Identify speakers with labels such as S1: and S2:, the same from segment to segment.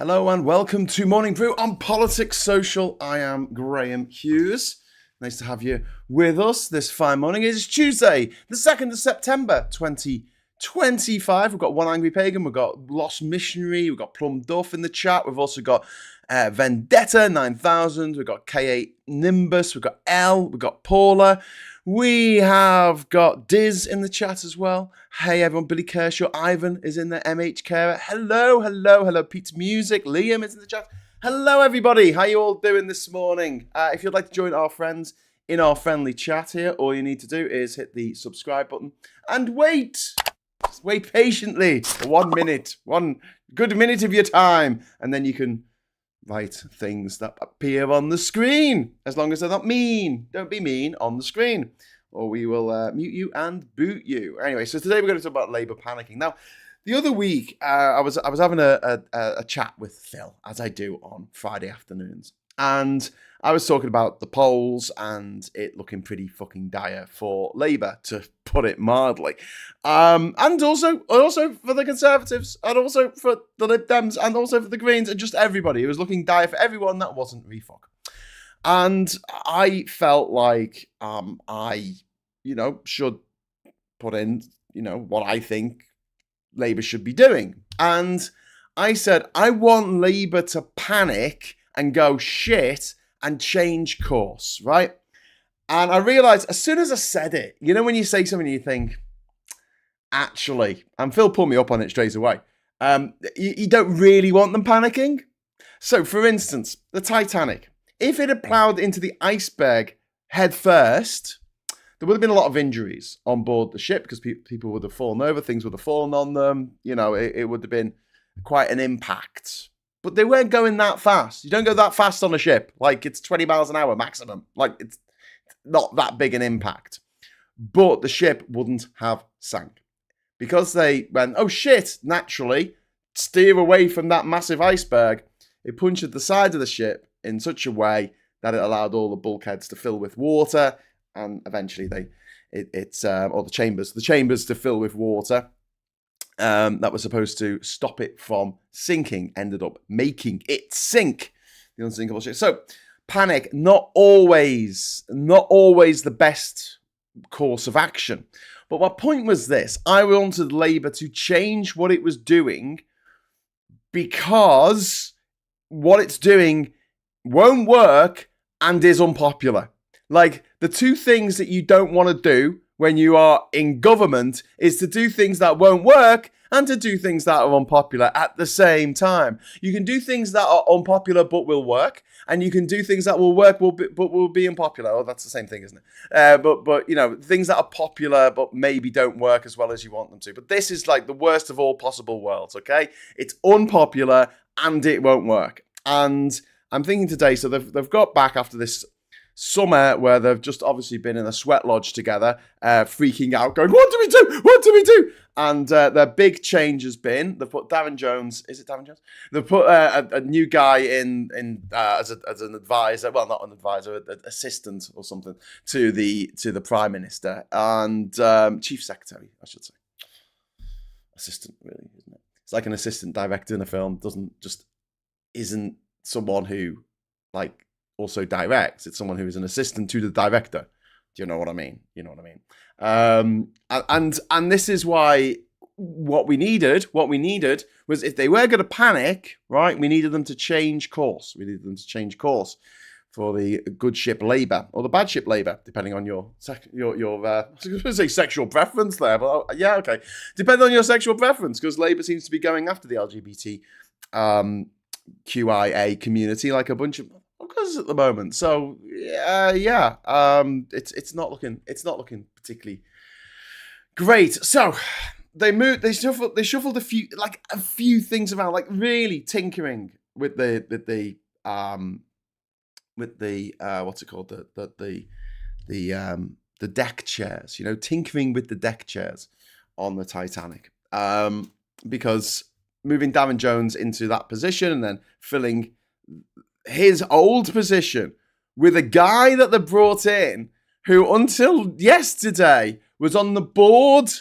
S1: Hello and welcome to Morning Brew on Politics Social. I am Graham Hughes. Nice to have you with us this fine morning. It is Tuesday, the 2nd of September, 2025. We've got One Angry Pagan, we've got Lost Missionary, we've got Plum Duff in the chat. We've also got Vendetta 9000, we've got K8 Nimbus, we've got L, we've got Paula. We have got Diz in the chat as well. Hey everyone, Billy Kershaw, Ivan is in there, MH Carer. Hello, Pete's Music, Liam is in the chat. Hello everybody, how you all doing this morning? If you'd like to join our friends in our friendly chat here, all you need to do is hit the subscribe button and wait. Just wait patiently for 1 minute, one good minute of your time, and then you can write things that appear on the screen, as long as they're not mean. Don't be mean on the screen, or we will mute you and boot you. Anyway, so today we're going to talk about Labour panicking. Now, the other week, I was having a chat with Phil, as I do on Friday afternoons, and I was talking about the polls and it looking pretty fucking dire for Labour, to put it mildly, and also for the Conservatives, and also for the Lib Dems, and also for the Greens, and just everybody. It was looking dire for everyone that wasn't refuck. And I felt like I, should put in, what I think Labour should be doing. And I said, I want Labour to panic and go shit and change course, right? And I realised as soon as I said it, when you say something you think, actually, and Phil pulled me up on it straight away, you don't really want them panicking. So, for instance, the Titanic, if it had ploughed into the iceberg head first, there would have been a lot of injuries on board the ship because people would have fallen over, things would have fallen on them, it would have been quite an impact. But they weren't going that fast. You don't go that fast on a ship. Like, it's 20 miles an hour maximum. Like, it's not that big an impact. But the ship wouldn't have sank. Because they went, oh shit, naturally, steer away from that massive iceberg. It punctured the side of the ship in such a way that it allowed all the bulkheads to fill with water. And eventually or the chambers to fill with water. That was supposed to stop it from sinking, ended up making it sink. The unsinkable ship. So, panic, not always the best course of action. But my point was this: I wanted Labour to change what it was doing because what it's doing won't work and is unpopular. Like, the two things that you don't want to do when you are in government is to do things that won't work and to do things that are unpopular at the same time. You can do things that are unpopular but will work, and you can do things that will work but will be unpopular. Oh, that's the same thing, isn't it? But things that are popular but maybe don't work as well as you want them to. But this is like the worst of all possible worlds, okay? It's unpopular and it won't work. And I'm thinking today, so they've got back after this summer where they've just obviously been in a sweat lodge together, freaking out, going, what do we do? What do we do? And their big change has been, they've put Darren Jones, is it Darren Jones? They've put a new guy in as an advisor, well, not an advisor, an assistant or something to the Prime Minister and Chief Secretary, I should say. Assistant, really, isn't it? It's like an assistant director in a film, isn't someone who, like, also directs. It's someone who is an assistant to the director. Do you know what I mean? You know what I mean? And this is why what we needed was, if they were going to panic, right, we needed them to change course. We needed them to change course for the good ship Labour or the bad ship Labour, depending on your I was going to say sexual preference there, but yeah, okay. Depending on your sexual preference, because Labour seems to be going after the LGBT QIA community like a bunch of because at the moment. So it's not looking particularly great. So they shuffled a few things around, like really tinkering with the what's it called, the deck chairs, tinkering with the deck chairs on the Titanic, because moving Darren Jones into that position and then filling his old position with a guy that they brought in who until yesterday was on the board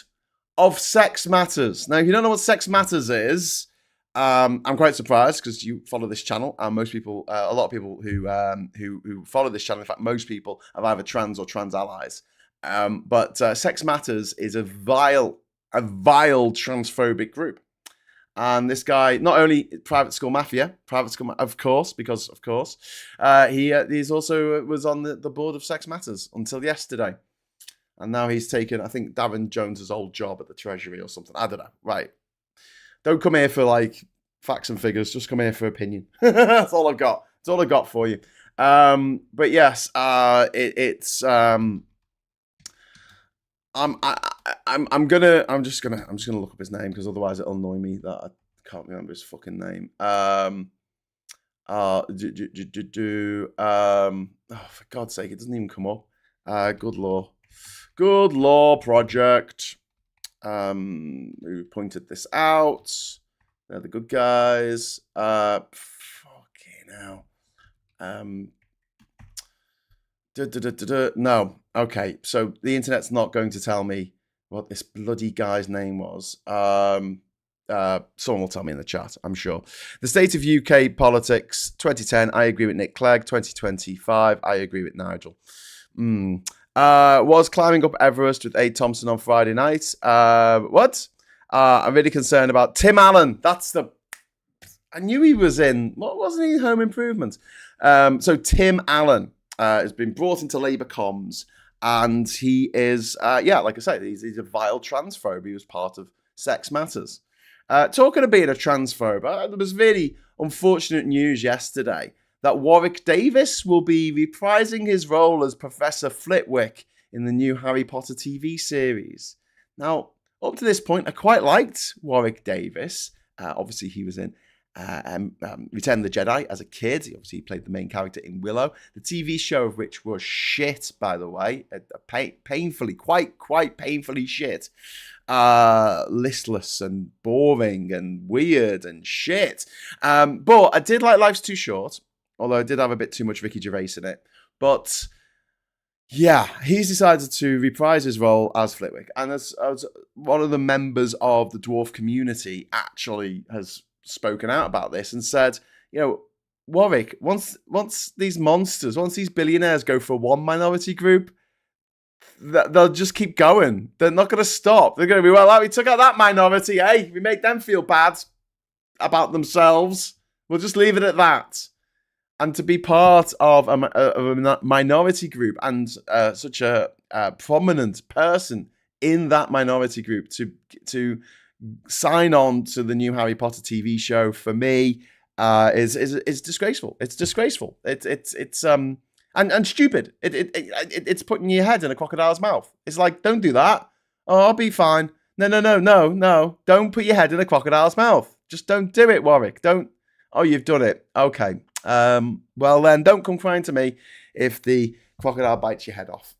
S1: of Sex Matters. Now, if you don't know what Sex Matters is, I'm quite surprised because you follow this channel, and most people, a lot of people who follow this channel, in fact, most people have either trans or trans allies. But Sex Matters is a vile transphobic group. And this guy, not only private school mafia, of course, because of course, he's also was on the board of Sex Matters until yesterday. And now he's taken, I think, Davin Jones's old job at the Treasury or something. I don't know. Right. Don't come here for like facts and figures. Just come here for opinion. That's all I've got. That's all I've got for you. But yes, it's I'm just gonna look up his name because otherwise it'll annoy me that I can't remember his fucking name. Oh, for God's sake, it doesn't even come up. Good Law Project. Who pointed this out? They're the good guys. Fucking hell. No. Okay, so the internet's not going to tell me what this bloody guy's name was. Someone will tell me in the chat, I'm sure. The State of UK Politics, 2010, I agree with Nick Clegg. 2025, I agree with Nigel. Was climbing up Everest with Aid Thompson on Friday night. What? I'm really concerned about Tim Allen. I knew he was in, what wasn't he, Home Improvement? So Tim Allen has been brought into Labour comms, and he is, like I said, he's a vile transphobe. He was part of Sex Matters. Talking of being a transphobe, there was really unfortunate news yesterday that Warwick Davis will be reprising his role as Professor Flitwick in the new Harry Potter TV series. Now, up to this point, I quite liked Warwick Davis. Obviously, he was in Return of the Jedi as a kid. He obviously played the main character in Willow, the TV show of which was shit, by the way, painfully, quite painfully shit. Listless and boring and weird and shit. But I did like Life's Too Short, although I did have a bit too much Ricky Gervais in it. But yeah, he's decided to reprise his role as Flitwick. And as one of the members of the dwarf community actually has spoken out about this and said, Warwick, once these billionaires go for one minority group, they'll just keep going. They're not going to stop. They're going to be, we took out that minority. Hey, we made them feel bad about themselves. We'll just leave it at that. And to be part of a minority group and such a prominent person in that minority group to sign on to the new Harry Potter TV show, for me, is disgraceful. It's disgraceful. It's and stupid. It's putting your head in a crocodile's mouth. It's like, don't do that. Oh, I'll be fine. No. Don't put your head in a crocodile's mouth. Just don't do it, Warwick. Don't. Oh, you've done it. Okay. Well then, don't come crying to me if the crocodile bites your head off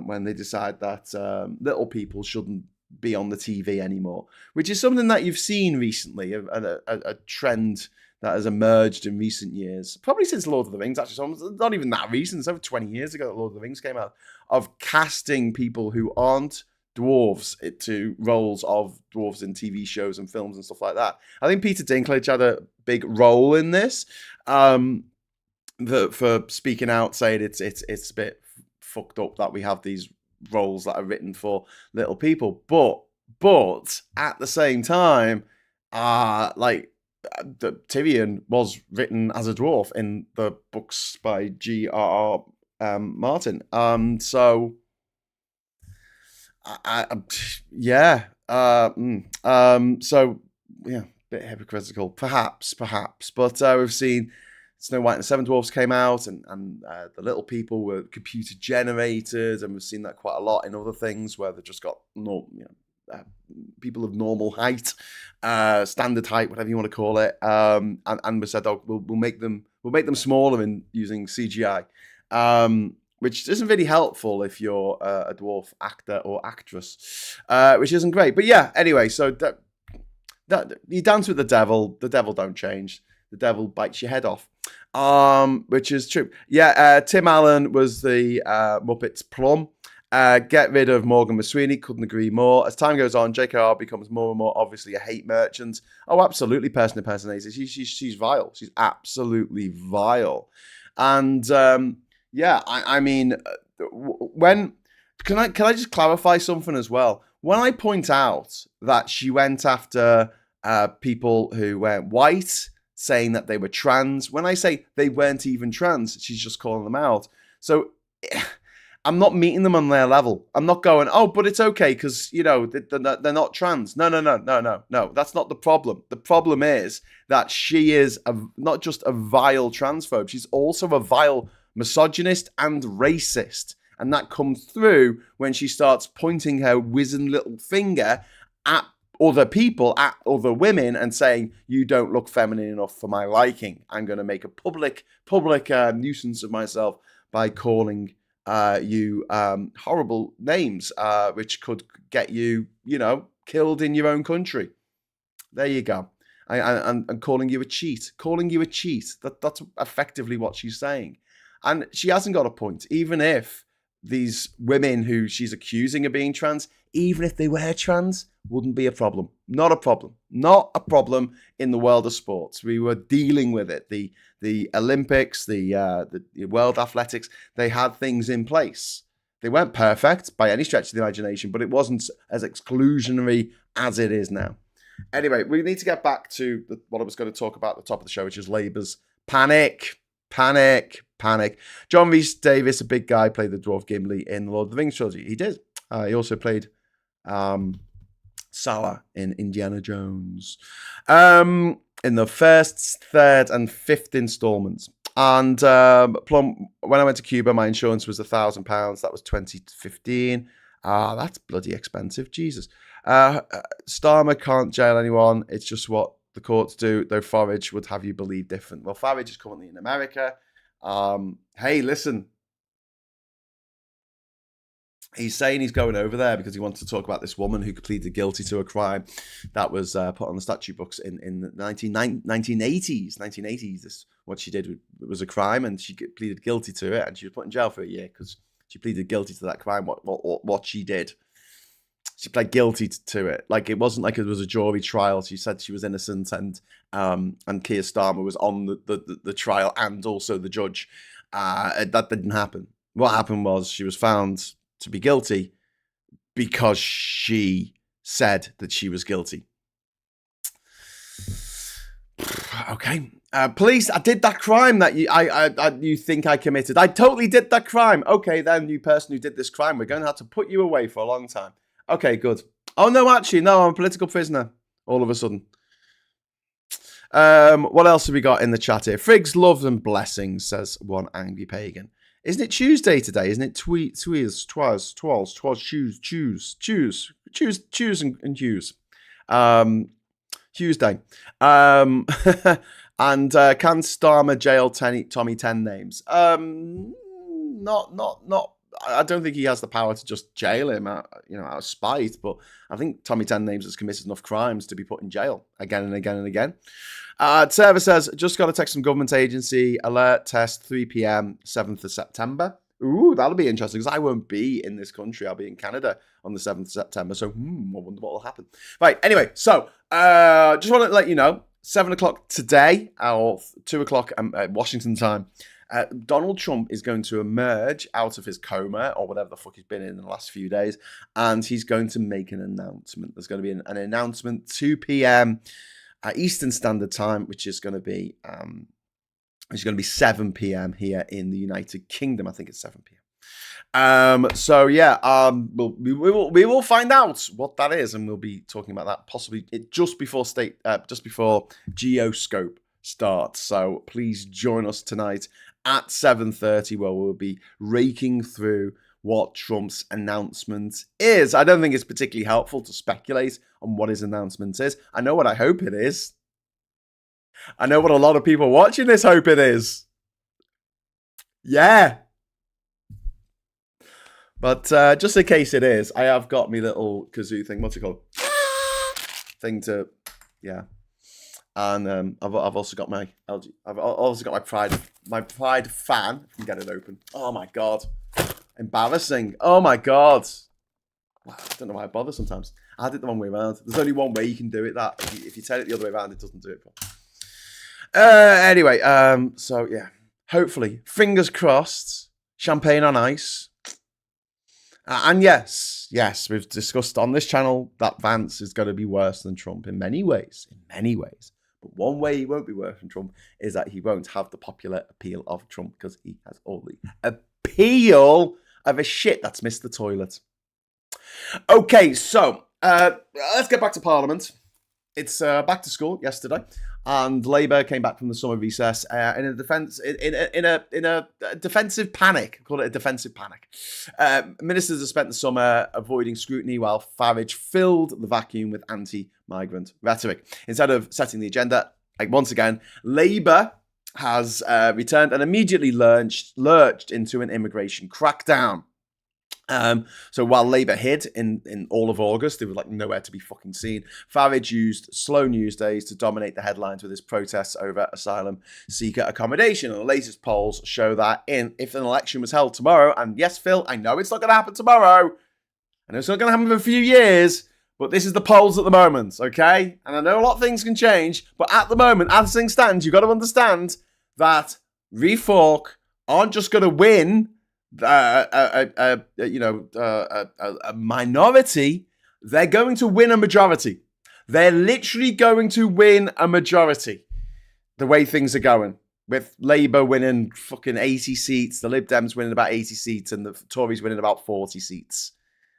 S1: when they decide that little people shouldn't be on the TV anymore, which is something that you've seen recently, a trend that has emerged in recent years, probably since Lord of the Rings, actually. So not even that recent. It's over 20 years ago that Lord of the Rings came out, of casting people who aren't dwarves to roles of dwarves in TV shows and films and stuff like that. I think Peter Dinklage had a big role in this for speaking out, saying it's a bit fucked up that we have these roles that are written for little people, but at the same time, the Tyrion was written as a dwarf in the books by G.R.R. Martin. So bit hypocritical, perhaps. But we've seen Snow White and the Seven Dwarfs came out, and the little people were computer generated, and we've seen that quite a lot in other things where they've just got people of normal height, standard height, whatever you want to call it, and we said, we'll make them smaller in using CGI, which isn't really helpful if you're a dwarf actor or actress, which isn't great. But yeah, anyway, so that you dance with the devil don't change. The devil bites your head off, which is true. Yeah, Tim Allen was the Muppets Plum. Get rid of Morgan McSweeney. Couldn't agree more. As time goes on, JKR becomes more and more obviously a hate merchant. Oh, absolutely, person impersonator. She's vile. She's absolutely vile. And I mean, when can I just clarify something as well? When I point out that she went after people who weren't white, saying that they were trans, when I say they weren't even trans, she's just calling them out. So I'm not meeting them on their level. I'm not going, oh, but it's okay because, they're not trans. No. That's not the problem. The problem is that she is not just a vile transphobe. She's also a vile misogynist and racist. And that comes through when she starts pointing her wizened little finger at other people, at other women, and saying, you don't look feminine enough for my liking. I'm going to make a public nuisance of myself by calling you horrible names, which could get you, killed in your own country. There you go. And calling you a cheat. That's effectively what she's saying. And she hasn't got a point. Even if these women who she's accusing of being trans, even if they were trans, wouldn't be a problem. Not a problem. Not a problem in the world of sports. We were dealing with it. The Olympics, the World Athletics, they had things in place. They weren't perfect by any stretch of the imagination, but it wasn't as exclusionary as it is now. Anyway, we need to get back to what I was going to talk about at the top of the show, which is Labour's panic. John Rhys Davis, a big guy, played the dwarf Gimli in the Lord of the Rings trilogy. He did. He also played Salah in Indiana Jones. In the first, third, and fifth installments. And Plum, when I went to Cuba, my insurance was £1,000. That was 2015. That's bloody expensive. Jesus. Starmer can't jail anyone. It's just what the courts do, though Farage would have you believe different. Well, Farage is currently in America. Hey, listen. He's saying he's going over there because he wants to talk about this woman who pleaded guilty to a crime that was put on the statute books in the 1980s. 1980s, this what she did was a crime, and she pleaded guilty to it, and she was put in jail for a year because she pleaded guilty to that crime. What she did, she pled guilty to it. Like it wasn't like it was a jury trial. She said she was innocent, and Keir Starmer was on the trial and also the judge. That didn't happen. What happened was she was found to be guilty because she said that she was guilty. Okay. Police, I did that crime that you think I committed. I totally did that crime. Okay, then, you person who did this crime, we're going to have to put you away for a long time. Okay, good. Oh, no, actually, no, I'm a political prisoner all of a sudden. What else have we got in the chat here? Frigs, love and blessings, says one angry pagan. Isn't it Tuesday today? Isn't it Tuesday and Hughes? Tuesday. And can Starmer jail Tommy 10 names? Not. I don't think he has the power to just jail him out of spite. But I think Tommy 10 names has committed enough crimes to be put in jail again and again and again. Server says, just got a text from government agency, alert test 3 p.m, 7th of September. Ooh, that'll be interesting because I won't be in this country. I'll be in Canada on the 7th of September. So, I wonder what will happen. Right, anyway, so just want to let you know, 7 o'clock today, or 2 o'clock Washington time, Donald Trump is going to emerge out of his coma or whatever the fuck he's been in the last few days, and he's going to make an announcement. There's going to be an announcement 2 p.m. Eastern Standard Time, which is going to be 7 p.m. here in the United Kingdom. I think it's 7 p.m. We will find out what that is, and we'll be talking about that possibly just before Geoscope starts. So please join us tonight at 7:30, where we'll be raking through what Trump's announcement is. I don't think it's particularly helpful to speculate on what his announcement is. I know what I hope it is. I know what a lot of people watching this hope it is. Yeah. But just in case it is, I have got me little kazoo thing. What's it called? Thing to, yeah. And I've also got my LG. I've also got my Pride fan. If you can get it open. Oh my god. Embarrassing. Oh my God. I don't know why I bother sometimes. I did it the wrong way around. There's only one way you can do it. That if you turn it the other way around, it doesn't do it. Anyway, so yeah, hopefully, fingers crossed, champagne on ice. And yes, we've discussed on this channel that Vance is going to be worse than Trump in many ways. But one way he won't be worse than Trump is that he won't have the popular appeal of Trump because he has all the appeal of a shit that's missed the toilet. Okay, so let's get back to Parliament. It's back to school yesterday, and Labour came back from the summer recess in a defensive panic. Call it a defensive panic. Ministers have spent the summer avoiding scrutiny while Farage filled the vacuum with anti-migrant rhetoric. Instead of setting the agenda, once again, Labour has returned and immediately lurched into an immigration crackdown. So while Labour hid in all of August, they were like nowhere to be fucking seen. Farage used slow news days to dominate the headlines with his protests over asylum seeker accommodation. And the latest polls show that if an election was held tomorrow, and yes, Phil, I know it's not going to happen tomorrow. I know it's not going to happen for a few years, but this is the polls at the moment, okay? And I know a lot of things can change, but at the moment, as things stand, you've got to understand that Refork aren't just going to win a minority, they're going to win a majority. They're literally going to win a majority. The way things are going, with Labour winning fucking 80 seats, the Lib Dems winning about 80 seats, and the Tories winning about 40 seats,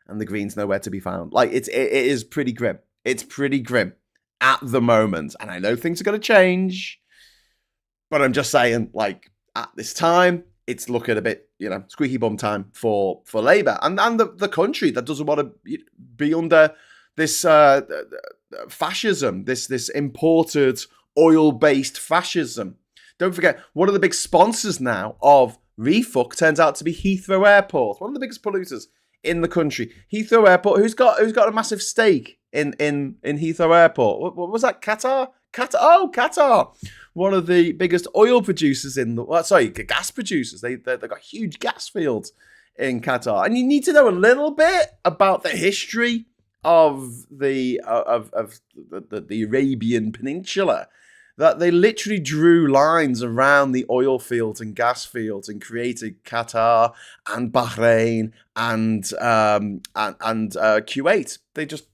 S1: and the Greens nowhere to be found. Like it is pretty grim. It's pretty grim at the moment, and I know things are going to change, but I'm just saying, like at this time, it's looking a bit, squeaky bum time for Labour and the country that doesn't want to be under this fascism, this imported oil-based fascism. Don't forget, one of the big sponsors now of Refuck turns out to be Heathrow Airport, one of the biggest polluters in the country. Heathrow Airport, who's got a massive stake in Heathrow Airport? What was that? Qatar. Qatar. One of the biggest oil producers gas producers. They've got huge gas fields in Qatar. And you need to know a little bit about the history of the Arabian Peninsula. That they literally drew lines around the oil fields and gas fields and created Qatar and Bahrain and Kuwait. They just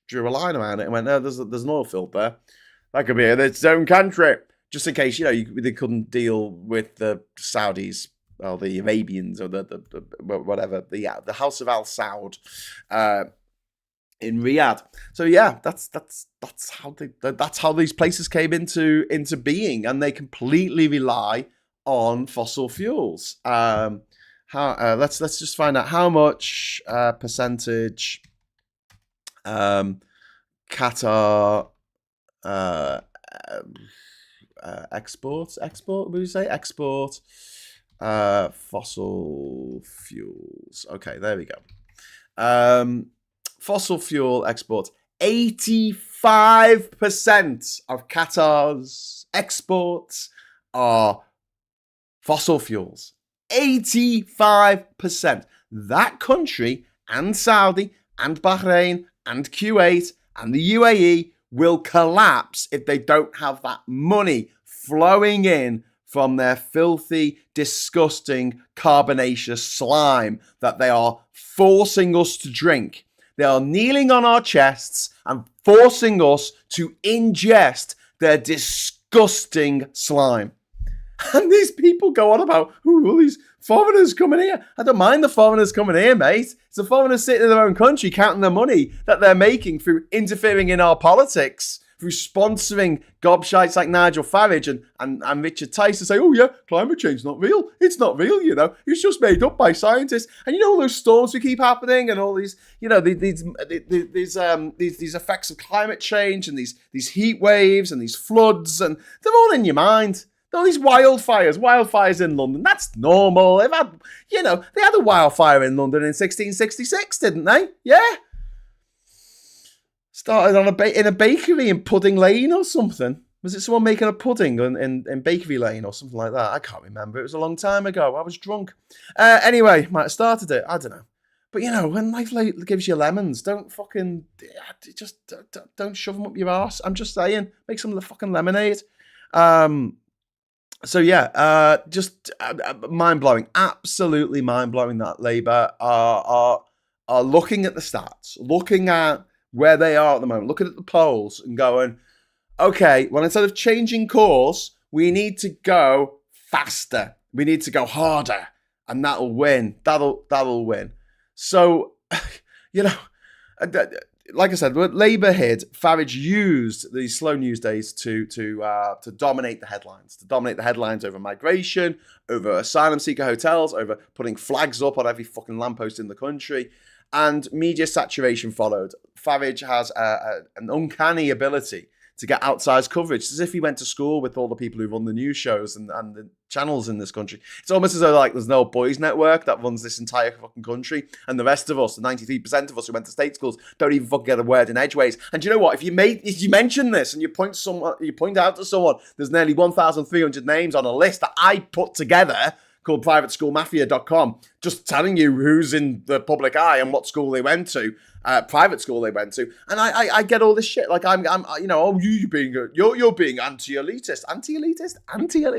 S1: drew a line around it and went, no, there's an oil field there. That could be in its own country, just in case they couldn't deal with the Saudis or the Arabians or the whatever the House of Al Saud in Riyadh. So yeah, that's how these places came into being, and they completely rely on fossil fuels. Let's just find out how much percentage Qatar. Export, would you say? Export fossil fuels. Okay, there we go. Fossil fuel exports. 85% of Qatar's exports are fossil fuels. 85%. That country and Saudi and Bahrain and Kuwait and the UAE will collapse if they don't have that money flowing in from their filthy, disgusting, carbonaceous slime that they are forcing us to drink. They are kneeling on our chests and forcing us to ingest their disgusting slime. And these people go on about, all these foreigners coming here. I don't mind the foreigners coming here, mate. It's the foreigners sitting in their own country counting the money that they're making through interfering in our politics, through sponsoring gobshites like Nigel Farage and Richard Tice to say, oh yeah, climate change is not real. It's not real, It's just made up by scientists. And all those storms we keep happening and all these, these effects of climate change and these heat waves and these floods, and they're all in your mind. All these wildfires in London, that's normal. They've had, they had a wildfire in London in 1666, didn't they? Yeah. Started in a bakery in Pudding Lane or something. Was it someone making a pudding in Bakery Lane or something like that? I can't remember. It was a long time ago. I was drunk. Anyway, might have started it. I don't know. But when life gives you lemons, don't fucking don't shove them up your arse. I'm just saying, make some of the fucking lemonade. So yeah, just mind blowing, absolutely mind blowing that Labour are looking at the stats, looking at where they are at the moment, looking at the polls and going, okay, well, instead of changing course, we need to go faster. We need to go harder, and that'll win. That'll win. So, like I said, when Labour hid, Farage used these slow news days to dominate the headlines, over migration, over asylum seeker hotels, over putting flags up on every fucking lamppost in the country, and media saturation followed. Farage has an uncanny ability to get outsized coverage. It's as if he went to school with all the people who run the news shows and the channels in this country. It's almost as though there's no boys network that runs this entire fucking country, and the rest of us, the 93% of us who went to state schools, don't even fucking get a word in edgeways. And you know what? If you mention this and you point out to someone, there's nearly 1,300 names on a list that I put together called privateschoolmafia.com, just telling you who's in the public eye and what school they went to, private school they went to, and I get all this shit. Like you're being anti-elitist.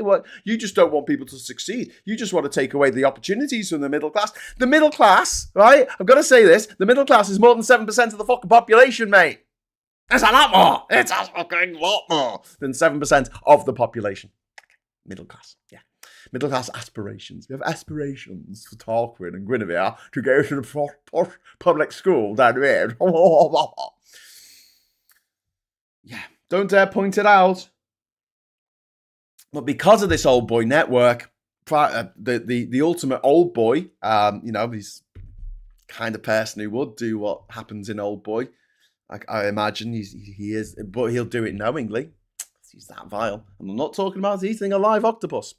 S1: What? You just don't want people to succeed. You just want to take away the opportunities from the middle class. The middle class, right? I've got to say this: the middle class is more than 7% of the fucking population, mate. It's a lot more. It's a fucking lot more than 7% of the population. Middle class, yeah. Middle class aspirations. We have aspirations for Tarquin and Guinevere to go to the posh public school down here. Yeah, don't dare point it out. But because of this old boy network, the ultimate old boy, he's kind of person who would do what happens in Old Boy. I imagine he is, but he'll do it knowingly. He's that vile. And I'm not talking about eating a live octopus.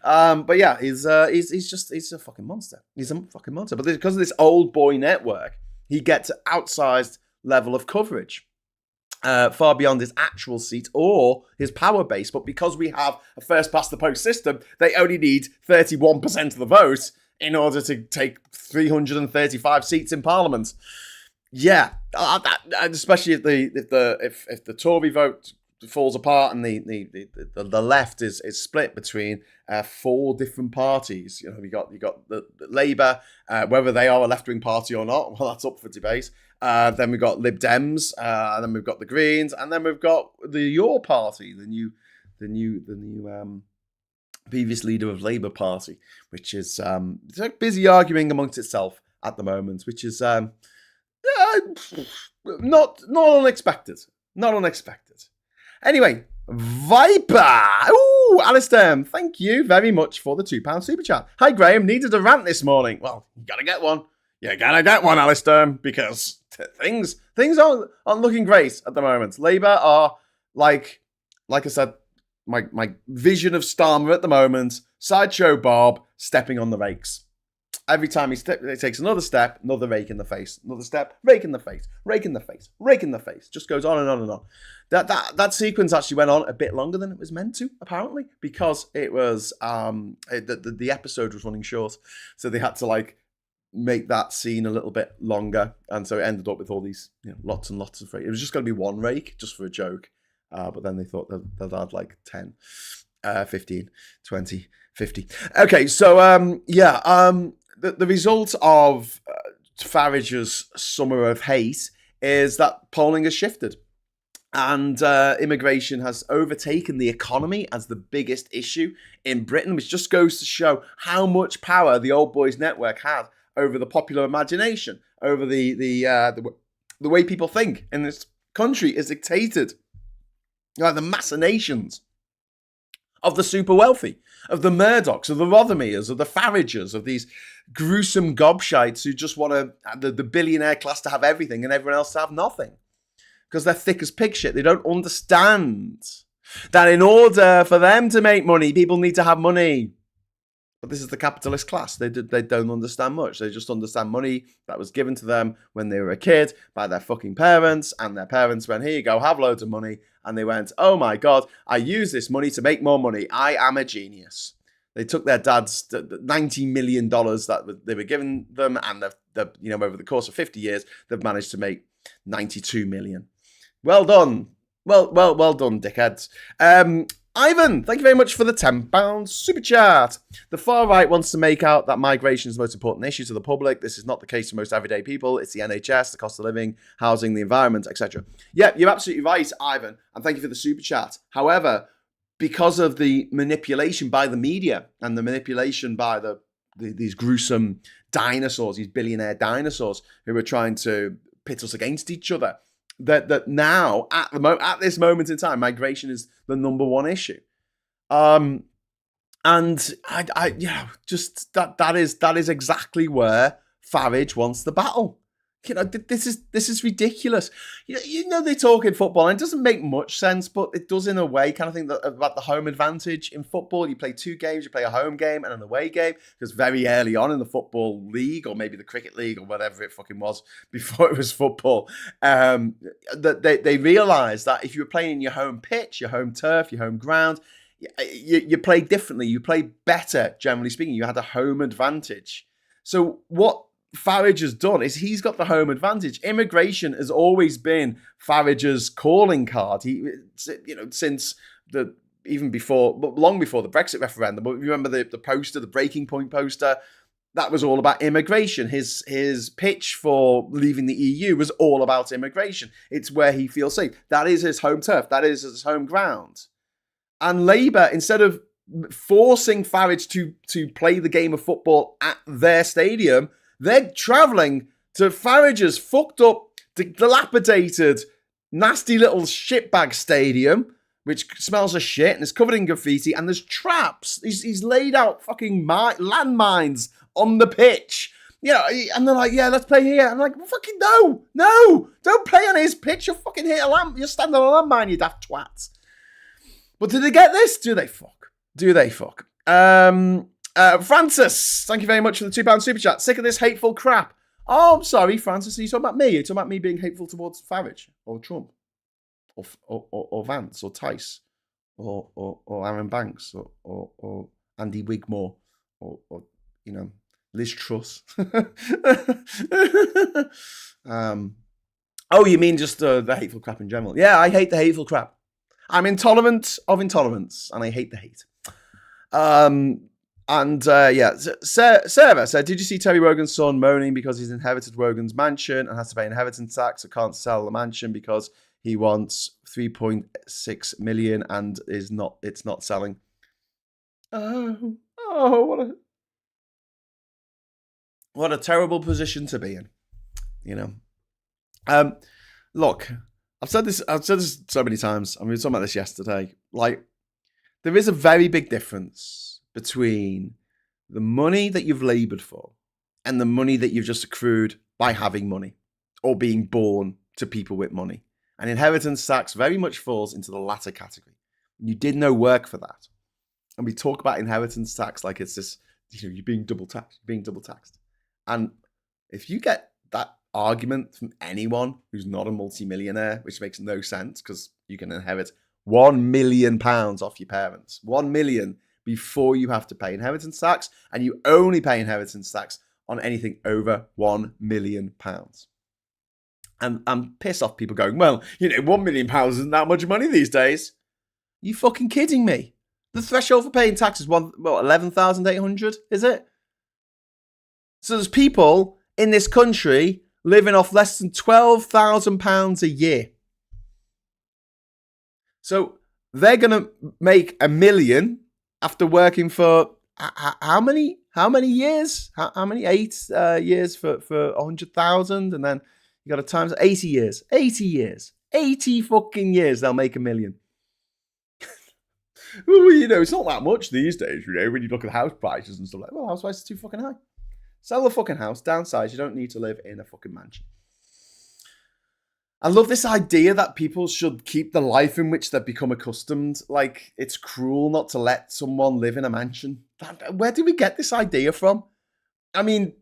S1: But yeah, he's a fucking monster. He's a fucking monster. But because of this Old Boy network, he gets an outsized level of coverage. Far beyond his actual seat or his power base. But because we have a first past the post system, they only need 31% of the vote in order to take 335 seats in Parliament. Yeah, especially if the Tory vote falls apart and the left is split between 4 different parties. You got the Labour, whether they are a left-wing party or not, well, that's up for debate. Then we've got Lib Dems, and then we've got the Greens, and then we've got Your Party, the new previous leader of Labour Party, which is busy arguing amongst itself at the moment, which is not unexpected. Not unexpected. Anyway, Viper. Ooh, Alistair, thank you very much for the £2 super chat. Hi, Graham. Needed a rant this morning. Well, you gotta get one. You gotta get one, Alistair, because things aren't looking great at the moment. Labour are like I said, my vision of Starmer at the moment. Sideshow Bob stepping on the rakes. Every time he takes another step, another rake in the face. Another step, rake in the face, rake in the face, rake in the face. Just goes on and on and on. That sequence actually went on a bit longer than it was meant to, apparently, because it was the episode was running short, so they had to make that scene a little bit longer, and so it ended up with all these lots and lots of rake. It was just going to be one rake, just for a joke, but then they thought they'd add 10, 15, 20, 50. Okay, so the result of Farage's summer of hate is that polling has shifted. And immigration has overtaken the economy as the biggest issue in Britain, which just goes to show how much power the Old Boys network had over the popular imagination, over the way people think in this country is dictated by the machinations of the super wealthy, of the Murdochs, of the Rothermeres, of the Farages, of these gruesome gobshites who just want the billionaire class to have everything and everyone else to have nothing. Because they're thick as pig shit. They don't understand that in order for them to make money, people need to have money. But this is the capitalist class. They don't understand much. They just understand money that was given to them when they were a kid by their fucking parents. And their parents went, here you go, have loads of money. And they went, oh my God, I use this money to make more money. I am a genius. They took their dad's $90 million that they were giving them. And over the course of 50 years, they've managed to make 92 million. Well done. Well done, dickheads. Ivan, thank you very much for the £10 super chat. The far right wants to make out that migration is the most important issue to the public. This is not the case for most everyday people. It's the NHS, the cost of living, housing, the environment, etc. Yeah, you're absolutely right, Ivan, and thank you for the super chat. However, because of the manipulation by the media and the manipulation by these gruesome dinosaurs, these billionaire dinosaurs who are trying to pit us against each other, that now at this moment in time, migration is the number one issue, and that is exactly where Farage wants the battle. This is ridiculous. They talk in football, and it doesn't make much sense, but it does in a way, kind of thing about the home advantage in football. You play two games, you play a home game and an away game, because very early on in the football league, or maybe the cricket league, or whatever it fucking was before it was football, that they realised that if you were playing in your home pitch, your home turf, your home ground, you play differently, you play better, generally speaking. You had a home advantage. So what Farage has done is he's got the home advantage. Immigration has always been Farage's calling card. Since long before the Brexit referendum. But remember the poster, the breaking point poster, that was all about immigration. His pitch for leaving the EU was all about immigration. It's where he feels safe. That is his home turf. That is his home ground. And Labour, instead of forcing Farage to play the game of football at their stadium, they're travelling to Farage's fucked up, dilapidated, nasty little shitbag stadium, which smells of shit and is covered in graffiti, and there's traps. He's laid out fucking landmines on the pitch. And they're like, yeah, let's play here. I'm like, well, fucking no, don't play on his pitch. You'll fucking hit you're standing on a landmine, you daft twats. But did they get this? Do they fuck? Francis, thank you very much for the £2 super chat. Sick of this hateful crap. Oh, I'm sorry, Francis. Are you talking about me? Are you talking about me being hateful towards Farage or Trump or Vance or Tice or Aaron Banks or Andy Wigmore or Liz Truss? Oh, you mean just the hateful crap in general? Yeah, I hate the hateful crap. I'm intolerant of intolerance, and I hate the hate. Sarah said, did you see Terry Wogan's son moaning because he's inherited Wogan's mansion and has to pay inheritance tax and can't sell the mansion because he wants 3.6 million and it's not selling? What a terrible position to be in, Look, I've said this so many times. We were talking about this yesterday. Like, there is a very big difference between the money that you've laboured for and the money that you've just accrued by having money or being born to people with money. And inheritance tax very much falls into the latter category. You did no work for that. And we talk about inheritance tax like it's this, you're being double taxed. And if you get that argument from anyone who's not a multimillionaire, which makes no sense because you can inherit £1 million off your parents, 1 million before you have to pay inheritance tax, and you only pay inheritance tax on anything over £1 million. And I'm pissed off people going, well, £1 million isn't that much money these days. You fucking kidding me? The threshold for paying tax is 11,800, is it? So there's people in this country living off less than £12,000 a year. So they're going to make $1 million after working for how many years? How many? 8 years for 100,000, and then you got to times 80 years. 80 fucking years. They'll make $1 million. Well, it's not that much these days. When you look at house prices and stuff like, well, house prices are too fucking high. Sell the fucking house, downsize. You don't need to live in a fucking mansion. I love this idea that people should keep the life in which they've become accustomed. Like, it's cruel not to let someone live in a mansion. Where did we get this idea from? I mean,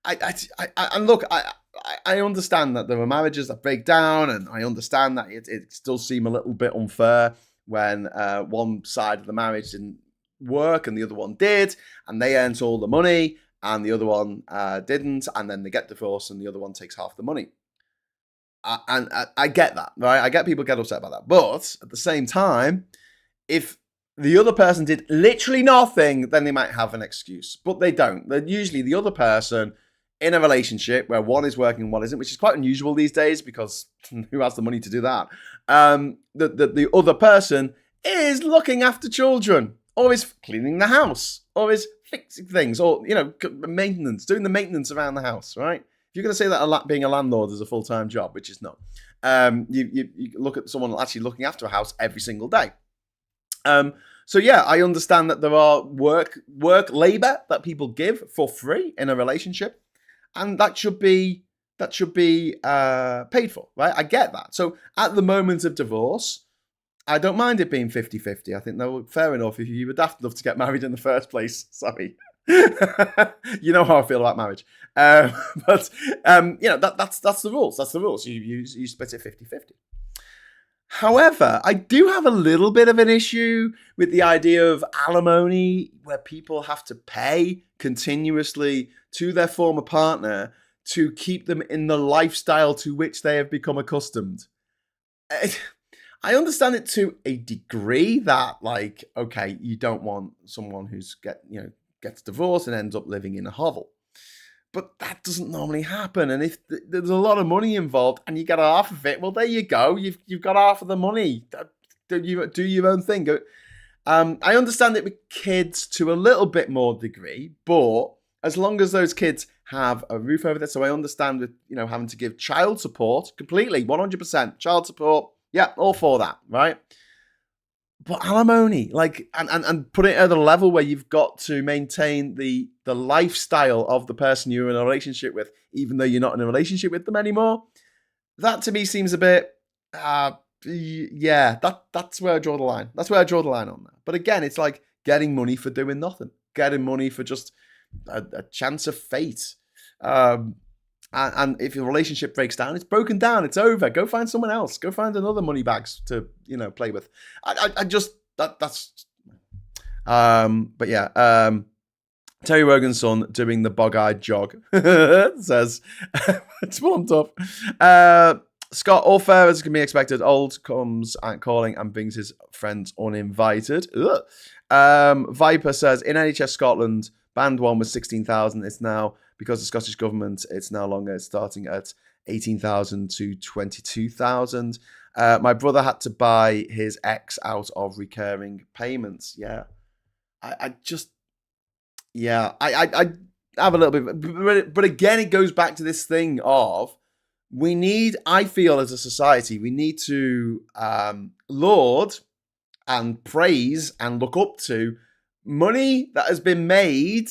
S1: and look, I understand that there are marriages that break down, and I understand that it does seem a little bit unfair when one side of the marriage didn't work and the other one did, and they earned all the money and the other one didn't, and then they get divorced and the other one takes half the money. And I get that, right? I get people get upset about that. But at the same time, if the other person did literally nothing, then they might have an excuse. But they don't. They're usually the other person in a relationship where one is working and one isn't, which is quite unusual these days because who has the money to do that? The other person is looking after children, or is cleaning the house, or is fixing things, or, maintenance, doing the maintenance around the house, right? You're going to say that being a landlord is a full-time job, which is not. You look at someone actually looking after a house every single day. So yeah, I understand that there are work labor that people give for free in a relationship, and that should be paid for, right? I get that. So at the moment of divorce, I don't mind it being 50-50. I think fair enough if you were daft enough to get married in the first place. Sorry. You know how I feel about marriage. But that's the rules. That's the rules. You split it 50-50. However, I do have a little bit of an issue with the idea of alimony, where people have to pay continuously to their former partner to keep them in the lifestyle to which they have become accustomed. I understand it to a degree that, like, okay, you don't want someone who's gets divorced and ends up living in a hovel. But that doesn't normally happen. And if there's a lot of money involved and you get half of it, well, there you go. You've got half of the money. Do your own thing. I understand it with kids to a little bit more degree, but as long as those kids have a roof over their, so I understand with having to give child support completely, 100% child support. Yeah, all for that, right? But alimony, like, and put it at a level where you've got to maintain the lifestyle of the person you're in a relationship with, even though you're not in a relationship with them anymore. That to me seems a bit, that's where I draw the line. That's where I draw the line on that. But again, it's like getting money for doing nothing, getting money for just a chance of fate. And if your relationship breaks down, it's broken down. It's over. Go find someone else. Go find another money bags to play with. But yeah. Terry Wogan's son doing the bog-eyed jog says it's warmed up. Scott, all fair as can be expected. Old comes and calling and brings his friends uninvited. Viper says in NHS Scotland, band 1 was 16,000. It's now, because the Scottish government, it's no longer starting at 18,000 to 22,000. My brother had to buy his ex out of recurring payments. Yeah. I have a little bit, but again, it goes back to this thing of I feel as a society, we need to laud and praise and look up to money that has been made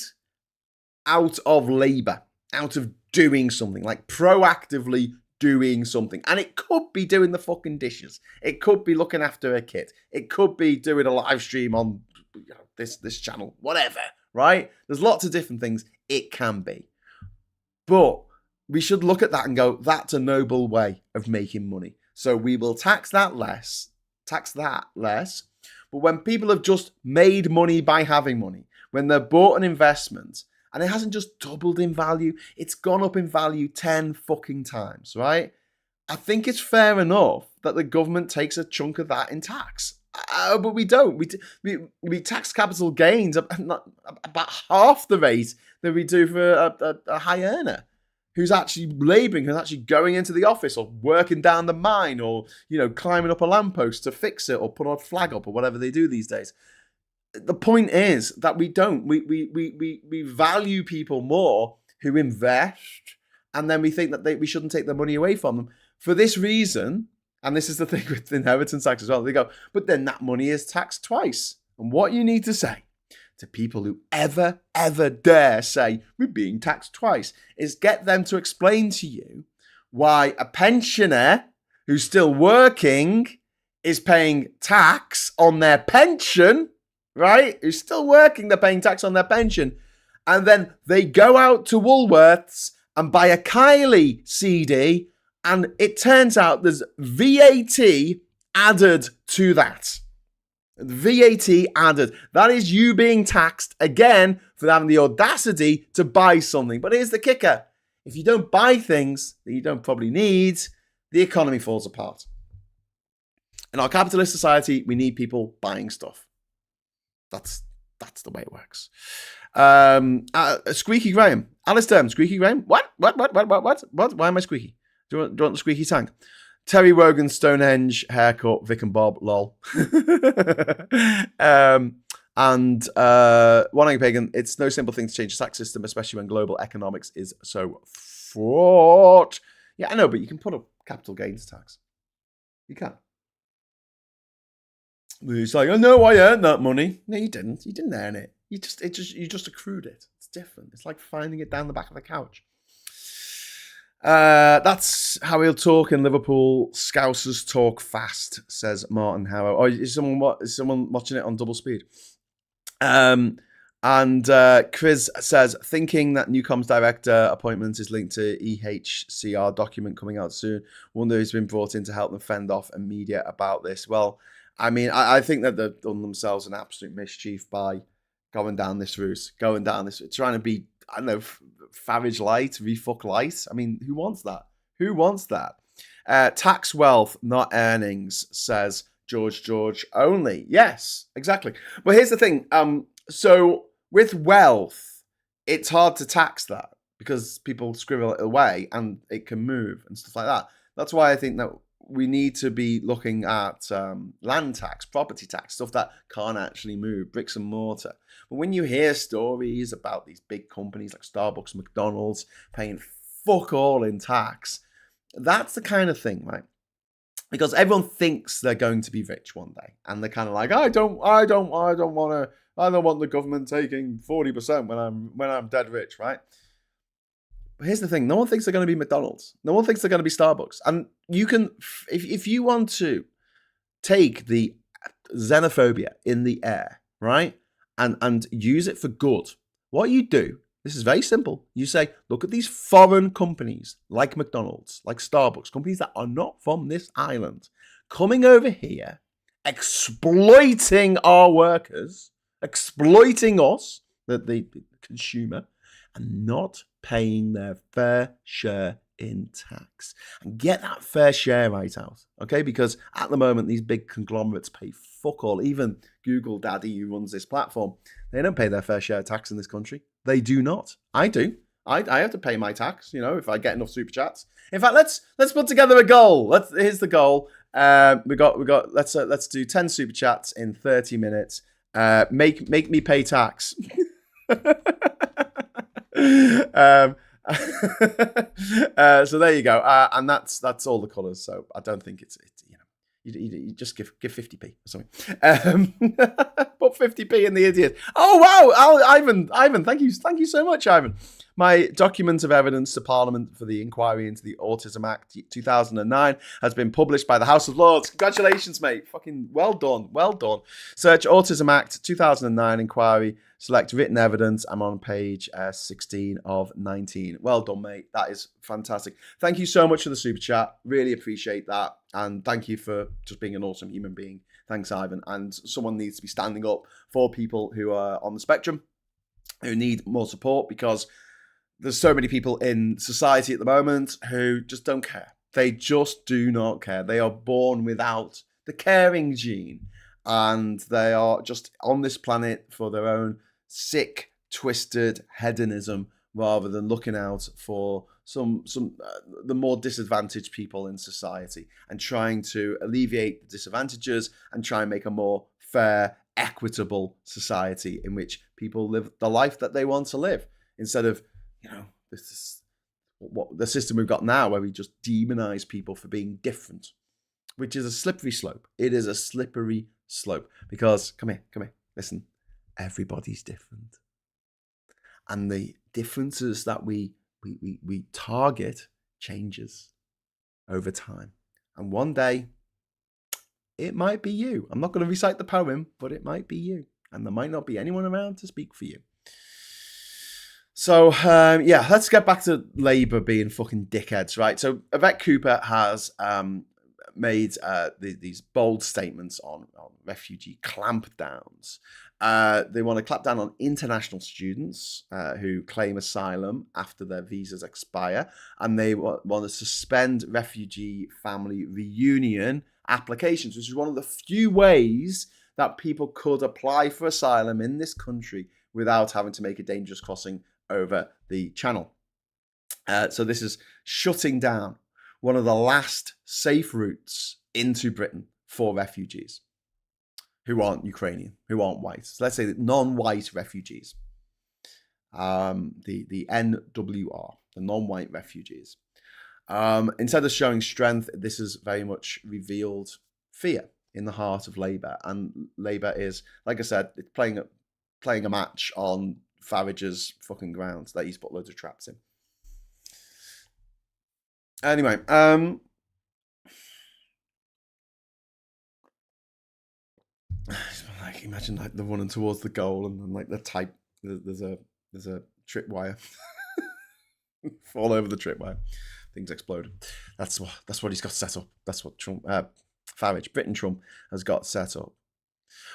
S1: out of labor, out of doing something, like proactively doing something. And it could be doing the fucking dishes. It could be looking after a kid. It could be doing a live stream on this channel, whatever, right? There's lots of different things it can be. But we should look at that and go, that's a noble way of making money. So we will tax that less. But when people have just made money by having money, when they've bought an investment and it hasn't just doubled in value, it's gone up in value 10 fucking times, right? I think it's fair enough that the government takes a chunk of that in tax. But we don't. We tax capital gains about half the rate that we do for a high earner who's actually labouring, who's actually going into the office or working down the mine or, climbing up a lamppost to fix it or put a flag up or whatever they do these days. The point is that we don't. We value people more who invest, and then we think that we shouldn't take their money away from them. For this reason, and this is the thing with inheritance tax as well, they go, but then that money is taxed twice. And what you need to say to people who ever dare say we're being taxed twice is get them to explain to you why a pensioner who's still working is paying tax on their pension, right? Who's still working, they're paying tax on their pension. And then they go out to Woolworths and buy a Kylie CD, and it turns out there's VAT added to that. VAT added. That is you being taxed again for having the audacity to buy something. But here's the kicker. If you don't buy things that you don't probably need, the economy falls apart. In our capitalist society, we need people buying stuff. That's the way it works. Squeaky Graham. Alistair, Squeaky Graham? What? Why am I squeaky? Do you want the squeaky tank? Terry Wogan, Stonehenge, haircut, Vic and Bob, lol. And One Pagan, it's no simple thing to change the tax system, especially when global economics is so fraught. Yeah, I know, but you can put up capital gains tax. You can. It's like, oh no, I earned that money. No, you didn't. You didn't earn it. You just accrued it. It's different. It's like finding it down the back of the couch. That's how he'll talk in Liverpool. Scousers talk fast, says Martin Harrow. Oh, is someone watching it on double speed? And Chris says, thinking that Newcom's director appointment is linked to EHCR document coming out soon. Wonder who's been brought in to help them fend off media about this. Well, I mean, I think that they've done themselves an absolute mischief by going down this route, trying to be, I don't know, Farage light, refuck light. I mean, who wants that? Who wants that? Tax wealth, not earnings, says George only. Yes, exactly. But here's the thing. So with wealth, it's hard to tax that because people scribble it away and it can move and stuff like that. That's why I think that we need to be looking at land tax, property tax, stuff that can't actually move, bricks and mortar. But when you hear stories about these big companies like Starbucks, McDonald's paying fuck all in tax, that's the kind of thing, right? Because everyone thinks they're going to be rich one day, and they're kind of like, I don't want the government taking 40% when I'm dead rich, right? But here's the thing. No one thinks they're going to be McDonald's. No one thinks they're going to be Starbucks. And you can, if you want to take the xenophobia in the air, right, and use it for good, what you do, this is very simple. You say, look at these foreign companies like McDonald's, like Starbucks, companies that are not from this island, coming over here, exploiting our workers, exploiting us, the consumer, and not paying their fair share in tax. And get that fair share right out, okay? Because at the moment, these big conglomerates pay fuck all. Even Google Daddy, who runs this platform, they don't pay their fair share of tax in this country. They do not. I do. I have to pay my tax, if I get enough super chats. In fact, let's put together a goal. Here's the goal. Let's do 10 super chats in 30 minutes. Make me pay tax. So there you go. And that's all the colours. So I don't think it's you just give 50p or something. Put 50p in the idiot. Oh wow, Ivan, thank you so much, Ivan. My document of evidence to Parliament for the inquiry into the Autism Act 2009 has been published by the House of Lords. Congratulations, mate. Fucking well done. Search Autism Act 2009 inquiry, select written evidence. I'm on page 16 of 19. Well done, mate. That is fantastic. Thank you so much for the super chat. Really appreciate that. And thank you for just being an awesome human being. Thanks, Ivan. And someone needs to be standing up for people who are on the spectrum, who need more support, because there's so many people in society at the moment who just don't care. They just do not care. They are born without the caring gene, and they are just on this planet for their own sick, twisted hedonism, rather than looking out for the more disadvantaged people in society and trying to alleviate the disadvantages and try and make a more fair, equitable society in which people live the life that they want to live, instead of this is what the system we've got now, where we just demonize people for being different, which is a slippery slope. It is a slippery slope because, come here, listen, everybody's different. And the differences that we target changes. over time. And one day, it might be you. I'm not going to recite the poem, but it might be you. And there might not be anyone around to speak for you. So, let's get back to Labour being fucking dickheads, right? So, Yvette Cooper has made these bold statements on refugee clampdowns. They want to clamp down on international students who claim asylum after their visas expire, and they want to suspend refugee family reunion applications, which is one of the few ways that people could apply for asylum in this country without having to make a dangerous crossing over the channel. So this is shutting down one of the last safe routes into Britain for refugees who aren't Ukrainian, who aren't white. So let's say non-white refugees. The NWR, the non-white refugees. Instead of showing strength, this has very much revealed fear in the heart of Labour. And Labour is, like I said, it's playing a match on Farage's fucking grounds that he's put loads of traps in. Anyway, like imagine like they're running towards the goal and then like there's a tripwire fall over the tripwire, things explode. That's what he's got set up. That's what Farage, Britain Trump has got set up.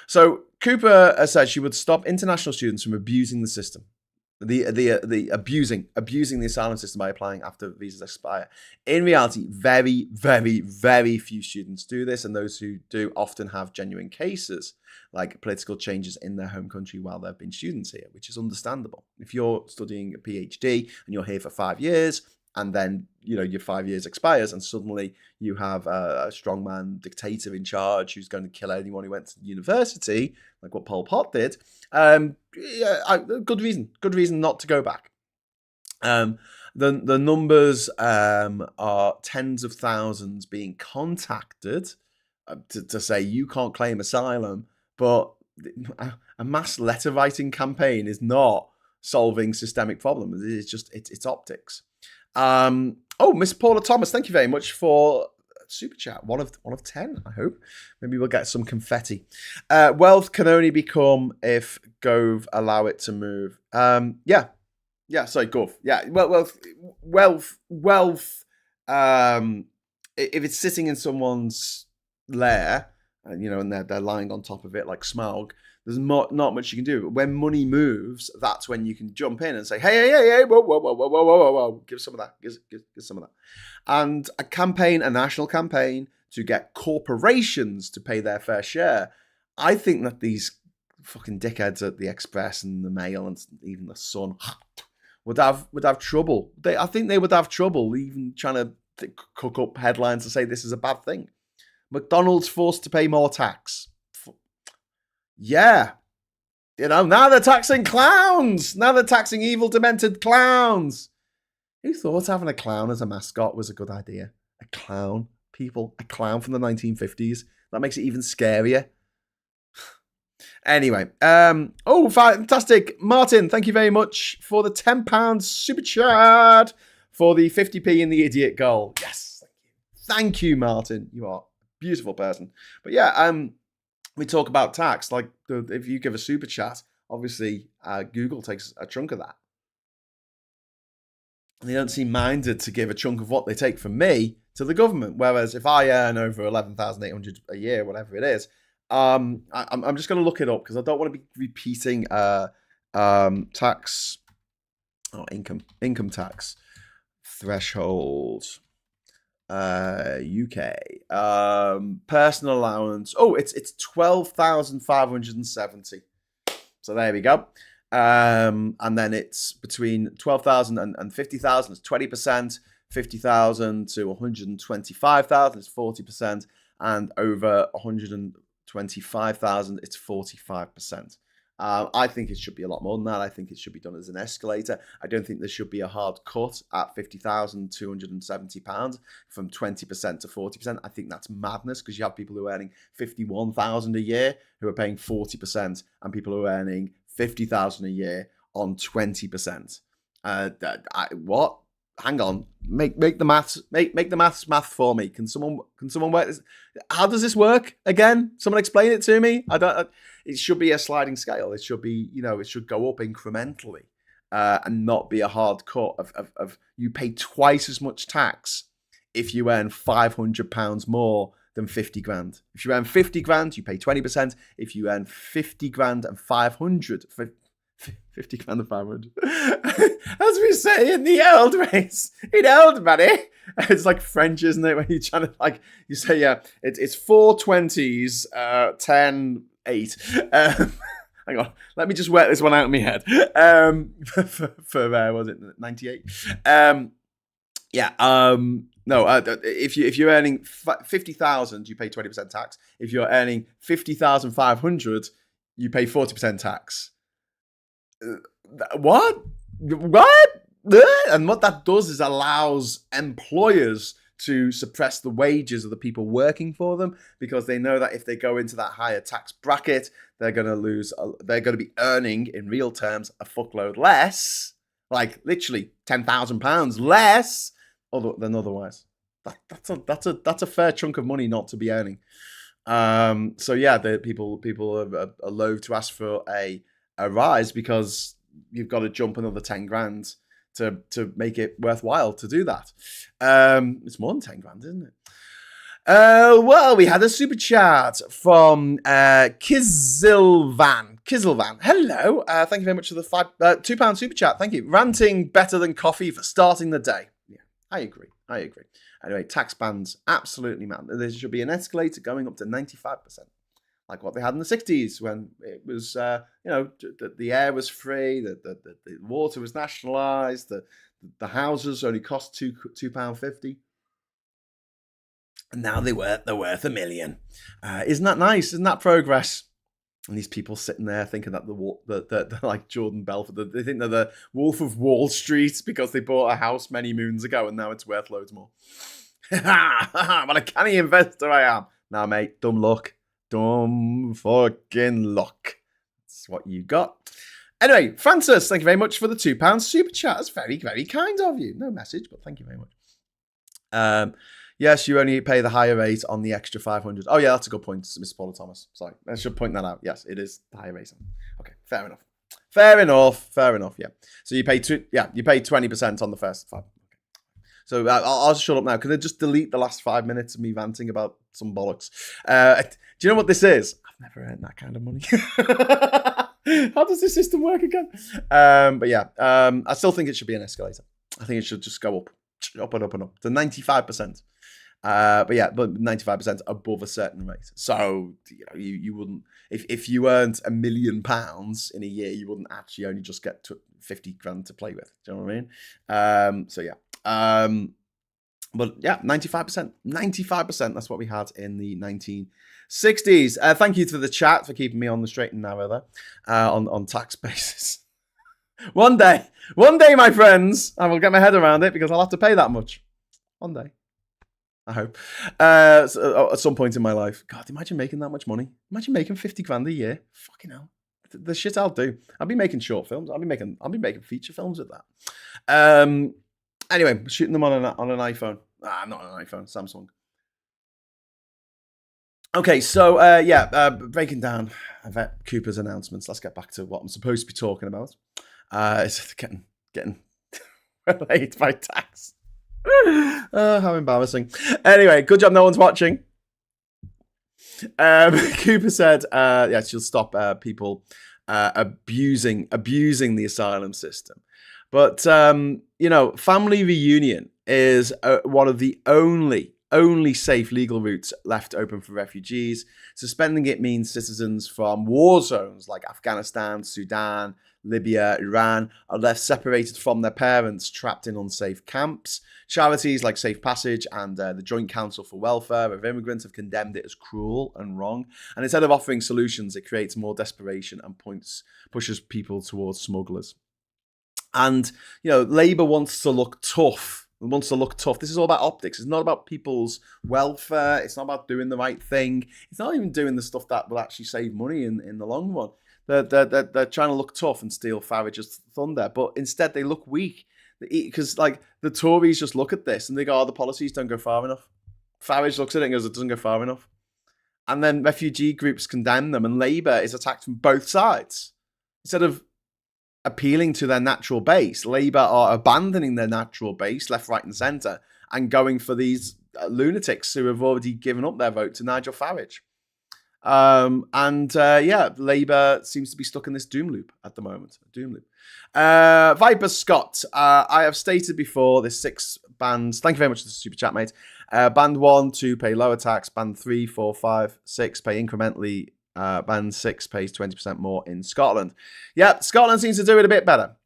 S1: So Cooper said she would stop international students from abusing the system, the abusing the asylum system by applying after visas expire. In reality, very, very, very few students do this, and those who do often have genuine cases, like political changes in their home country while they've been students here, which is understandable. If you're studying a PhD and you're here for 5 years, and then your 5 years expires, and suddenly you have a strongman dictator in charge who's going to kill anyone who went to university, like what Pol Pot did. Good reason not to go back. The numbers are tens of thousands being contacted to say you can't claim asylum, but a mass letter writing campaign is not solving systemic problems. It's optics. Miss Paula Thomas, thank you very much for super chat. One of 10, I hope. Maybe we'll get some confetti. Wealth can only become if Gove allow it to move. Sorry, Gov. Yeah, wealth. If it's sitting in someone's lair, and they're lying on top of it like smog, there's not much you can do. But when money moves, that's when you can jump in and say, hey, whoa, give some of that, give some of that. And a national campaign to get corporations to pay their fair share. I think that these fucking dickheads at the Express and the Mail and even the Sun would have trouble. I think they would have trouble even trying to cook up headlines to say this is a bad thing. McDonald's forced to pay more tax. Yeah. Now they're taxing clowns. Now they're taxing evil, demented clowns. Who thought having a clown as a mascot was a good idea? A clown, people. A clown from the 1950s. That makes it even scarier. Anyway. Fantastic. Martin, thank you very much for the £10 super chat for the 50p in the idiot goal. Yes. Thank you, Martin. You are a beautiful person. But yeah, we talk about tax. Like, if you give a super chat, obviously Google takes a chunk of that. And they don't seem minded to give a chunk of what they take from me to the government. Whereas if I earn over 11,800 a year, whatever it is, I'm just going to look it up because I don't want to be repeating tax or income tax threshold. UK personal allowance. It's 12,570. So there we go. And then it's between 12,000 and 50,000 is 20%, 50,000 to 125,000 is 40%, and over 125,000 it's 45%. I think it should be a lot more than that. I think it should be done as an escalator. I don't think there should be a hard cut at £50,270 from 20% to 40%. I think that's madness because you have people who are earning £51,000 a year who are paying 40%, and people who are earning £50,000 a year on 20%. What? hang on, make the maths math for me. Can someone work this? How does this work again? Someone explain it to me. It should be a sliding scale. It should be, it should go up incrementally, and not be a hard cut of you pay twice as much tax if you earn £500 more than 50 grand. If you earn 50 grand, you pay 20%. If you earn 50 grand and 500, 50 grand and 500. As we say in the old ways, in old money. It's like French, isn't it? When you're trying to, you say, yeah, it's 420s, 10, 8. Hang on, let me just work this one out in my head. Was it 98? If you're earning 50,000, you pay 20% tax. If you're earning 50,500, you pay 40% tax. What? And what that does is allows employers to suppress the wages of the people working for them, because they know that if they go into that higher tax bracket, they're going to be earning in real terms a fuckload less, like literally £10,000 less than otherwise. That's a fair chunk of money not to be earning. The people are loath to ask for a rise, because you've got to jump another 10 grand to make it worthwhile to do that. It's more than 10 grand, isn't it? Well, we had a super chat from Kizilvan. Hello. Thank you very much for the £2 super chat. Thank you. Ranting better than coffee for starting the day. Yeah, I agree. Anyway, tax bans, absolutely, man. There should be an escalator going up to 95%. Like what they had in the 60s, when it was, the air was free, the water was nationalised, the houses only cost £2.50. And now they're worth $1 million. Isn't that nice? Isn't that progress? And these people sitting there thinking that they're like Jordan Belfort. They think they're the Wolf of Wall Street because they bought a house many moons ago and now it's worth loads more. What a canny investor I am. Now, mate, dumb luck. Dumb fucking luck. That's what you got. Anyway, Francis, thank you very much for the £2 super chat. That's very, very kind of you. No message, but thank you very much. Yes, you only pay the higher rate on the extra 500. Oh, yeah, that's a good point, Mr. Paula Thomas. Sorry, I should point that out. Yes, it is the higher rate. Okay, fair enough. Yeah. So you pay 20% on the first 5. So I'll shut up now. Can I just delete the last 5 minutes of me ranting about some bollocks? Do you know what this is? I've never earned that kind of money. How does this system work again? I still think it should be an escalator. I think it should just go up and up to 95%. But 95% above a certain rate. So you wouldn't, if you earned £1 million in a year, you wouldn't actually only just get 50 grand to play with. Do you know what I mean? 95%. 95%. That's what we had in the 1960s. Thank you to the chat for keeping me on the straight and narrow there, on tax basis. One day, my friends, I will get my head around it because I'll have to pay that much. One day. I hope. At some point in my life. God, imagine making that much money. Imagine making 50 grand a year. Fucking hell. The shit I'll do. I'll be making short films. I'll be making feature films with that. Anyway, shooting them on an iPhone. Not an iPhone, Samsung. Okay, so breaking down Yvette Cooper's announcements. Let's get back to what I'm supposed to be talking about. It's getting late by tax. How embarrassing. Anyway, good job no one's watching. Cooper said she'll stop people abusing the asylum system. But family reunion is one of the only safe legal routes left open for refugees. Suspending it means citizens from war zones like Afghanistan, Sudan, Libya, Iran are left separated from their parents, trapped in unsafe camps. Charities like Safe Passage and the Joint Council for Welfare of Immigrants have condemned it as cruel and wrong. And instead of offering solutions, it creates more desperation and pushes people towards smugglers. And, Labour wants to look tough. This is all about optics. It's not about people's welfare. It's not about doing the right thing. It's not even doing the stuff that will actually save money in the long run. They're trying to look tough and steal Farage's thunder, but instead they look weak. Because like the Tories just look at this and they go, "Oh, the policies don't go far enough." Farage looks at it and goes, "It doesn't go far enough." And then refugee groups condemn them, and Labour is attacked from both sides. Instead of appealing to their natural base, Labour are abandoning their natural base, left, right, and centre, and going for these lunatics who have already given up their vote to Nigel Farage. Labour seems to be stuck in this doom loop at the moment. Doom loop. Viper Scott, I have stated before, there's 6 bands. Thank you very much for the super chat, mate. Band 1, 2 pay lower tax. Band 3, 4, 5, 6 pay incrementally. Band 6 pays 20% more in Scotland. Yeah, Scotland seems to do it a bit better.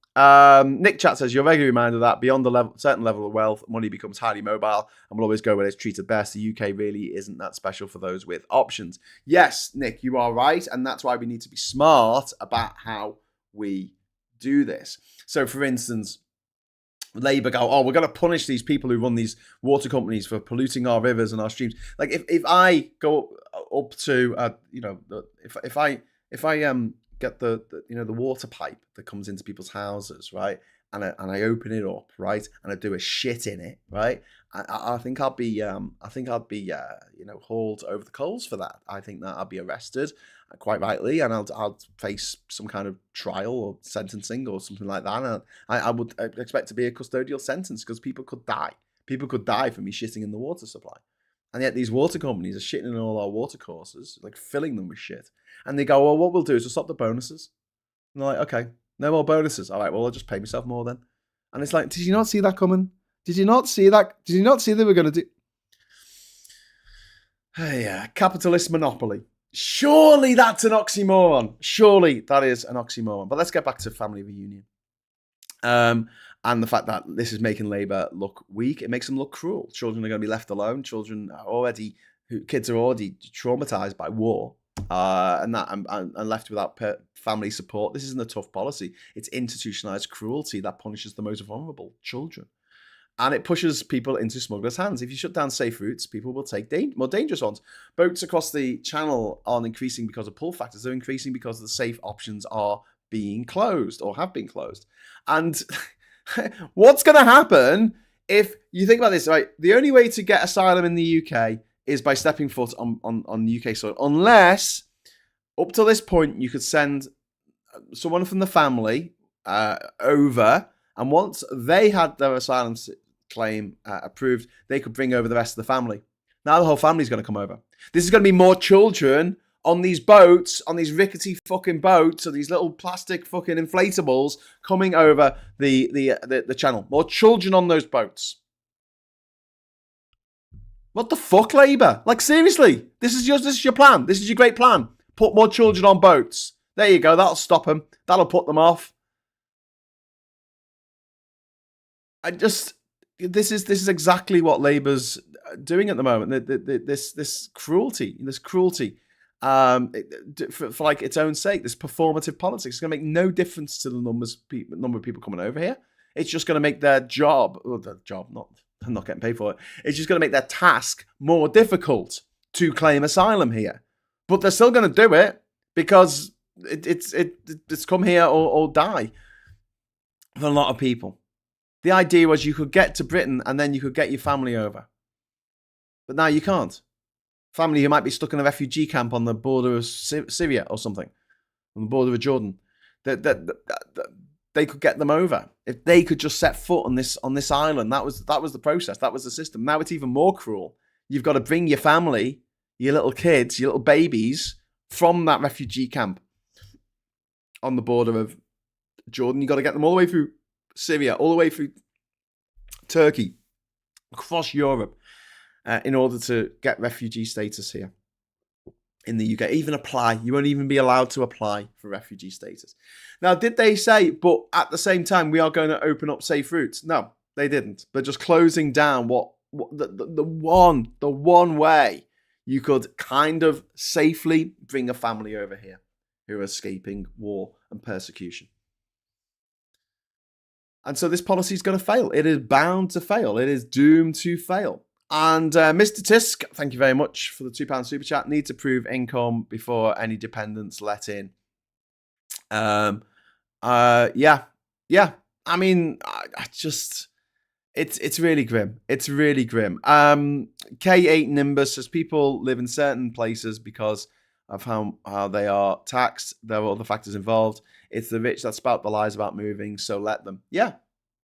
S1: Nick Chat says, you're regularly reminded that beyond a certain level of wealth, money becomes highly mobile and will always go where it's treated best. The UK really isn't that special for those with options. Yes, Nick, you are right. And that's why we need to be smart about how we do this. So, for instance, Labour go, oh, we're going to punish these people who run these water companies for polluting our rivers and our streams. Like if I go up to, if I get the water pipe that comes into people's houses, right, and I open it up, right, and I do a shit in it, right, I think I'd be hauled over the coals for that. I think that I'd be arrested, quite rightly, and I'll face some kind of trial or sentencing or something like that. And I would expect to be a custodial sentence because people could die. People could die from me shitting in the water supply. And yet these water companies are shitting in all our water courses, like filling them with shit. And they go, well, what we'll do is we'll stop the bonuses. And they're like, okay, no more bonuses. All right, well, I'll just pay myself more then. And it's like, did you not see that coming? Did you not see that? Did you not see they were going to do? Yeah, capitalist monopoly. Surely that's an oxymoron. Surely that is an oxymoron. But let's get back to family reunion. And the fact that this is making Labour look weak, it makes them look cruel. Children are going to be left alone. Kids are already traumatized by war, and left without family support. This isn't a tough policy. It's institutionalized cruelty that punishes the most vulnerable, children. And it pushes people into smugglers' hands. If you shut down safe routes, people will take more dangerous ones. Boats across the channel aren't increasing because of pull factors. They're increasing because the safe options are being closed or have been closed. And what's going to happen if you think about this, right? The only way to get asylum in the UK is by stepping foot on UK soil. Unless, up to this point, you could send someone from the family over, and once they had their asylum claim approved, they could bring over the rest of the family. Now the whole family's going to come over. This is going to be more children on these boats, on these rickety fucking boats, or these little plastic fucking inflatables coming over the channel. More children on those boats. What the fuck, Labour? Like, seriously, this is your plan. This is your great plan. Put more children on boats. There you go. That'll stop them. That'll put them off. This is exactly what Labour's doing at the moment. This cruelty, for like its own sake, this performative politics is going to make no difference to the number of people coming over here. It's just going to make their job, not getting paid for it. It's just going to make their task more difficult to claim asylum here. But they're still going to do it because it's come here or die for a lot of people. The idea was you could get to Britain and then you could get your family over. But now you can't. Family who might be stuck in a refugee camp on the border of Syria or something, on the border of Jordan. They could get them over. If they could just set foot on this island, that was the process. That was the system. Now it's even more cruel. You've got to bring your family, your little kids, your little babies from that refugee camp on the border of Jordan. You've got to get them all the way through Syria, all the way through Turkey, across Europe, in order to get refugee status here in the UK. Even apply. You won't even be allowed to apply for refugee status. Now, did they say, but at the same time, we are going to open up safe routes? No, they didn't. They're just closing down the one way you could kind of safely bring a family over here who are escaping war and persecution. And so this policy is going to fail. It is bound to fail. It is doomed to fail. And Mr. Tisk, thank you very much for the £2 super chat. Need to prove income before any dependents let in. Yeah. I mean, It's really grim. It's really grim. K8 Nimbus says people live in certain places because of how they are taxed. There are other factors involved. It's the rich that spout the lies about moving, so let them. Yeah,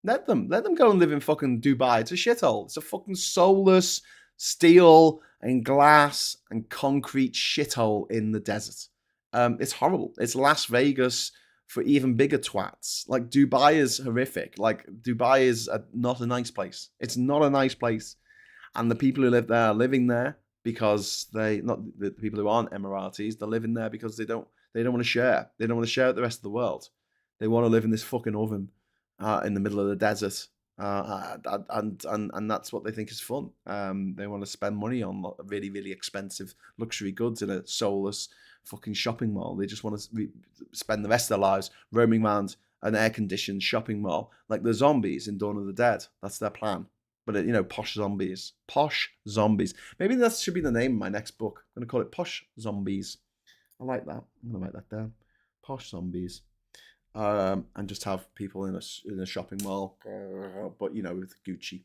S1: let them. Let them go and live in fucking Dubai. It's a shithole. It's a fucking soulless steel and glass and concrete shithole in the desert. It's horrible. It's Las Vegas for even bigger twats. Like, Dubai is horrific. Like, Dubai is not a nice place. It's not a nice place. And the people who live there are living there because not the people who aren't Emiratis, they're living there because they don't want to share. They don't want to share with the rest of the world. They want to live in this fucking oven in the middle of the desert. And that's what they think is fun. They want to spend money on really, really expensive luxury goods in a soulless fucking shopping mall. They just want to spend the rest of their lives roaming around an air-conditioned shopping mall like the zombies in Dawn of the Dead. That's their plan. But, posh zombies. Posh zombies. Maybe that should be the name of my next book. I'm going to call it Posh Zombies. I like that. I'm going to write that down. Posh zombies. And just have people in a shopping mall, but with Gucci.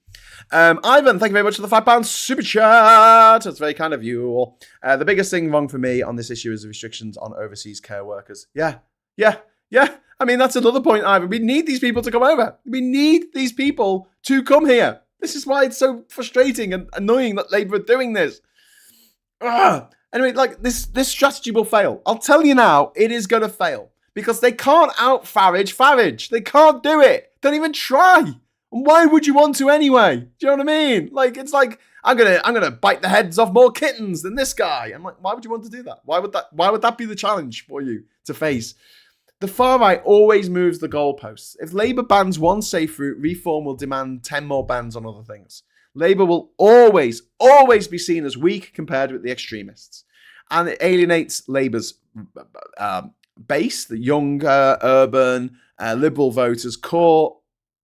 S1: Ivan, thank you very much for the £5 super chat. That's very kind of you. The biggest thing wrong for me on this issue is the restrictions on overseas care workers. Yeah. I mean, that's another point, Ivan. We need these people to come over. We need these people to come here. This is why it's so frustrating and annoying that Labour are doing this. Anyway, like this strategy will fail. I'll tell you now, it is going to fail. Because they can't out Farage. They can't do it. Don't even try. And why would you want to anyway? Do you know what I mean? Like, it's like, I'm gonna bite the heads off more kittens than this guy. I'm like, why would you want to do that? Why would that be the challenge for you to face? The far right always moves the goalposts. If Labour bans one safe route, Reform will demand 10 more bans on other things. Labour will always be seen as weak compared with the extremists. And it alienates Labour's base, the young, urban, liberal voters. Core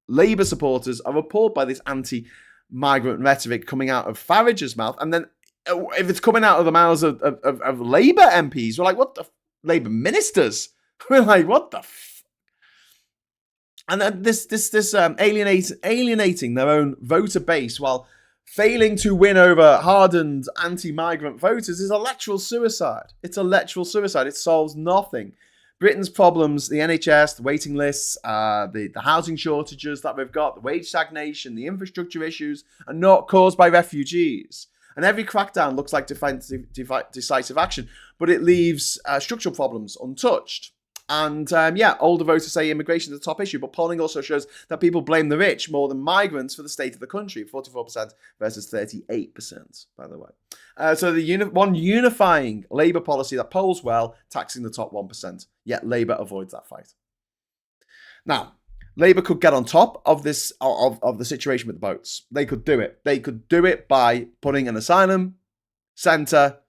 S1: Labour supporters are appalled by this anti-migrant rhetoric coming out of Farage's mouth. And then if it's coming out of the mouths of Labour MPs, we're like, what the Labour ministers? We're like, what the And then this alienating their own voter base while failing to win over hardened anti-migrant voters is a lateral suicide. It's a lateral suicide. It solves nothing. Britain's problems, the NHS, the waiting lists, the housing shortages that we've got, the wage stagnation, the infrastructure issues are not caused by refugees. And every crackdown looks like decisive action, but it leaves structural problems untouched. And older voters say immigration is the top issue, but polling also shows that people blame the rich more than migrants for the state of the country, 44% versus 38%, by the way. So the one unifying Labour policy that polls well, taxing the top 1%, yet Labour avoids that fight. Now, Labour could get on top of this of the situation with the boats. They could do it. They could do it by putting an asylum centre,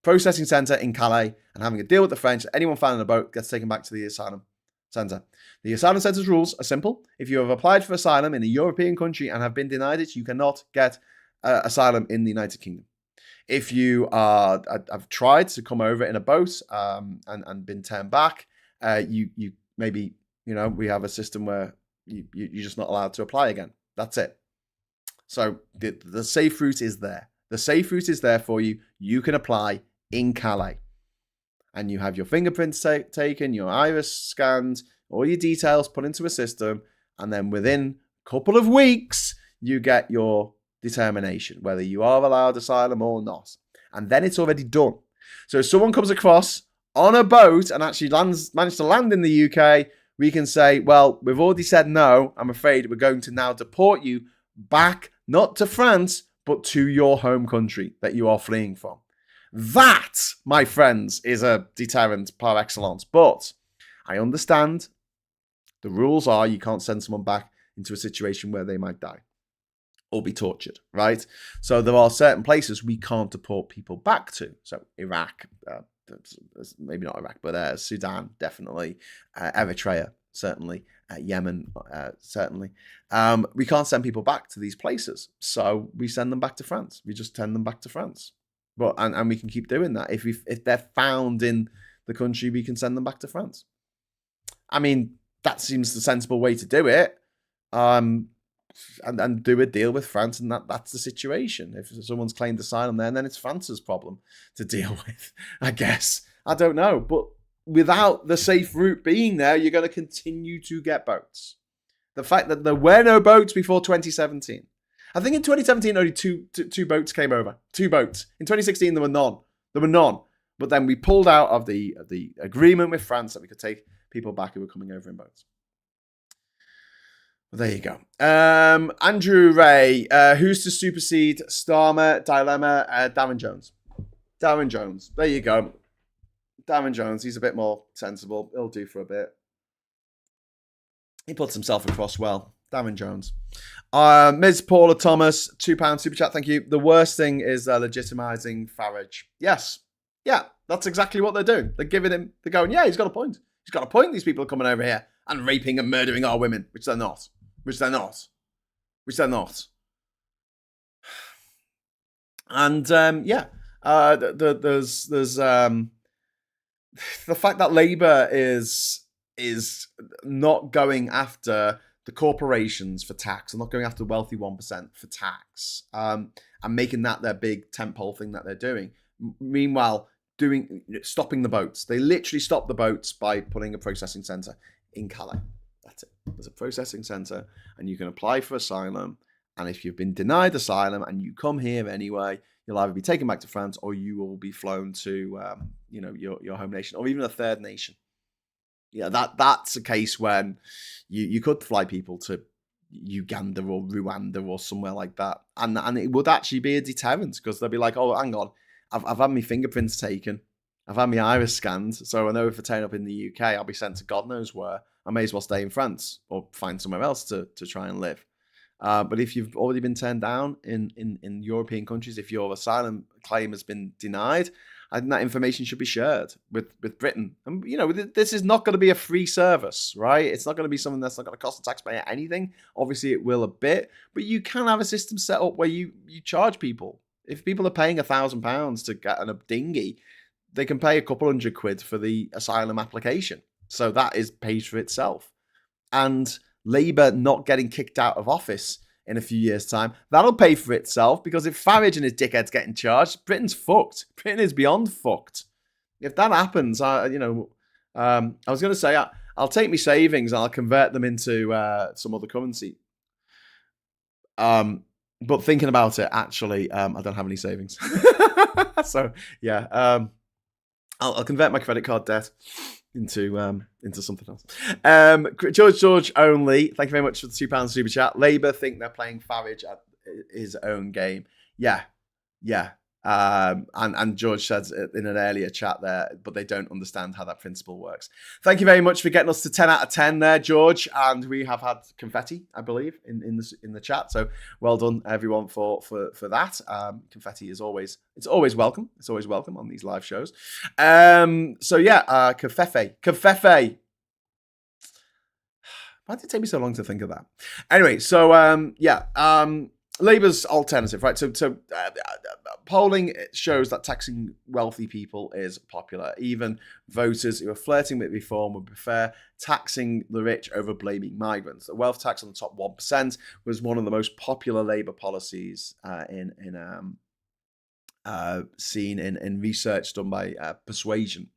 S1: processing centre in Calais and having a deal with the French. Anyone found in a boat gets taken back to the asylum centre. The asylum centre's rules are simple. If you have applied for asylum in a European country and have been denied it, you cannot get asylum in the United Kingdom. If you have tried to come over in a boat and been turned back, you maybe, we have a system where you're just not allowed to apply again. That's it. So the safe route is there. The safe route is there for you. You can apply in Calais. And you have your fingerprints taken, your iris scanned, all your details put into a system. And then within a couple of weeks, you get your determination, whether you are allowed asylum or not. And then it's already done. So if someone comes across on a boat and actually managed to land in the UK, we can say, well, we've already said no. I'm afraid we're going to now deport you back, not to France, but to your home country that you are fleeing from. That, my friends, is a deterrent par excellence. But I understand the rules are you can't send someone back into a situation where they might die or be tortured, right? So there are certain places we can't deport people back to. So Iraq, maybe not Iraq, but Sudan, definitely. Eritrea, certainly. Yemen, certainly. We can't send people back to these places. So we send them back to France. We just send them back to France. But and we can keep doing that. If they're found in the country, we can send them back to France. I mean, that seems the sensible way to do it. and do a deal with France, and that's the situation. If someone's claimed asylum there, then it's France's problem to deal with, I guess. I don't know, but without the safe route being there, you're going to continue to get boats. The fact that there were no boats before 2017. I think in 2017 only two boats came over. 2 boats. In 2016 there were none. But then we pulled out of the agreement with France that we could take people back who were coming over in boats. Well, there you go. Andrew Ray, who's to supersede Starmer, Dilemma, Darren Jones. Darren Jones. There you go. Darren Jones, he's a bit more sensible. He'll do for a bit. He puts himself across well. Darren Jones. Ms. Paula Thomas, £2 super chat, thank you. The worst thing is legitimising Farage. Yes. Yeah, that's exactly what they're doing. They're going, yeah, he's got a point. He's got a point. These people are coming over here and raping and murdering our women, which they're not. And there's the fact that Labour is not going after the corporations for tax, and not going after the wealthy 1% for tax, and making that their big tentpole thing that they're doing. Meanwhile, stopping the boats. They literally stopped the boats by putting a processing centre in Calais. That's it. There's a processing centre, and you can apply for asylum. And if you've been denied asylum and you come here anyway, you'll either be taken back to France or you will be flown to, your home nation, or even a third nation. Yeah, that's a case when you could fly people to Uganda or Rwanda or somewhere like that, and it would actually be a deterrent, because they'll be like, oh, hang on, I've had my fingerprints taken, I've had my iris scanned, so I know if I turn up in the UK, I'll be sent to God knows where. I may as well stay in France or find somewhere else to try and live. But if you've already been turned down in European countries, if your asylum claim has been denied, I think that information should be shared with Britain. And, this is not going to be a free service, right? It's not going to be something that's not going to cost the taxpayer anything. Obviously, it will a bit, but you can have a system set up where you charge people. If people are paying £1,000 to get a dinghy, they can pay a couple £100 for the asylum application. So that is paid for itself. And Labour not getting kicked out of office in a few years' time, that'll pay for itself, because if Farage and his dickheads get in charge, Britain's fucked. Britain is beyond fucked. If that happens, I was going to say, I'll take my savings and I'll convert them into some other currency. But thinking about it, actually, I don't have any savings. So, yeah, I'll convert my credit card debt into something else. George only, thank you very much for the £2 super chat. Labour think they're playing Farage at his own game. Yeah. And George says in an earlier chat there, but they don't understand how that principle works. Thank you very much for getting us to 10 out of 10 there, George. And we have had confetti, I believe, in the chat. So well done, everyone, for that. Confetti is always welcome. It's always welcome on these live shows. So yeah, Covfefe. Why did it take me so long to think of that? Anyway, so Labour's alternative, right? So polling shows that taxing wealthy people is popular. Even voters who are flirting with reform would prefer taxing the rich over blaming migrants. The wealth tax on the top 1% was one of the most popular Labour policies seen in research done by Persuasion.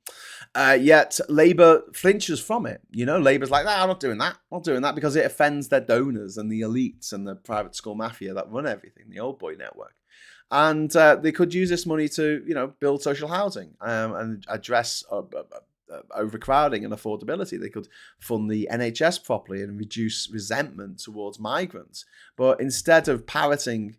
S1: Yet Labour flinches from it. Labour's like, I'm not doing that. I'm not doing that because it offends their donors and the elites and the private school mafia that run everything, the old boy network. And they could use this money to, build social housing and address overcrowding and affordability. They could fund the NHS properly and reduce resentment towards migrants. But instead of parroting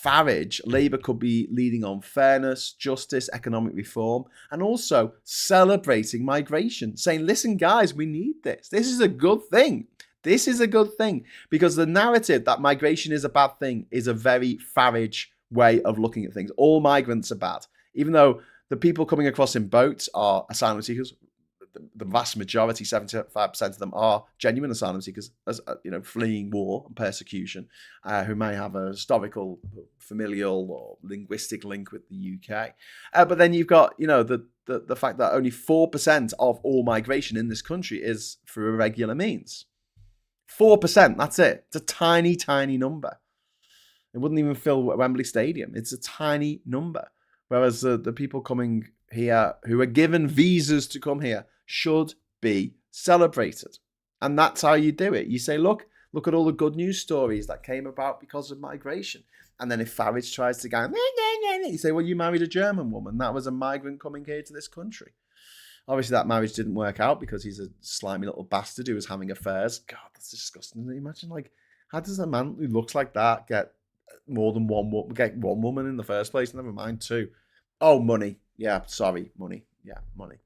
S1: Farage, Labour could be leading on fairness, justice, economic reform, and also celebrating migration, saying, listen, guys, we need this. This is a good thing. This is a good thing, because the narrative that migration is a bad thing is a very Farage way of looking at things. All migrants are bad, even though the people coming across in boats are asylum seekers. The vast majority, 75% of them, are genuine asylum seekers, fleeing war and persecution, who may have a historical, familial, or linguistic link with the UK. But then you've got, the fact that only 4% of all migration in this country is through irregular means. 4%, that's it. It's a tiny, tiny number. It wouldn't even fill Wembley Stadium. It's a tiny number. Whereas the people coming here who are given visas to come here should be celebrated. And that's how you do it. You say, look at all the good news stories that came about because of migration. And then if Farage tries to go, you say, well, you married a German woman. That was a migrant coming here to this country. Obviously, that marriage didn't work out because he's a slimy little bastard who was having affairs. God, that's disgusting. Imagine, like, how does a man who looks like that get more than one woman in the first place? Never mind two. Oh, money. Yeah, sorry, money. Yeah, money.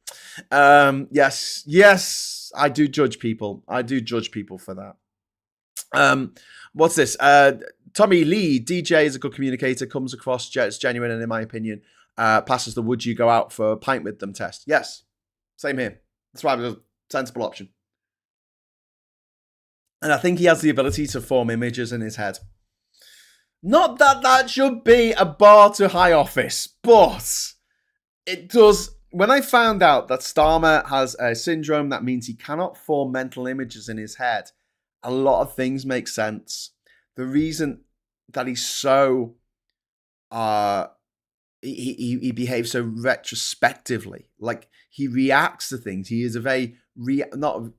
S1: Yes, I do judge people. I do judge people for that. What's this? Tommy Lee, DJ is a good communicator, comes across as genuine, and in my opinion, passes the would you go out for a pint with them test. Yes, same here. That's why it was a sensible option. And I think he has the ability to form images in his head. Not that that should be a bar to high office, but it does. When I found out that Starmer has a syndrome that means he cannot form mental images in his head, a lot of things make sense. The reason that he's so, he behaves so retrospectively, like he reacts to things. He is a very, reactionary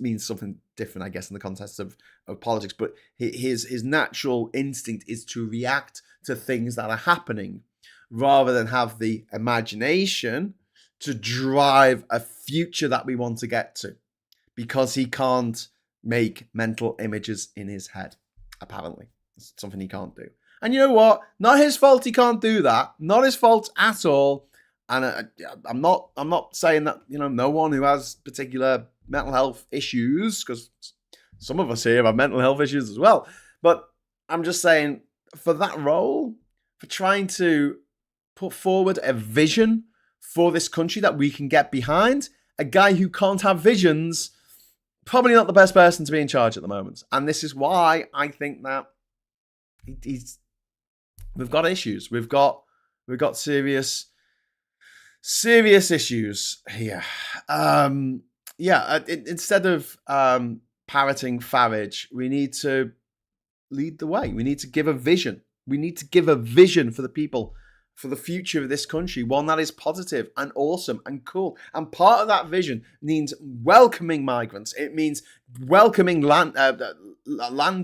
S1: means something different, I guess, in the context of politics, but his natural instinct is to react to things that are happening rather than have the imagination to drive a future that we want to get to, because he can't make mental images in his head, apparently. It's something he can't do. And you know what? Not his fault he can't do that. Not his fault at all. And I'm not saying that, no one who has particular mental health issues, because some of us here have mental health issues as well. But I'm just saying, for that role, for trying to put forward a vision for this country that we can get behind, a guy who can't have visions, probably not the best person to be in charge at the moment. And this is why I think that we've got issues. We've got serious issues here. Instead of parroting Farage, we need to lead the way. We need to give a vision. We need to give a vision for the people, for the future of this country, one that is positive and awesome and cool. And part of that vision means welcoming migrants. It means welcoming land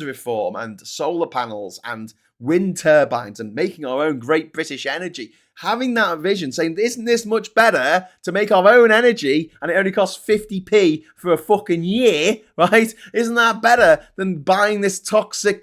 S1: reform and solar panels and wind turbines and making our own great British energy. Having that vision, saying, isn't this much better to make our own energy and it only costs 50p for a fucking year, right? Isn't that better than buying this toxic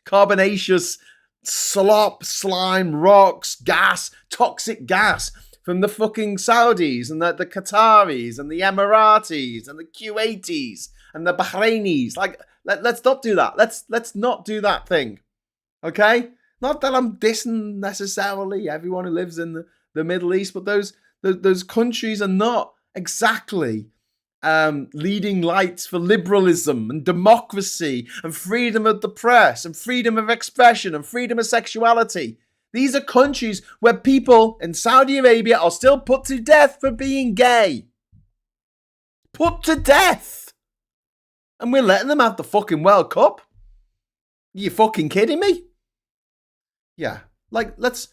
S1: carbonaceous slop, slime, rocks, gas, toxic gas from the fucking Saudis and the Qataris and the Emiratis and the Kuwaitis and the Bahrainis? Like, let's not do that. Let's not do that thing. Okay? Not that I'm dissing necessarily everyone who lives in the Middle East, but those countries are not exactly leading lights for liberalism and democracy and freedom of the press and freedom of expression and freedom of sexuality. These are countries where people in Saudi Arabia are still put to death for being gay. Put to death. And we're letting them have the fucking World Cup? Are you fucking kidding me? Yeah, like let's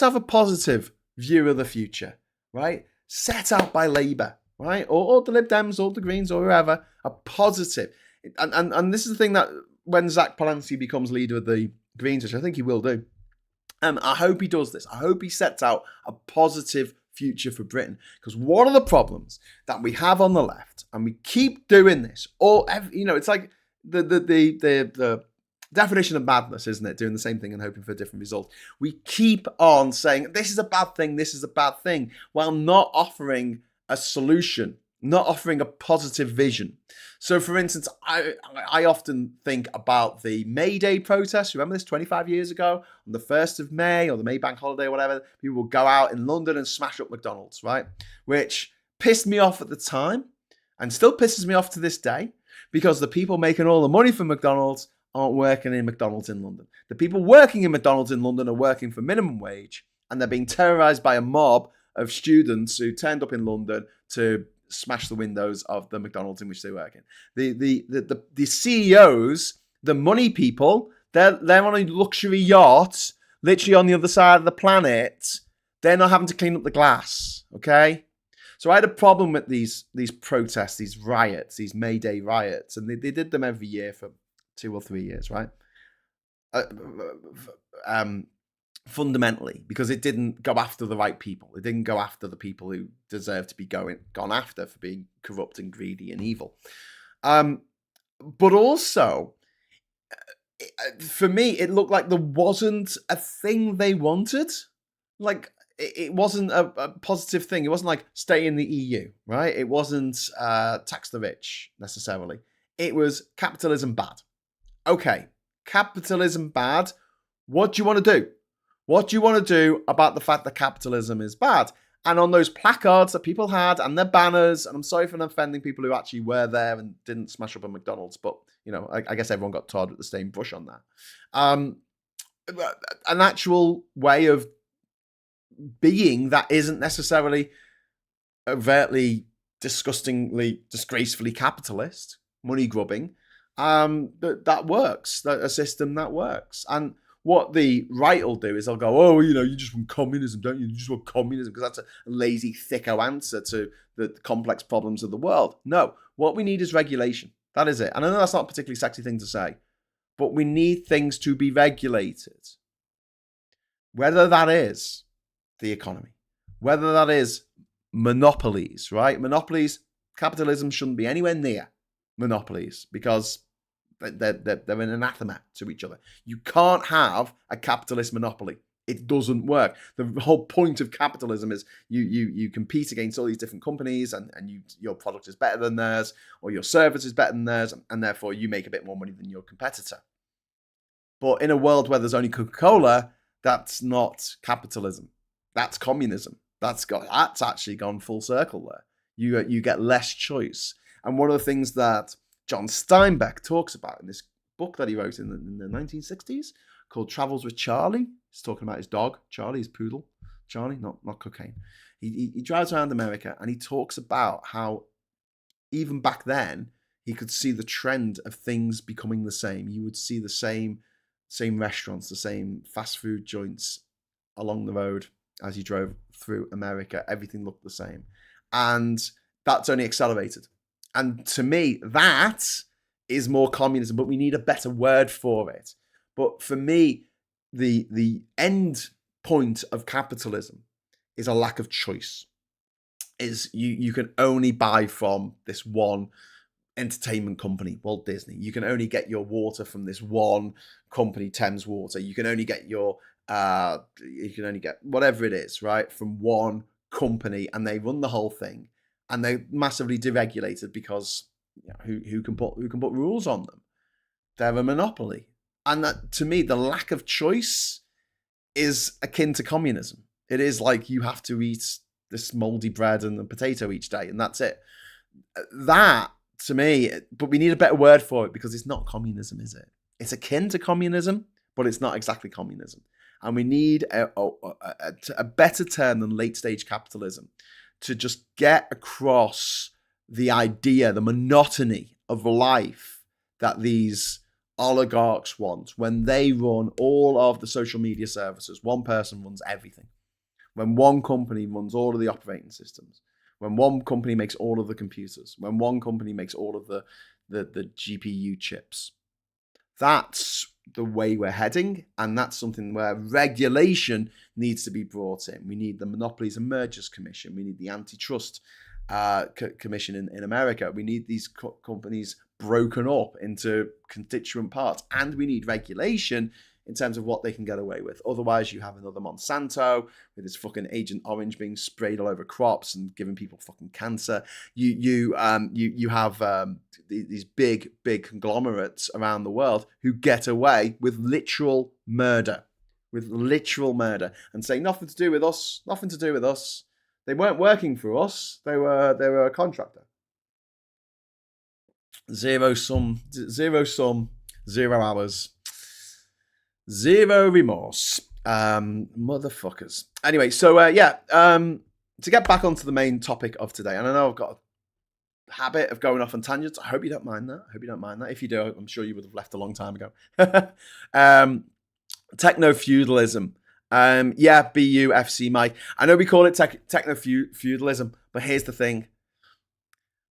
S1: have a positive view of the future, right? Set out by Labour, right? Or the Lib Dems or the Greens or whoever, a positive. And this is the thing that when Zach Palance becomes leader of the Greens, which I think he will do, I hope he does this. I hope he sets out a positive future for Britain. Because one of the problems that we have on the left, and we keep doing this, it's like the definition of madness, isn't it? Doing the same thing and hoping for a different result. We keep on saying, this is a bad thing, this is a bad thing, while not offering a solution, not offering a positive vision. So, for instance, I often think about the May Day protests. Remember this 25 years ago? On the 1st of May or the May Bank holiday or whatever, people would go out in London and smash up McDonald's, right? Which pissed me off at the time and still pisses me off to this day, because the people making all the money from McDonald's aren't working in McDonald's in London. The people working in McDonald's in London are working for minimum wage, and they're being terrorised by a mob of students who turned up in London to smash the windows of the McDonald's in which they work in. The CEOs, the money people, they're on a luxury yacht, literally on the other side of the planet. They're not having to clean up the glass, okay? So I had a problem with these protests, these riots, these May Day riots, and they did them every year for 2 or 3 years, right? Fundamentally, because it didn't go after the right people. It didn't go after the people who deserve to be gone after for being corrupt and greedy and evil. But also, for me, it looked like there wasn't a thing they wanted. Like, it wasn't a positive thing. It wasn't like stay in the EU, right? It wasn't tax the rich necessarily. It was capitalism bad. Okay, capitalism bad. What do you want to do? What do you want to do about the fact that capitalism is bad? And on those placards that people had and their banners, and I'm sorry for offending people who actually were there and didn't smash up a McDonald's, but, you know, I guess everyone got tarred with the same brush on that. An actual way of being that isn't necessarily overtly, disgustingly, disgracefully capitalist, money grubbing, that works, a system that works. And what the right will do is they'll go, oh, you know, you just want communism, don't you? You just want communism, because that's a lazy, thicko answer to the complex problems of the world. No, what we need is regulation. That is it. And I know that's not a particularly sexy thing to say, but we need things to be regulated. Whether that is the economy, whether that is monopolies, right? Monopolies, capitalism shouldn't be anywhere near monopolies because they're an anathema to each other. You can't have a capitalist monopoly. It doesn't work. The whole point of capitalism is you compete against all these different companies and your product is better than theirs or your service is better than theirs, and therefore you make a bit more money than your competitor. But in a world where there's only Coca-Cola, that's not capitalism. That's communism. That's actually gone full circle there. You get less choice. And one of the things that John Steinbeck talks about in this book that he wrote in the 1960s called Travels with Charlie. He's talking about his dog, Charlie, his poodle. Charlie, not cocaine. He drives around America and he talks about how even back then he could see the trend of things becoming the same. You would see the same restaurants, the same fast food joints along the road as you drove through America. Everything looked the same. And that's only accelerated. And to me, that is more communism, but we need a better word for it. But for me, the end point of capitalism is a lack of choice. Is you can only buy from this one entertainment company, Walt Disney. You can only get your water from this one company, Thames Water. You can only get whatever it is, right, from one company, and they run the whole thing. And they're massively deregulated because who can put rules on them? They're a monopoly. And that, to me, the lack of choice is akin to communism. It is like you have to eat this moldy bread and a potato each day, and that's it. That, to me, but we need a better word for it because it's not communism, is it? It's akin to communism, but it's not exactly communism. And we need a better term than late-stage capitalism to just get across the idea, the monotony of life that these oligarchs want when they run all of the social media services. One person runs everything. When one company runs all of the operating systems. When one company makes all of the computers. When one company makes all of the GPU chips. That's the way we're heading, and that's something where regulation needs to be brought in. We need the Monopolies and Mergers Commission. We need the Antitrust Commission in America. We need these companies broken up into constituent parts, and we need regulation in terms of what they can get away with. Otherwise, you have another Monsanto with its fucking Agent Orange being sprayed all over crops and giving people fucking cancer. You have these big conglomerates around the world who get away with literal murder, and say nothing to do with us, nothing to do with us. They weren't working for us. They were a contractor. Zero sum, 0 hours. Zero remorse. Motherfuckers. Anyway, so to get back onto the main topic of today, and I know I've got habit of going off on tangents. I hope you don't mind that. If you do, I'm sure you would have left a long time ago. Techno-feudalism. BUFC Mike. I know we call it techno-feudalism, but here's the thing.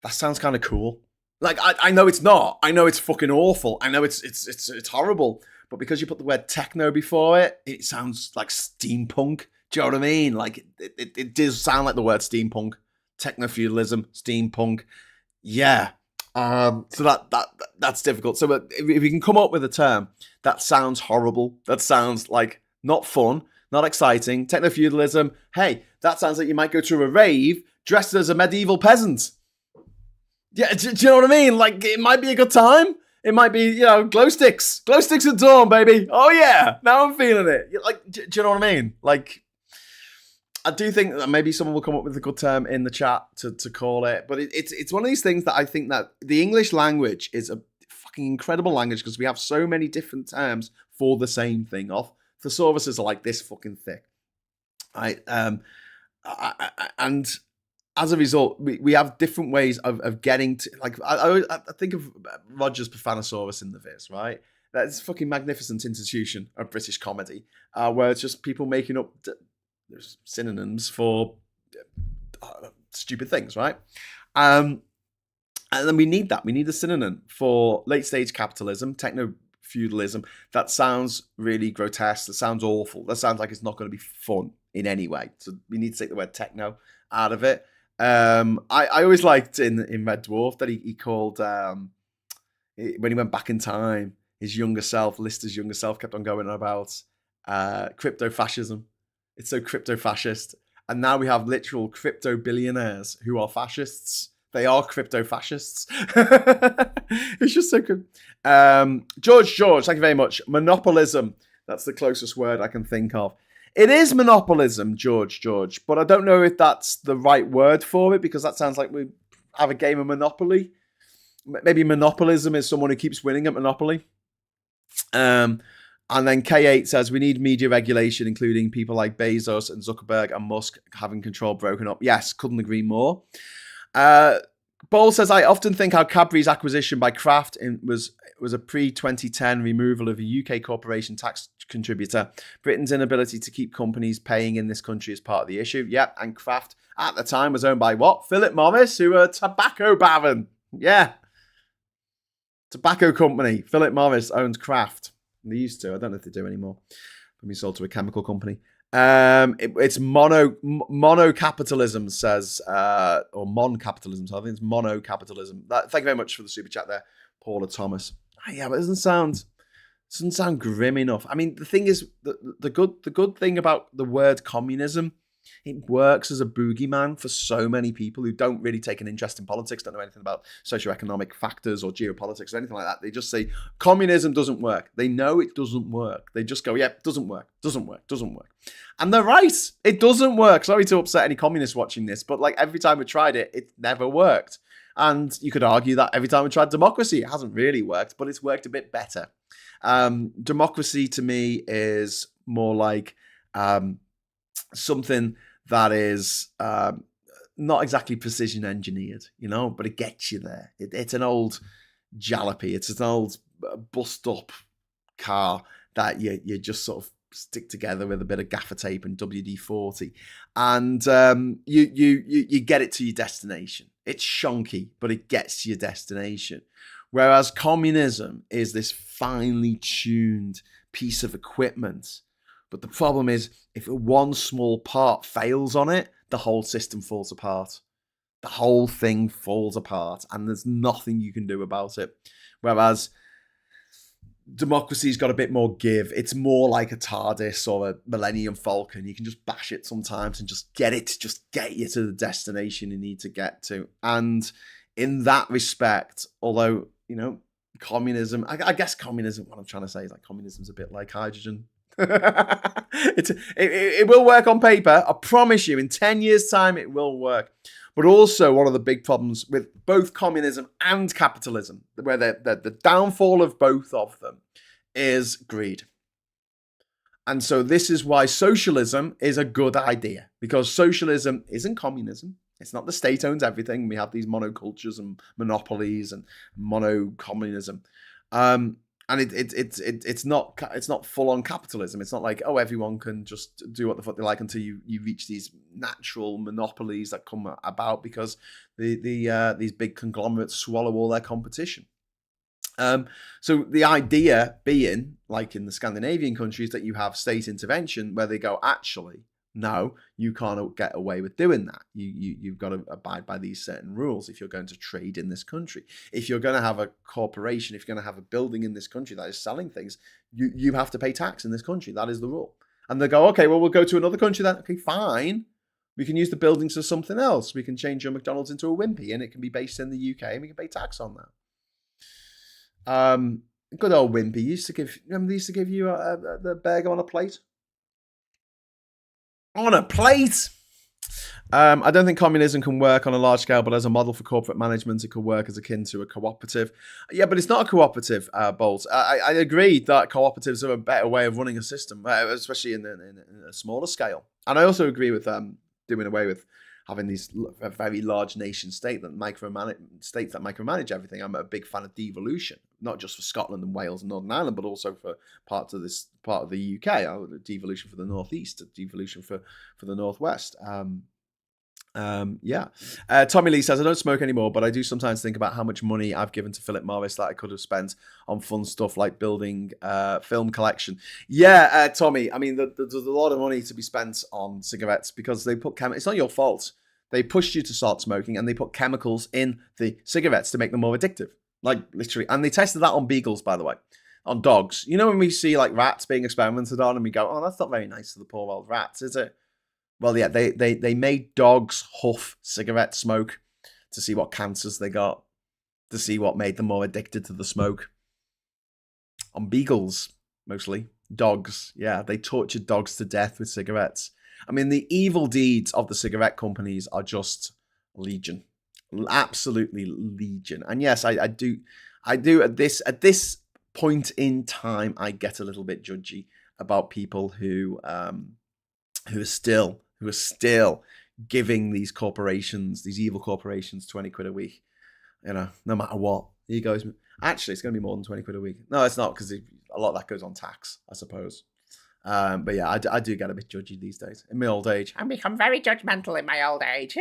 S1: That sounds kind of cool. Like, I know it's not. I know it's fucking awful. I know it's horrible. But because you put the word techno before it, it sounds like steampunk. Do you know what I mean? Like, it does sound like the word steampunk. Techno-feudalism, steampunk. Yeah. So that's difficult. So if we can come up with a term that sounds horrible, that sounds like not fun, not exciting, techno-feudalism, hey, that sounds like you might go to a rave dressed as a medieval peasant. Yeah, do you know what I mean? Like, it might be a good time. It might be, glow sticks at dawn, baby. Oh yeah, now I'm feeling it. Like, do you know what I mean? Like, I do think that maybe someone will come up with a good term in the chat to call it. But it's one of these things that I think that the English language is a fucking incredible language because we have so many different terms for the same thing. Thesauruses are like this fucking thick. Right? And as a result, we have different ways of getting to, like, I think of Roger's Profanosaurus in the Viz, right? That's a fucking magnificent institution of British comedy, where it's just people making up there's synonyms for stupid things, right? And then we need that. We need a synonym for late stage capitalism, techno-feudalism. That sounds really grotesque. That sounds awful. That sounds like it's not going to be fun in any way. So we need to take the word techno out of it. I always liked in Red Dwarf that he called, when he went back in time, his younger self, Lister's younger self, kept on going on about crypto-fascism. It's so crypto-fascist. And now we have literal crypto billionaires who are fascists. They are crypto-fascists. It's just so good. George, thank you very much. Monopolism. That's the closest word I can think of. It is monopolism, George, but I don't know if that's the right word for it because that sounds like we have a game of Monopoly. Maybe monopolism is someone who keeps winning at Monopoly. And then K8 says, we need media regulation, including people like Bezos and Zuckerberg and Musk having control broken up. Yes, couldn't agree more. Ball says, I often think how Cadbury's acquisition by Kraft was a pre-2010 removal of a UK corporation tax contributor. Britain's inability to keep companies paying in this country is part of the issue. Yep, and Kraft at the time was owned by what? Philip Morris, who are a tobacco baron. Yeah. Tobacco company. Philip Morris owns Kraft. They used to. I don't know if they do anymore. Being sold to a chemical company. It's monocapitalism, says, or mon-capitalism. So I think it's monocapitalism. Thank you very much for the super chat there, Paula Thomas. Yeah, but it doesn't sound grim enough. I mean, the thing is, the good thing about the word communism, it works as a boogeyman for so many people who don't really take an interest in politics, don't know anything about socioeconomic factors or geopolitics or anything like that. They just say, communism doesn't work. They know it doesn't work. They just go, yeah, it doesn't work. And they're right. It doesn't work. Sorry to upset any communists watching this, but like every time we tried it, it never worked. And you could argue that every time we tried democracy, it hasn't really worked, but it's worked a bit better. Democracy to me is more like something that is not exactly precision engineered, but it gets you there. It's an old jalopy. It's an old bust up car that you just sort of stick together with a bit of gaffer tape and WD-40, and you get it to your destination. It's shonky, but it gets to your destination. Whereas communism is this finely tuned piece of equipment. But the problem is, if one small part fails on it, the whole system falls apart. The whole thing falls apart, and there's nothing you can do about it. Whereas democracy's got a bit more give. It's more like a TARDIS or a Millennium Falcon. You can just bash it sometimes and just get you to the destination you need to get to. And in that respect, although, communism, I guess communism, what I'm trying to say is like communism's a bit like hydrogen. It will work on paper. I promise you, in 10 years' time, it will work. But also, one of the big problems with both communism and capitalism, where the downfall of both of them, is greed. And so this is why socialism is a good idea, because socialism isn't communism. It's not the state owns everything. We have these monocultures and monopolies and mono-communism. And it's not full on capitalism. It's not like, oh, everyone can just do what the fuck they like until you reach these natural monopolies that come about because these big conglomerates swallow all their competition. So the idea being, like in the Scandinavian countries, that you have state intervention where they go, actually, no, you can't get away with doing that. You've got to abide by these certain rules if you're going to trade in this country. If you're going to have a corporation, if you're going to have a building in this country that is selling things, you have to pay tax in this country. That is the rule. And they go, okay, well, we'll go to another country then. Okay, fine. We can use the buildings for something else. We can change your McDonald's into a Wimpy and it can be based in the UK and we can pay tax on that. Good old Wimpy used to give you the burger on a plate. On a plate. I don't think communism can work on a large scale, but as a model for corporate management, it could work as akin to a cooperative. Yeah, but it's not a cooperative, Bolt. I agree that cooperatives are a better way of running a system, especially in a smaller scale. And I also agree with doing away with having these very large nation states that micromanage everything. I'm a big fan of devolution, not just for Scotland and Wales and Northern Ireland, but also for part of the UK. Devolution for the northeast, devolution for the northwest. Tommy Lee says, I don't smoke anymore, but I do sometimes think about how much money I've given to Philip Morris that I could have spent on fun stuff like building film collection. Yeah, Tommy, I mean, there's a lot of money to be spent on cigarettes because they put it's not your fault. They pushed you to start smoking and they put chemicals in the cigarettes to make them more addictive. Like, literally. And they tested that on beagles, by the way, on dogs. You know when we see, like, rats being experimented on and we go, oh, that's not very nice to the poor old rats, is it? Well, yeah, they made dogs huff cigarette smoke to see what cancers they got, to see what made them more addicted to the smoke. On beagles, mostly. Dogs, yeah, they tortured dogs to death with cigarettes. I mean, the evil deeds of the cigarette companies are just legion. Absolutely legion. And yes, I do at this point in time, I get a little bit judgy about people who are still giving these corporations, these evil corporations, 20 quid a week, no matter what. He goes, actually, it's going to be more than 20 quid a week. No, it's not, because a lot of that goes on tax, I suppose. But yeah, I do get a bit judgy these days in my old age. I become very judgmental in my old age.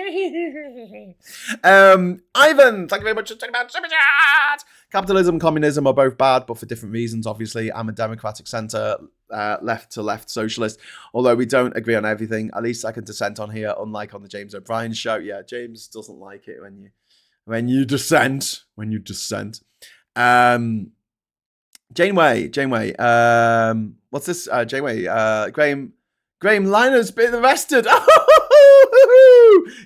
S1: Ivan, thank you very much for talking about Super Chat. Capitalism and communism are both bad, but for different reasons, obviously. I'm a democratic centre, left socialist. Although we don't agree on everything, at least I can dissent on here, unlike on the James O'Brien show. Yeah, James doesn't like it when you dissent. Janeway. What's this? Janeway. Graham Liner's been arrested.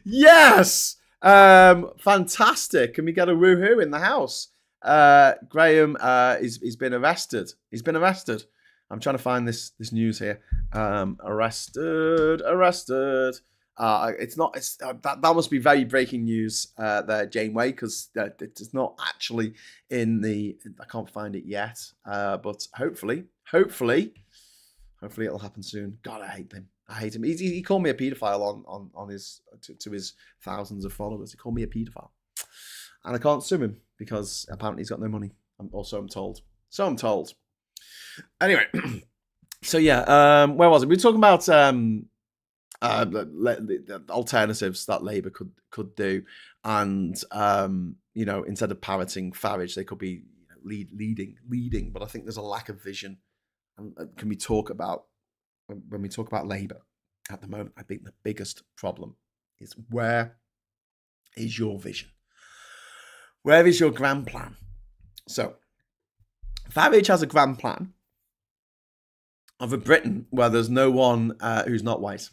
S1: Yes. Fantastic. Can we get a woohoo in the house? Graham he's been arrested. I'm trying to find this news here. Arrested. That must be very breaking news there, Janeway, because it's not actually in the. I can't find it yet, but hopefully it'll happen soon. God, I hate him. He called me a paedophile on his to his thousands of followers. He called me a paedophile, and I can't sue him because apparently he's got no money. I'm told. Anyway, so yeah, where was it? We were talking about the alternatives that Labour could do, and instead of parroting Farage, they could be leading. But I think there's a lack of vision. And when we talk about Labour at the moment, I think the biggest problem is, where is your vision? Where is your grand plan? So Farage has a grand plan of a Britain where there's no one who's not white.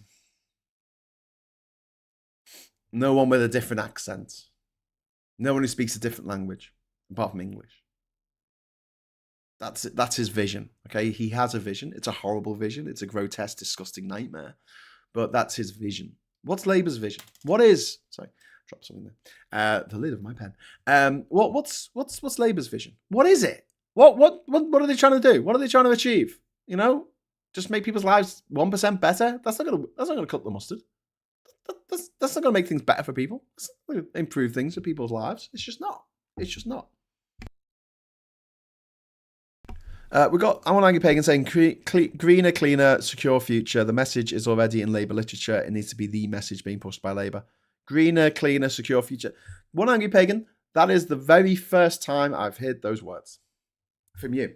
S1: No one with a different accent. No one who speaks a different language, apart from English. That's his vision, okay? He has a vision. It's a horrible vision. It's a grotesque, disgusting nightmare. But that's his vision. What's Labour's vision? What is... Sorry, drop something there. The lid of my pen. What's Labour's vision? What is it? What are they trying to do? What are they trying to achieve? just make people's lives 1% better. That's not gonna cut the mustard. That's not gonna make things better for people. It's not gonna improve things for people's lives. It's just not. It's just not. We got Alan Angie Pagan saying greener, cleaner, secure future. The message is already in Labour literature. It needs to be the message being pushed by Labour. Greener, cleaner, secure future. One Angie Pagan, that is the very first time I've heard those words from you.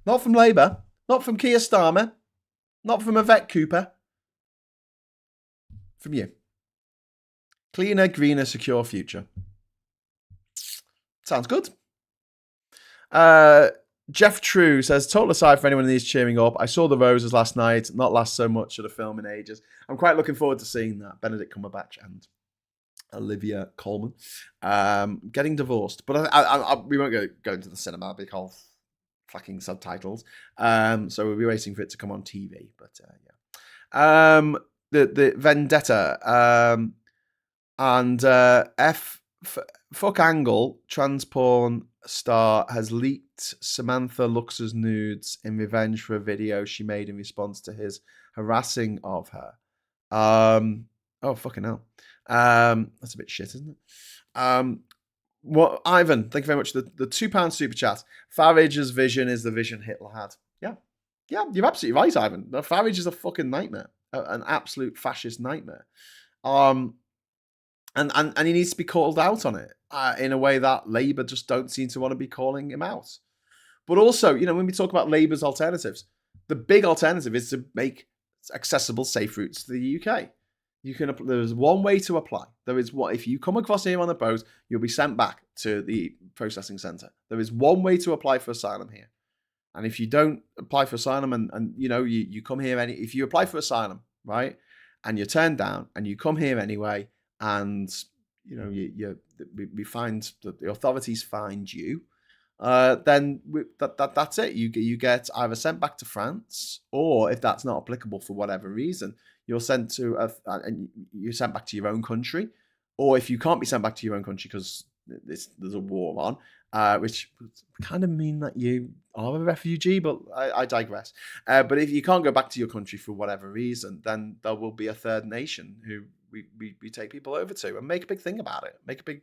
S1: Not from Labour, not from Keir Starmer, not from Yvette Cooper. From you. Cleaner, greener, secure future. Sounds good. Jeff True says, total aside for anyone who needs cheering up, I saw The Roses last night, not last so much at a film in ages. I'm quite looking forward to seeing that. Benedict Cumberbatch and Olivia Colman getting divorced. But we won't go into the cinema because fucking subtitles. So we'll be waiting for it to come on TV. But yeah. The Vendetta and Fuck Angle, trans porn star, has leaked Samantha Lux's nudes in revenge for a video she made in response to his harassing of her. Oh, fucking hell. That's a bit shit, isn't it? What, Ivan, thank you very much. The £2 super chat. Farage's vision is the vision Hitler had. Yeah. Yeah, you're absolutely right, Ivan. Farage is a fucking nightmare. An absolute fascist nightmare. And he needs to be called out on it in a way that Labour just don't seem to want to be calling him out. But also, when we talk about Labour's alternatives, the big alternative is to make accessible, safe routes to the UK. There's one way to apply. If you come across here on a boat, you'll be sent back to the processing centre. There is one way to apply for asylum here. And if you don't apply for asylum and you come here, if you apply for asylum, right, and you're turned down and you come here anyway, and we find that the authorities find you, then that's it. You get either sent back to France, or if that's not applicable for whatever reason, you're sent to and you're sent back to your own country. Or if you can't be sent back to your own country because there's a war on, which would kind of mean that you are a refugee, but I digress. But if you can't go back to your country for whatever reason, then there will be a third nation who we take people over to, and make a big thing about it. Make a big,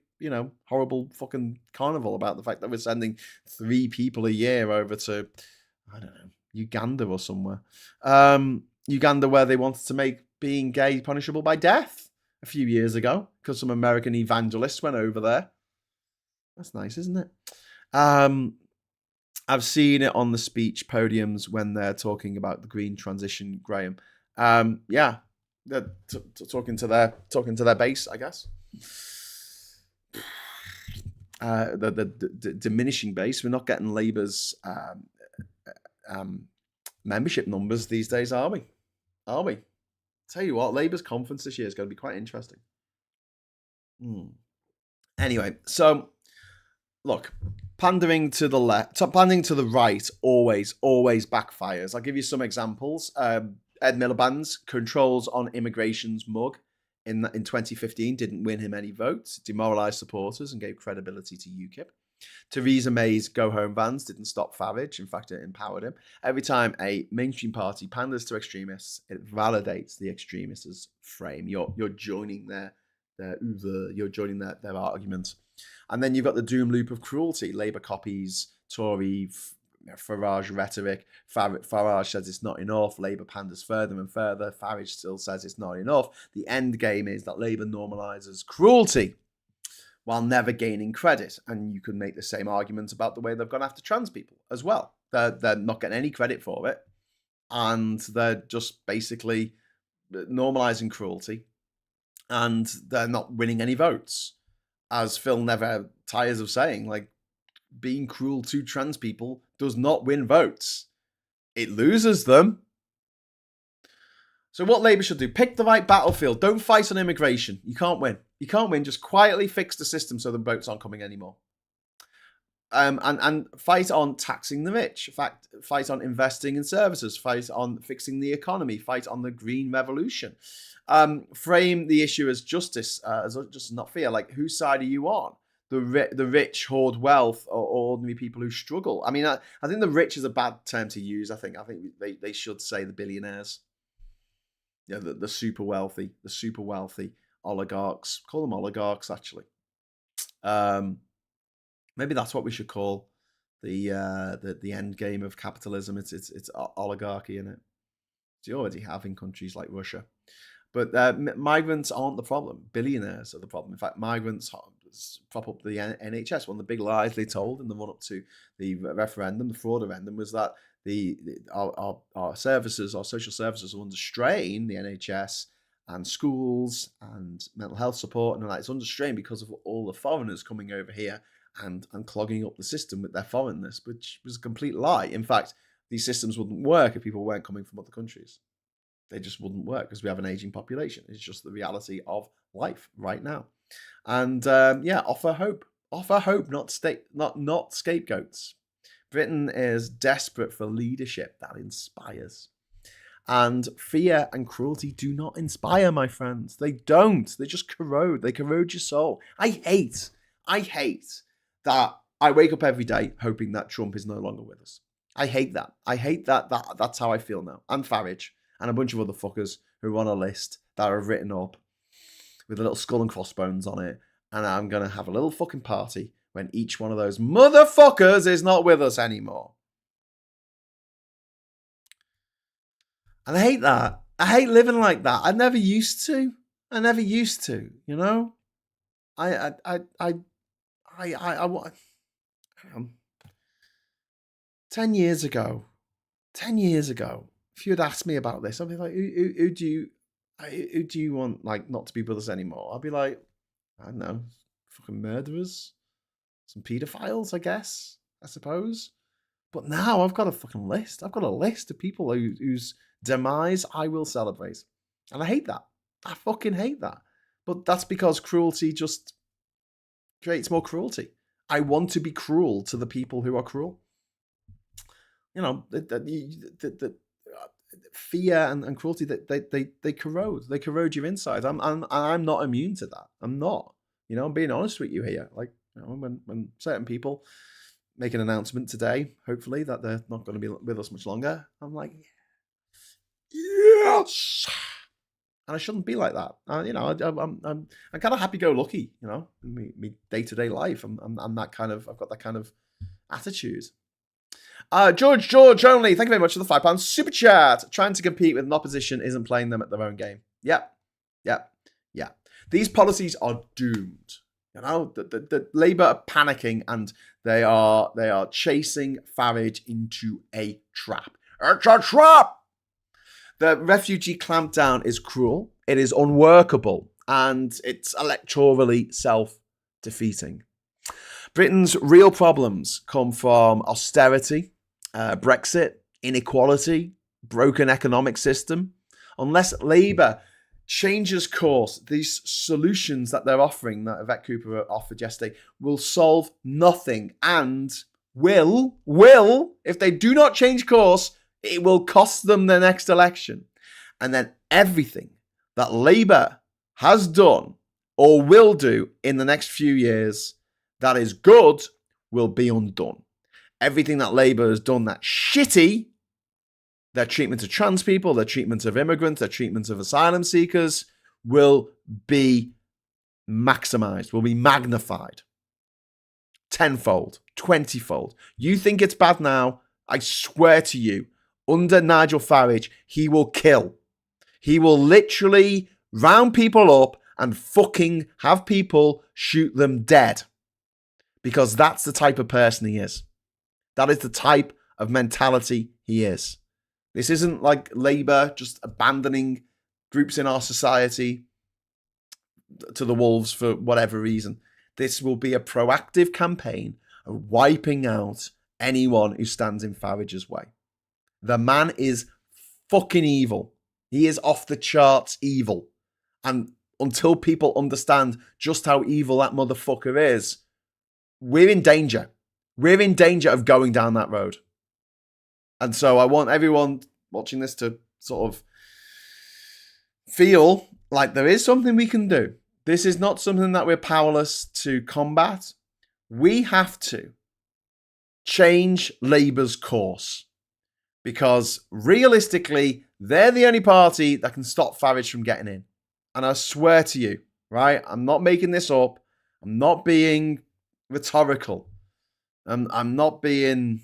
S1: horrible fucking carnival about the fact that we're sending 3 people a year over to, I don't know, Uganda or somewhere. Uganda, where they wanted to make being gay punishable by death a few years ago because some American evangelists went over there. That's nice, isn't it? I've seen it on the speech podiums when they're talking about the green transition, Graham. Yeah, they're talking to their base, I guess. The diminishing base. We're not getting Labour's membership numbers these days, are we? Are we? Tell you what, Labour's conference this year is going to be quite interesting. Anyway, so look, pandering to the left, pandering to the right always backfires. I'll give you some examples. Ed Miliband's controls on immigration's mug in 2015 didn't win him any votes, demoralised supporters and gave credibility to UKIP. Theresa May's go home bans didn't stop Farage. In fact, it empowered him. Every time a mainstream party panders to extremists, it validates the extremists' frame. You're joining their arguments. And then you've got the doom loop of cruelty. Labour copies Tory Farage rhetoric. Farage says it's not enough. Labour panders further and further. Farage still says it's not enough. The end game is that Labour normalises cruelty while never gaining credit. And you could make the same argument about the way they've gone after trans people as well. They're not getting any credit for it. And they're just basically normalising cruelty. And they're not winning any votes. As Phil never tires of saying, like, being cruel to trans people does not win votes. It loses them. So what Labour should do, pick the right battlefield. Don't fight on immigration. You can't win. You can't win. Just quietly fix the system so the votes aren't coming anymore. And fight on taxing the rich. Fight on investing in services. Fight on fixing the economy. Fight on the green revolution. Frame the issue as justice, as just not fair. Like, whose side are you on? the rich hoard wealth or ordinary people who struggle. I mean, I think the rich is a bad term to use. I think they should say the billionaires. Yeah, the super wealthy oligarchs. Call them oligarchs, actually. Maybe that's what we should call the end game of capitalism. It's oligarchy in it. So you already have in countries like Russia. But migrants aren't the problem. Billionaires are the problem. In fact, migrants prop up the NHS. One of the big lies they told in the run-up to the referendum, the fraud referendum, was that our services, our social services are under strain, the NHS and schools and mental health support, and it's under strain because of all the foreigners coming over here and clogging up the system with their foreignness, which was a complete lie. In fact, these systems wouldn't work if people weren't coming from other countries. They just wouldn't work because we have an aging population. It's just the reality of life right now. And offer hope, not scapegoats. Britain is desperate for leadership that inspires. And fear and cruelty do not inspire, my friends. They don't. They just corrode. They corrode your soul. I hate that I wake up every day hoping that Trump is no longer with us. I hate that. I hate that that's how I feel now. And Farage and a bunch of other fuckers who are on a list that are written up with a little skull and crossbones on it. And I'm going to have a little fucking party when each one of those motherfuckers is not with us anymore. And I hate that. I hate living like that. I never used to, you know? I 10 years ago, if you had asked me about this, I'd be like, who do you want, like, not to be with us anymore? I'd be like, I don't know, fucking murderers, some pedophiles, I suppose. But now I've got a fucking list. I've got a list of people whose demise I will celebrate. And I hate that. I fucking hate that. But that's because cruelty just creates more cruelty. I want to be cruel to the people who are cruel. You know, the fear and cruelty, they corrode your insides. I'm not immune to that. I'm not. You know, I'm being honest with you here. Like, you know, when certain people make an announcement today, hopefully, that they're not going to be with us much longer, I'm like, yes. And I shouldn't be like that. You know, I'm kind of happy-go-lucky. You know, in me day-to-day life. I'm that kind of. I've got that kind of attitude. George only. Thank you very much for the £5 super chat. Trying to compete with an opposition isn't playing them at their own game. Yep. These policies are doomed. You know, the Labour are panicking and they are chasing Farage into a trap. It's a trap. The refugee clampdown is cruel. It is unworkable, and it's electorally self-defeating. Britain's real problems come from austerity, Brexit, inequality, broken economic system. Unless Labour changes course, these solutions that they're offering, that Yvette Cooper offered yesterday, will solve nothing and will, if they do not change course, it will cost them the next election. And then everything that Labour has done or will do in the next few years that is good will be undone. Everything that Labour has done that's shitty, their treatment of trans people, their treatment of immigrants, their treatment of asylum seekers, will be maximised, will be magnified. 10-fold, 20-fold. You think it's bad now, I swear to you, under Nigel Farage, he will kill. He will literally round people up and fucking have people shoot them dead. Because that's the type of person he is. That is the type of mentality he is. This isn't like Labour just abandoning groups in our society to the wolves for whatever reason. This will be a proactive campaign of wiping out anyone who stands in Farage's way. The man is fucking evil. He is off the charts evil. And until people understand just how evil that motherfucker is, we're in danger. We're in danger of going down that road. And so I want everyone watching this to sort of feel like there is something we can do. This is not something that we're powerless to combat. We have to change Labour's course because realistically, they're the only party that can stop Farage from getting in. And I swear to you, right? I'm not making this up. I'm not being rhetorical. I'm not being,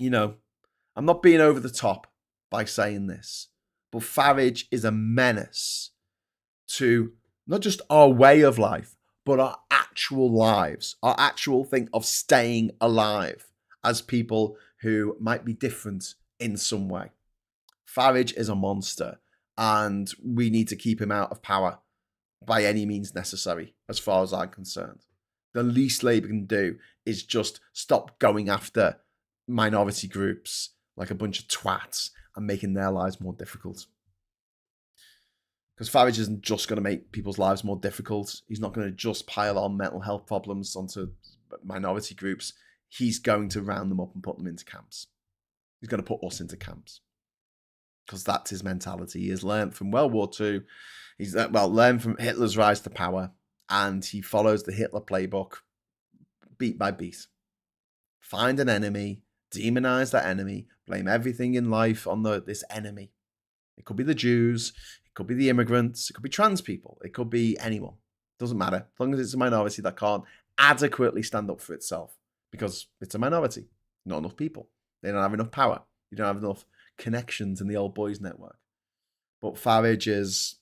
S1: I'm not being over the top by saying this. But Farage is a menace to not just our way of life, but our actual lives, our actual thing of staying alive as people who might be different in some way. Farage is a monster, and we need to keep him out of power by any means necessary, as far as I'm concerned. The least Labour can do is just stop going after minority groups like a bunch of twats and making their lives more difficult. Because Farage isn't just going to make people's lives more difficult. He's not going to just pile on mental health problems onto minority groups. He's going to round them up and put them into camps. He's going to put us into camps. Because that's his mentality. He has learned from World War II. He's learned from Hitler's rise to power. And he follows the Hitler playbook beat by beat. Find an enemy, demonize that enemy, blame everything in life on this enemy. It could be the Jews, it could be the immigrants, it could be trans people, it could be anyone. Doesn't matter. As long as it's a minority that can't adequately stand up for itself. Because it's a minority. Not enough people. They don't have enough power. You don't have enough connections in the old boys network. But Farage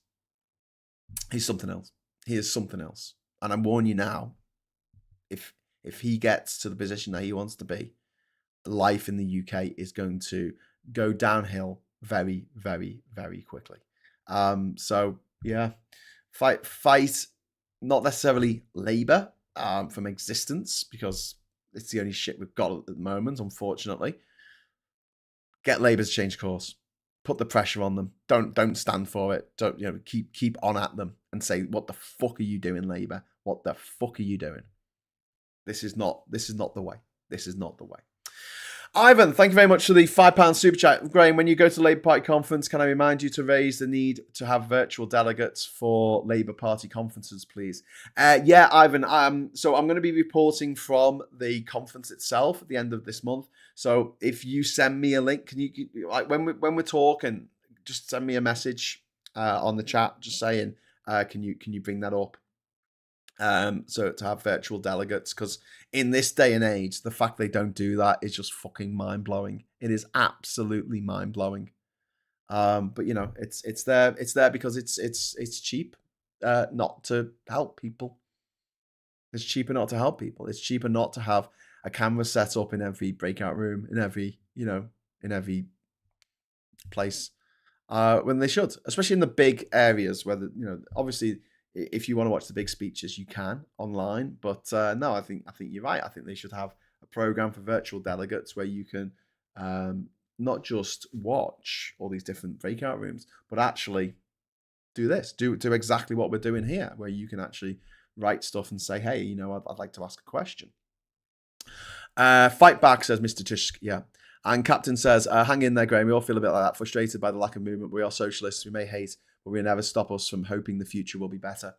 S1: he's something else. He is something else. And I warn you now, if he gets to the position that he wants to be, life in the UK is going to go downhill very, very, very quickly. So yeah, fight not necessarily Labour from existence, because it's the only shit we've got at the moment, unfortunately. Get Labour to change course. Put the pressure on them. Don't stand for it. Don't keep on at them and say, what the fuck are you doing, Labour? What the fuck are you doing? This is not the way. This is not the way. Ivan, thank you very much for the £5 super chat. Graham, when you go to the Labour Party conference, can I remind you to raise the need to have virtual delegates for Labour Party conferences, please? Yeah, Ivan. So I'm going to be reporting from the conference itself at the end of this month. So if you send me a link, can you like when we're talking, just send me a message on the chat, just saying, can you bring that up? So to have virtual delegates, because in this day and age, the fact they don't do that is just fucking mind blowing. It is absolutely mind blowing. But it's there because it's cheap, not to help people. It's cheaper not to help people. It's cheaper not to have a camera set up in every breakout room, in every place, when they should, especially in the big areas where obviously. If you want to watch the big speeches, you can online. But no, I think you're right. I think they should have a program for virtual delegates where you can not just watch all these different breakout rooms, but actually do this. Do exactly what we're doing here, where you can actually write stuff and say, hey, I'd like to ask a question. Fight back, says Mr. Tusk. Yeah. And Captain says, hang in there, Graham. We all feel a bit like that, frustrated by the lack of movement. We are socialists. We may hate, but will never stop us from hoping the future will be better.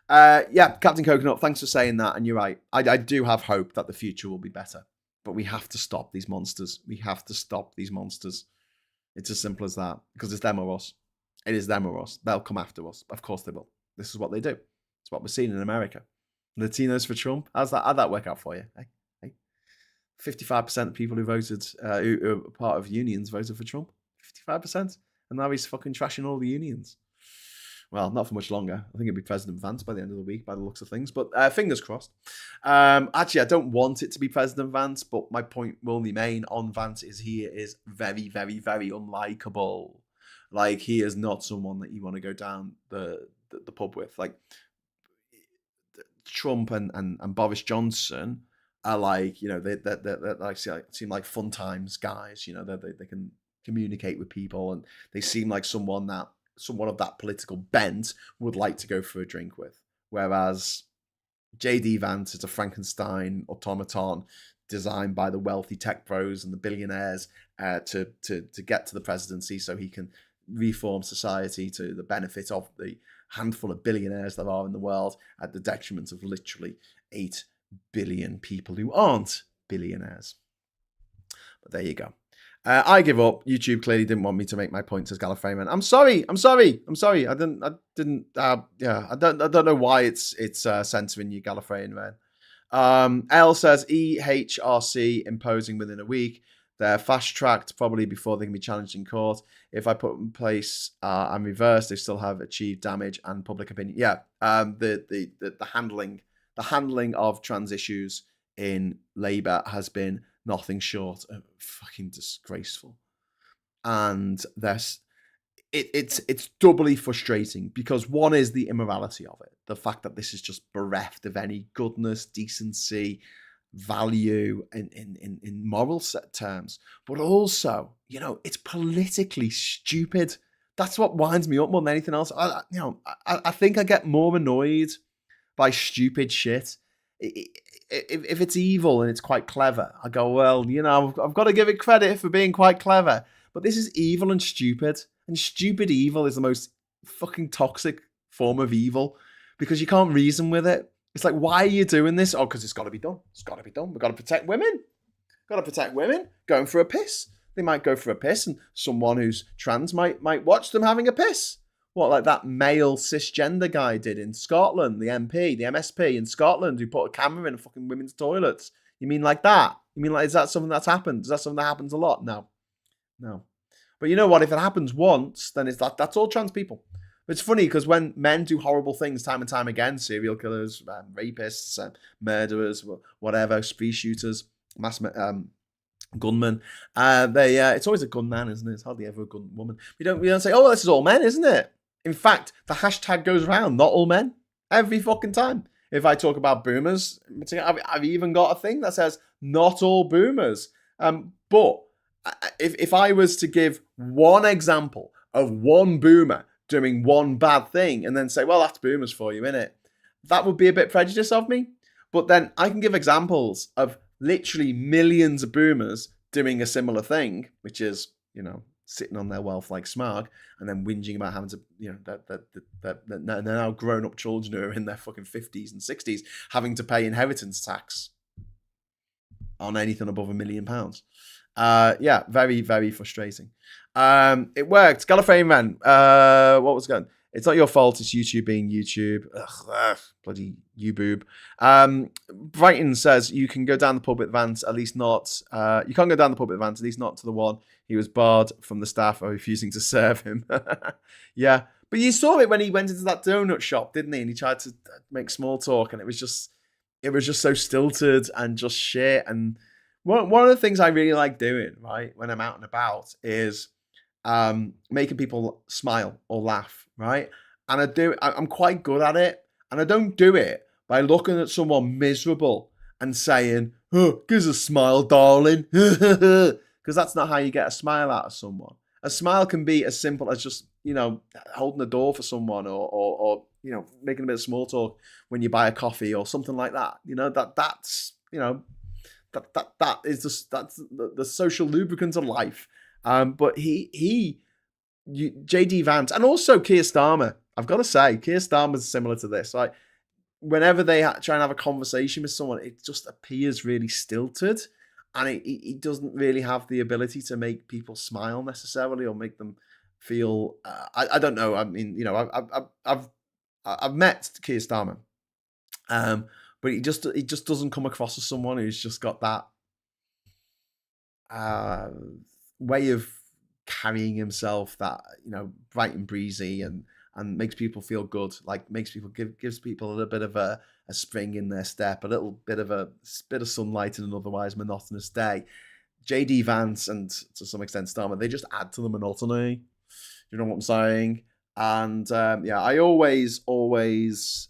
S1: Yeah, Captain Coconut, thanks for saying that. And you're right. I do have hope that the future will be better. But we have to stop these monsters. We have to stop these monsters. It's as simple as that. Because it's them or us. It is them or us. They'll come after us. Of course they will. This is what they do. It's what we're seeing in America. Latinos for Trump. How'd that work out for you? Hey? 55% of people who voted, who are part of unions, voted for Trump. 55%. And now he's fucking trashing all the unions. Well, not for much longer. I think it'll be President Vance by the end of the week, by the looks of things. But fingers crossed. Actually, I don't want it to be President Vance, but my point will remain on Vance is he is very, very, very unlikable. Like, he is not someone that you want to go down the pub with. Like, Trump and Boris Johnson are like, they seem like fun times guys. They can communicate with people, and they seem like someone of that political bent would like to go for a drink with. Whereas JD Vance is a Frankenstein automaton designed by the wealthy tech bros and the billionaires to get to the presidency so he can reform society to the benefit of the handful of billionaires there are in the world at the detriment of literally 8 billion people who aren't billionaires. But there you go. I give up. YouTube clearly didn't want me to make my point, says Gallifreyman. I'm sorry. I don't know why it's censoring you, Gallifreyan. L says EHRC imposing within a week. They're fast-tracked probably before they can be challenged in court. If I put in place and reverse, they still have achieved damage and public opinion. Yeah, the handling of trans issues in Labour has been nothing short of fucking disgraceful, and it's doubly frustrating because one is the immorality of it, the fact that this is just bereft of any goodness, decency, value in moral set terms, but also, it's politically stupid. That's what winds me up more than anything else. I think I get more annoyed by stupid shit. If it's evil and it's quite clever, I go, well, I've got to give it credit for being quite clever. But this is evil and stupid. And stupid evil is the most fucking toxic form of evil because you can't reason with it. It's like, why are you doing this? Oh, because it's got to be done. It's got to be done. We've got to protect women. Got to protect women going for a piss. They might go for a piss and someone who's trans might watch them having a piss. What, like that male cisgender guy did in Scotland, the MP, the MSP in Scotland, who put a camera in a fucking women's toilets. You mean like that? You mean like, is that something that's happened? Is that something that happens a lot? No. But you know what? If it happens once, then that's all trans people. It's funny because when men do horrible things time and time again, serial killers, rapists, murderers, whatever, spree shooters, mass gunmen, it's always a gunman, isn't it? It's hardly ever a gun woman. We don't say, oh, this is all men, isn't it? In fact, the hashtag goes around, not all men, every fucking time. If I talk about boomers, I've even got a thing that says not all boomers. But if I was to give one example of one boomer doing one bad thing and then say, well, that's boomers for you, innit? That would be a bit prejudiced of me. But then I can give examples of literally millions of boomers doing a similar thing, which is, sitting on their wealth like Smog and then whinging about having to, they're now grown-up children who are in their fucking 50s and 60s having to pay inheritance tax on anything above £1 million. Yeah, very, very frustrating. It worked. Gallifreyan man, what was going? It's not your fault. It's YouTube being YouTube. Ugh, bloody you boob. Brighton says you can go down the pub with Vance, at least not. You can't go down the pub with Vance, at least not to the one he was barred from the staff for refusing to serve him. Yeah, but you saw it when he went into that donut shop, didn't he? And he tried to make small talk, and it was just so stilted and just shit. And one of the things I really like doing, right, when I'm out and about is making people smile or laugh, right? And I'm quite good at it. And I don't do it by looking at someone miserable and saying, oh, give us a smile, darling. Because that's not how you get a smile out of someone. A smile can be as simple as just, holding the door for someone or making a bit of small talk when you buy a coffee or something like that. That's that is just, that's the social lubricant of life. But JD Vance and also Keir Starmer, I've got to say, Keir Starmer's similar to this. Like, whenever they try and have a conversation with someone, it just appears really stilted, and he doesn't really have the ability to make people smile necessarily or make them feel. I don't know. I mean, I've met Keir Starmer, but he just doesn't come across as someone who's just got that way of carrying himself that bright and breezy and makes people feel good, like makes people gives people a little bit of a spring in their step, a little bit of sunlight in an otherwise monotonous day. JD Vance and to some extent Starmer, they just add to the monotony. You know what I'm saying? And I always as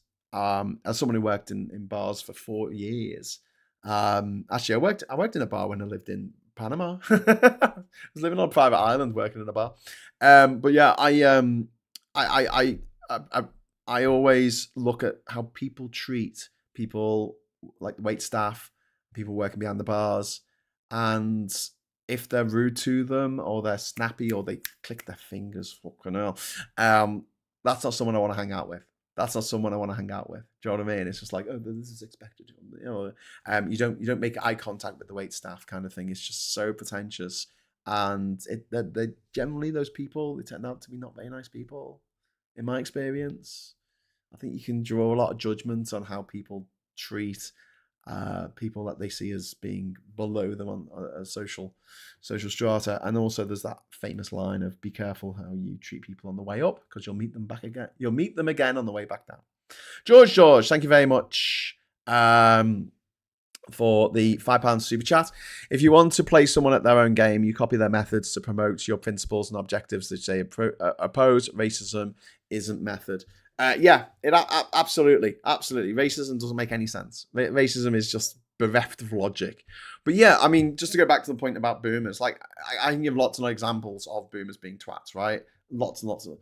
S1: someone who worked in bars for 4 years, actually I worked in a bar when I lived in Panama. I was living on a private island working in a bar. But yeah, I always look at how people treat people like the wait staff, people working behind the bars, and if they're rude to them or they're snappy or they click their fingers, fucking hell, That's not someone I want to hang out with. That's not someone I want to hang out with. Do you know what I mean? It's just like, oh, this is expected. You know, you don't make eye contact with the wait staff kind of thing. It's just so pretentious. And they generally, those people, they turn out to be not very nice people, in my experience. I think you can draw a lot of judgment on how people treat people that they see as being below them on a social strata. And also there's that famous line of be careful how you treat people on the way up, because you'll meet them back again. You'll meet them again on the way back down. George, thank you very much for the £5 super chat. If you want to play someone at their own game, you copy their methods to promote your principles and objectives that they oppose. Racism isn't method. Absolutely. Racism doesn't make any sense. Racism is just bereft of logic. But yeah, I mean, just to go back to the point about boomers, like I can give lots of examples of boomers being twats, right? Lots and lots of.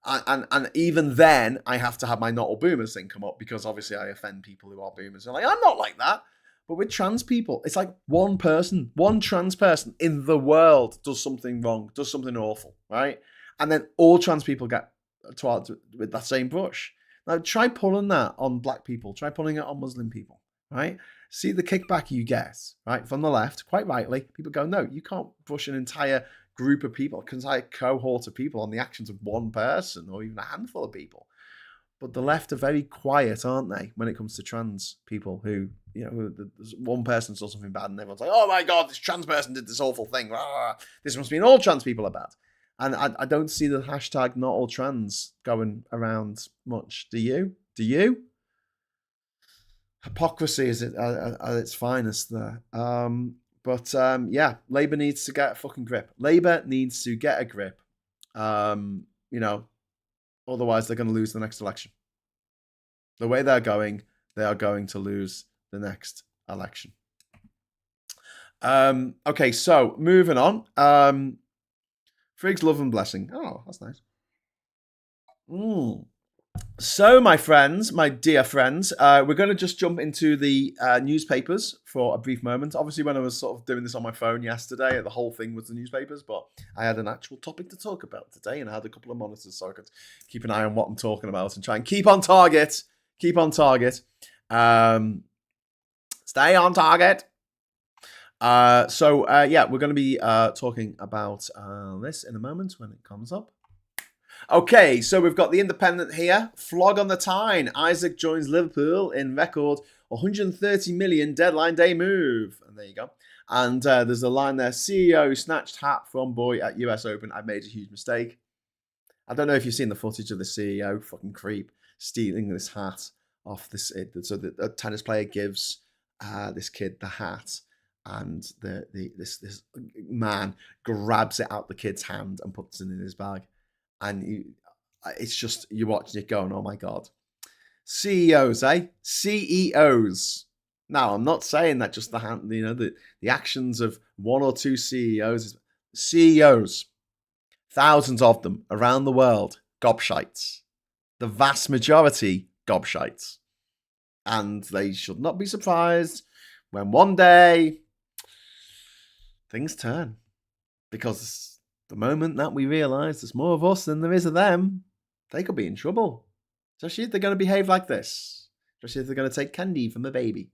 S1: And even then, I have to have my not all boomers thing come up, because obviously I offend people who are boomers. They're like, I'm not like that. But with trans people, it's like one trans person in the world does something wrong, does something awful, right? And then all trans people get twat with that same brush. Now try pulling that on black people, try pulling it on Muslim people, right? See the kickback you get, right? From the left, quite rightly, people go, no, you can't brush an entire group of people, an entire cohort of people on the actions of one person or even a handful of people. But the left are very quiet, aren't they, when it comes to trans people who, you know, one person saw something bad and everyone's like, oh my God, this trans person did this awful thing. This must mean all trans people are bad. And I don't see the hashtag not all trans going around much. Do you? Hypocrisy is at its finest there. Labour needs to get a fucking grip. Labour needs to get a grip. Otherwise they're going to lose the next election. The way they're going, they are going to lose the next election. Okay, so moving on. Frig's love and blessing. Oh, that's nice. So, my friends, my dear friends, we're going to just jump into the newspapers for a brief moment. Obviously, when I was sort of doing this on my phone yesterday, the whole thing was the newspapers, but I had an actual topic to talk about today, and I had a couple of monitors so I could keep an eye on what I'm talking about and try and keep on target. Stay on target. We're going to be talking about this in a moment when it comes up. Okay, so we've got the Independent here. Flog on the Tyne. Isaac joins Liverpool in record 130 million deadline day move. And there you go. And there's a line there. CEO snatched hat from boy at US Open. I made a huge mistake. I don't know if you've seen the footage of the CEO, fucking creep, stealing this hat off this. So the tennis player gives this kid the hat. And this man grabs it out the kid's hand and puts it in his bag. And it's just, you're watching it going, oh my God. CEOs, eh? CEOs. Now, I'm not saying that just the actions of one or two CEOs. CEOs. Thousands of them around the world. Gobshites. The vast majority, gobshites. And they should not be surprised when one day things turn. Because the moment that we realise there's more of us than there is of them, they could be in trouble. Especially if they're going to behave like this. Especially if they're going to take candy from a baby.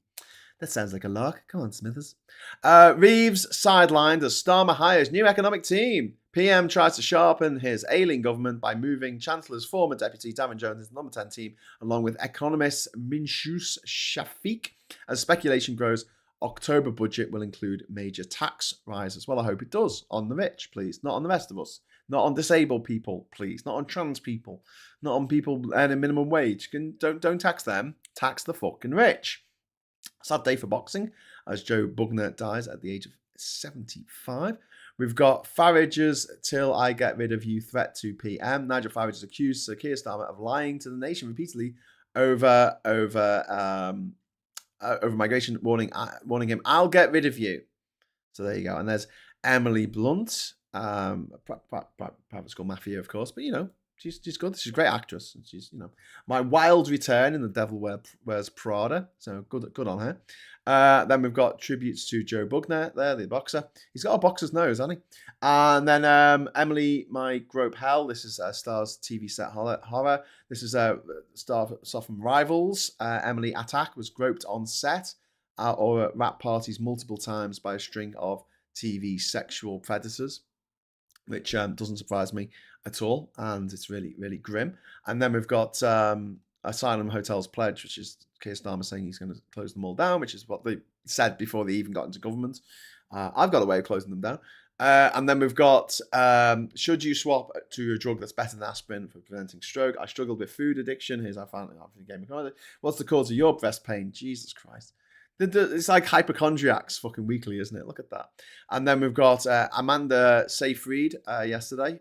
S1: That sounds like a lark. Come on, Smithers. Reeves sidelined as Starmer hires new economic team. PM tries to sharpen his ailing government by moving Chancellor's former deputy, Darren Jones, into the number 10 team, along with economist Minshus Shafiq. As speculation grows, October budget will include major tax rises. Well, I hope it does. On the rich, please. Not on the rest of us. Not on disabled people, please. Not on trans people. Not on people earning minimum wage. Don't tax them. Tax the fucking rich. Sad day for boxing, as Joe Bugner dies at the age of 75. We've got Farage's "Till I Get Rid of You" threat to PM. Nigel Farage has accused Sir Keir Starmer of lying to the nation repeatedly over migration, warning him, "I'll get rid of you." So there you go. And there's Emily Blunt, private school mafia, of course, but She's good. She's a great actress. And she's, my wild return in The Devil Wears Prada. So good on her. Then we've got tributes to Joe Bugner there, the boxer. He's got a boxer's nose, hasn't he? And then Emily, My Grope Hell. This is Star's TV set horror. This is Star from Rivals. Emily Attack was groped on set or at rap parties multiple times by a string of TV sexual predators, which doesn't surprise me at all, and it's really, really grim. And then we've got Asylum Hotels Pledge, which is Keir Starmer saying he's going to close them all down, which is what they said before they even got into government. I've got a way of closing them down. And then we've got, should you swap to a drug that's better than aspirin for preventing stroke? I struggled with food addiction. Here's I found it after the game. What's the cause of your breast pain? Jesus Christ. It's like hypochondriacs fucking weekly, isn't it? Look at that. And then we've got Amanda Seyfried yesterday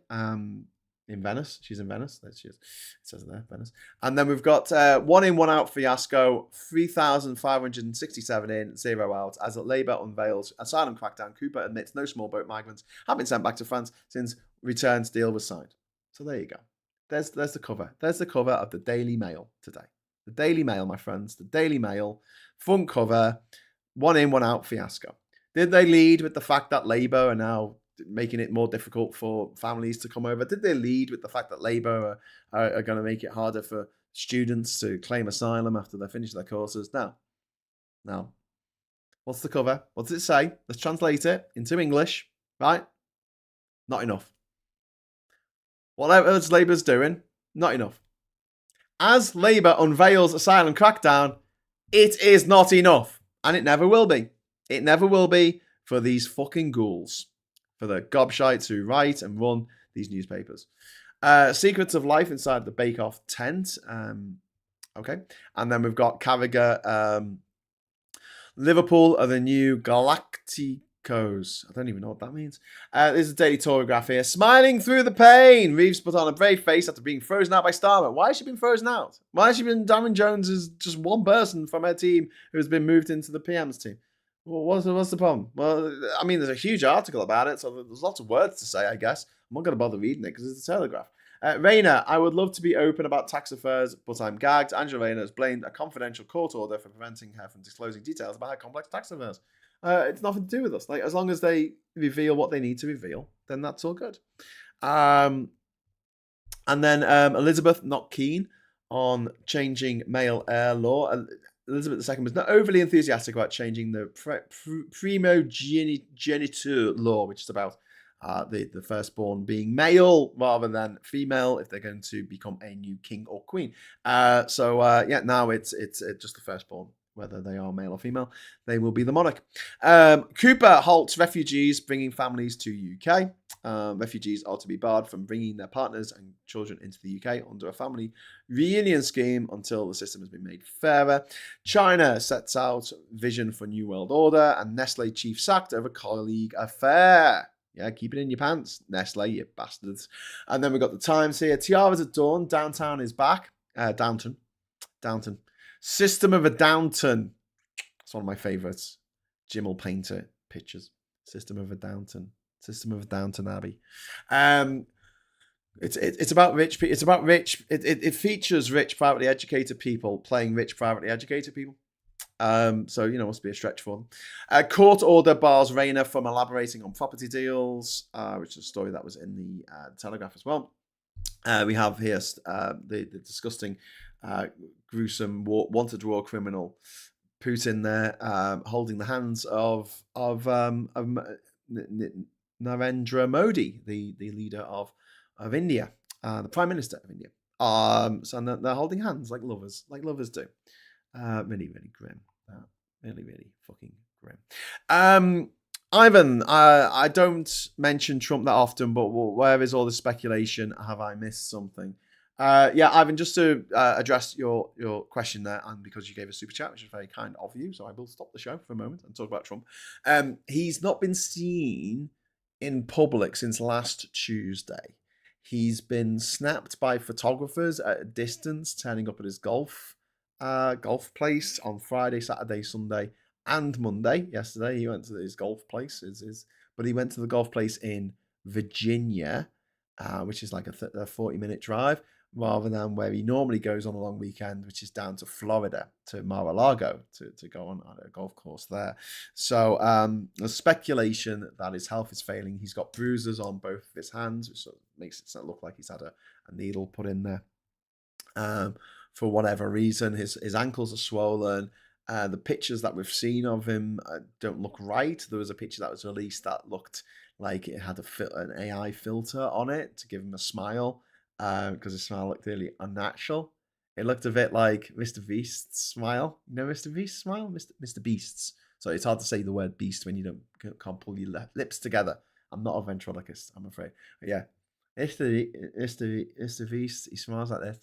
S1: in Venice. She's in Venice. There she is. It says it there, Venice. And then we've got 1 in, 1 out fiasco, 3,567 in, 0 out. As Labour unveils asylum crackdown, Cooper admits no small boat migrants have been sent back to France since returns deal was signed. So there you go. There's the cover. There's the cover of the Daily Mail today. The Daily Mail, my friends. The Daily Mail. Front cover, 1 in, 1 out fiasco. Did they lead with the fact that Labour are now making it more difficult for families to come over? Did they lead with the fact that Labour are going to make it harder for students to claim asylum after they finish their courses? No. What's the cover? What does it say? Let's translate it into English, right? Not enough. What else Labour's doing? Not enough. As Labour unveils asylum crackdown, it is not enough. And it never will be. It never will be for these fucking ghouls. For the gobshites who write and run these newspapers. Secrets of life inside the Bake Off tent. Okay. And then we've got Carragher. Liverpool are the new Galacticos. I don't even know what that means. There's a Daily Telegraph here. Smiling through the pain. Reeves put on a brave face after being frozen out by Starmer. Why has she been frozen out? Why has she been... Darren Jones is just one person from her team who has been moved into the PM's team. Well, what's the problem? Well, I mean, there's a huge article about it, so there's lots of words to say, I guess. I'm not going to bother reading it because it's a Telegraph. Rayner, I would love to be open about tax affairs, but I'm gagged. Angela Rayner has blamed a confidential court order for preventing her from disclosing details about her complex tax affairs. It's nothing to do with us. Like, as long as they reveal what they need to reveal, then that's all good. And then Elizabeth, not keen on changing male heir law. Elizabeth II was not overly enthusiastic about changing the primogeniture law, which is about the firstborn being male rather than female if they're going to become a new king or queen. Now it's just the firstborn. Whether they are male or female, they will be the monarch. Cooper halts refugees bringing families to UK. Refugees are to be barred from bringing their partners and children into the UK under a family reunion scheme until the system has been made fairer. China sets out vision for New World Order, and Nestle chief sacked over colleague affair. Yeah, keep it in your pants, Nestle, you bastards. And then we've got the Times here. Tiaras at dawn. Downtown is back. Downton. System of a Downton. It's one of my favourites. Jim will paint it. Pictures. System of a Downton Abbey. It's about rich people. It's about rich. It features rich privately educated people playing rich privately educated people. So must be a stretch for them. Court order bars Rayner from elaborating on property deals, which is a story that was in the Telegraph as well. We have here the disgusting, gruesome wanted war criminal Putin there, holding the hands of Narendra Modi, the leader of India, the Prime Minister of India. So they're holding hands like lovers do. Really, really grim. Really, really fucking grim. Ivan, I don't mention Trump that often, but where is all the speculation? Have I missed something? Ivan, just to address your question there, and because you gave a super chat, which is very kind of you, so I will stop the show for a moment and talk about Trump. He's not been seen in public since last Tuesday. He's been snapped by photographers at a distance, turning up at his golf place on Friday, Saturday, Sunday, and Monday. Yesterday, he went to his golf place, but he went to the golf place in Virginia which is like a 40-minute drive, rather than where he normally goes on a long weekend, which is down to Florida, to Mar-a-Lago, to go on a golf course there. So there's speculation that his health is failing. He's got bruises on both of his hands, which sort of makes it look like he's had a needle put in there. For whatever reason, his ankles are swollen. The pictures that we've seen of him don't look right. There was a picture that was released that looked like it had an AI filter on it to give him a smile, because his smile looked really unnatural. It looked a bit like Mr. Beast's smile. You know Mr. Beast's smile? Mr. Beast's. So it's hard to say the word beast when you can't pull your lips together. I'm not a ventriloquist, I'm afraid. But yeah, Mr. Beast, he smiles like this.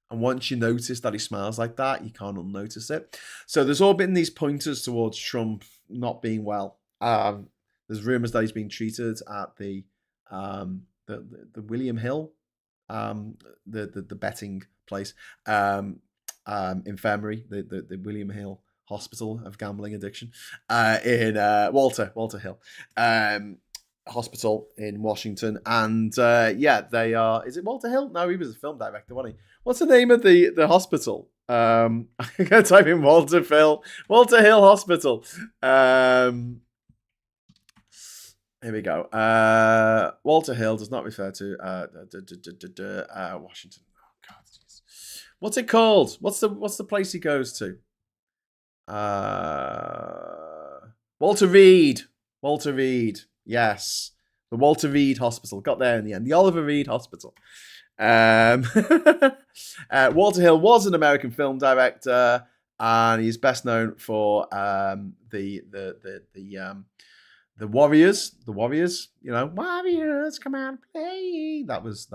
S1: And once you notice that he smiles like that, you can't unnotice it. So there's all been these pointers towards Trump not being well. There's rumors that he's being treated at the William Hill, the betting place, infirmary, the William Hill Hospital of Gambling Addiction, in Walter Hill. Hospital in Washington, and they are. Is it Walter Hill? No, he was a film director, wasn't he? What's the name of the hospital? I'm gonna type in Walter Hill Hospital. Here we go. Walter Hill does not refer to Washington. Oh God, geez. What's it called? What's the place he goes to? Walter Reed. Yes, the Walter Reed Hospital. Got there in the end. The Oliver Reed Hospital. Walter Hill was an American film director, and he's best known for the Warriors. The Warriors, Warriors, come out and play. That was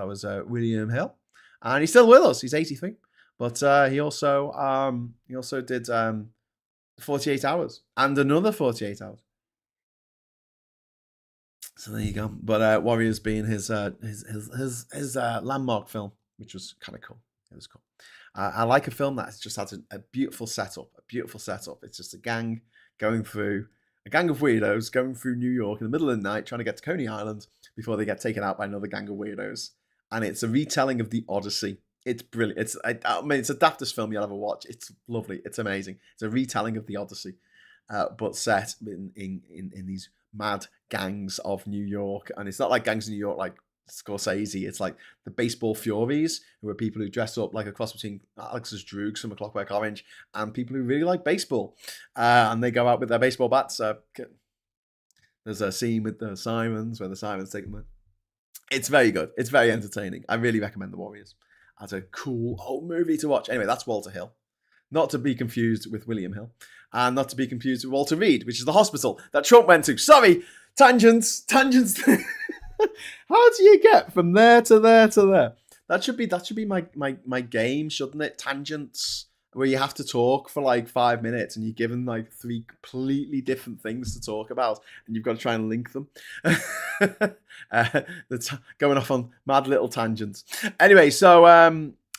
S1: William Hill, and he's still with us. He's 83, but he also did 48 Hours and another 48 Hours. So there you go. But Warriors being his landmark film, which was kind of cool. It was cool. I like a film that just has a beautiful setup. It's just a gang of weirdos going through New York in the middle of the night, trying to get to Coney Island before they get taken out by another gang of weirdos. And it's a retelling of the Odyssey. It's brilliant. It's the daftest film you'll ever watch. It's lovely. It's amazing. It's a retelling of the Odyssey, but set in these mad gangs of New York. And it's not like gangs of New York like Scorsese. It's like the baseball furies, who are people who dress up like a cross between Alex's Droogs from A Clockwork Orange and people who really like baseball. And they go out with their baseball bats. There's a scene with the Sirens where the Sirens take them in. It's very good. It's very entertaining. I really recommend The Warriors as a cool old movie to watch. Anyway, that's Walter Hill. Not to be confused with William Hill. And not to be confused with Walter Reed, which is the hospital that Trump went to. Sorry, tangents. How do you get from there to there to there? That should be my game, shouldn't it? Tangents, where you have to talk for like 5 minutes and you're given like 3 completely different things to talk about, and you've got to try and link them. Going off on mad little tangents. Anyway, so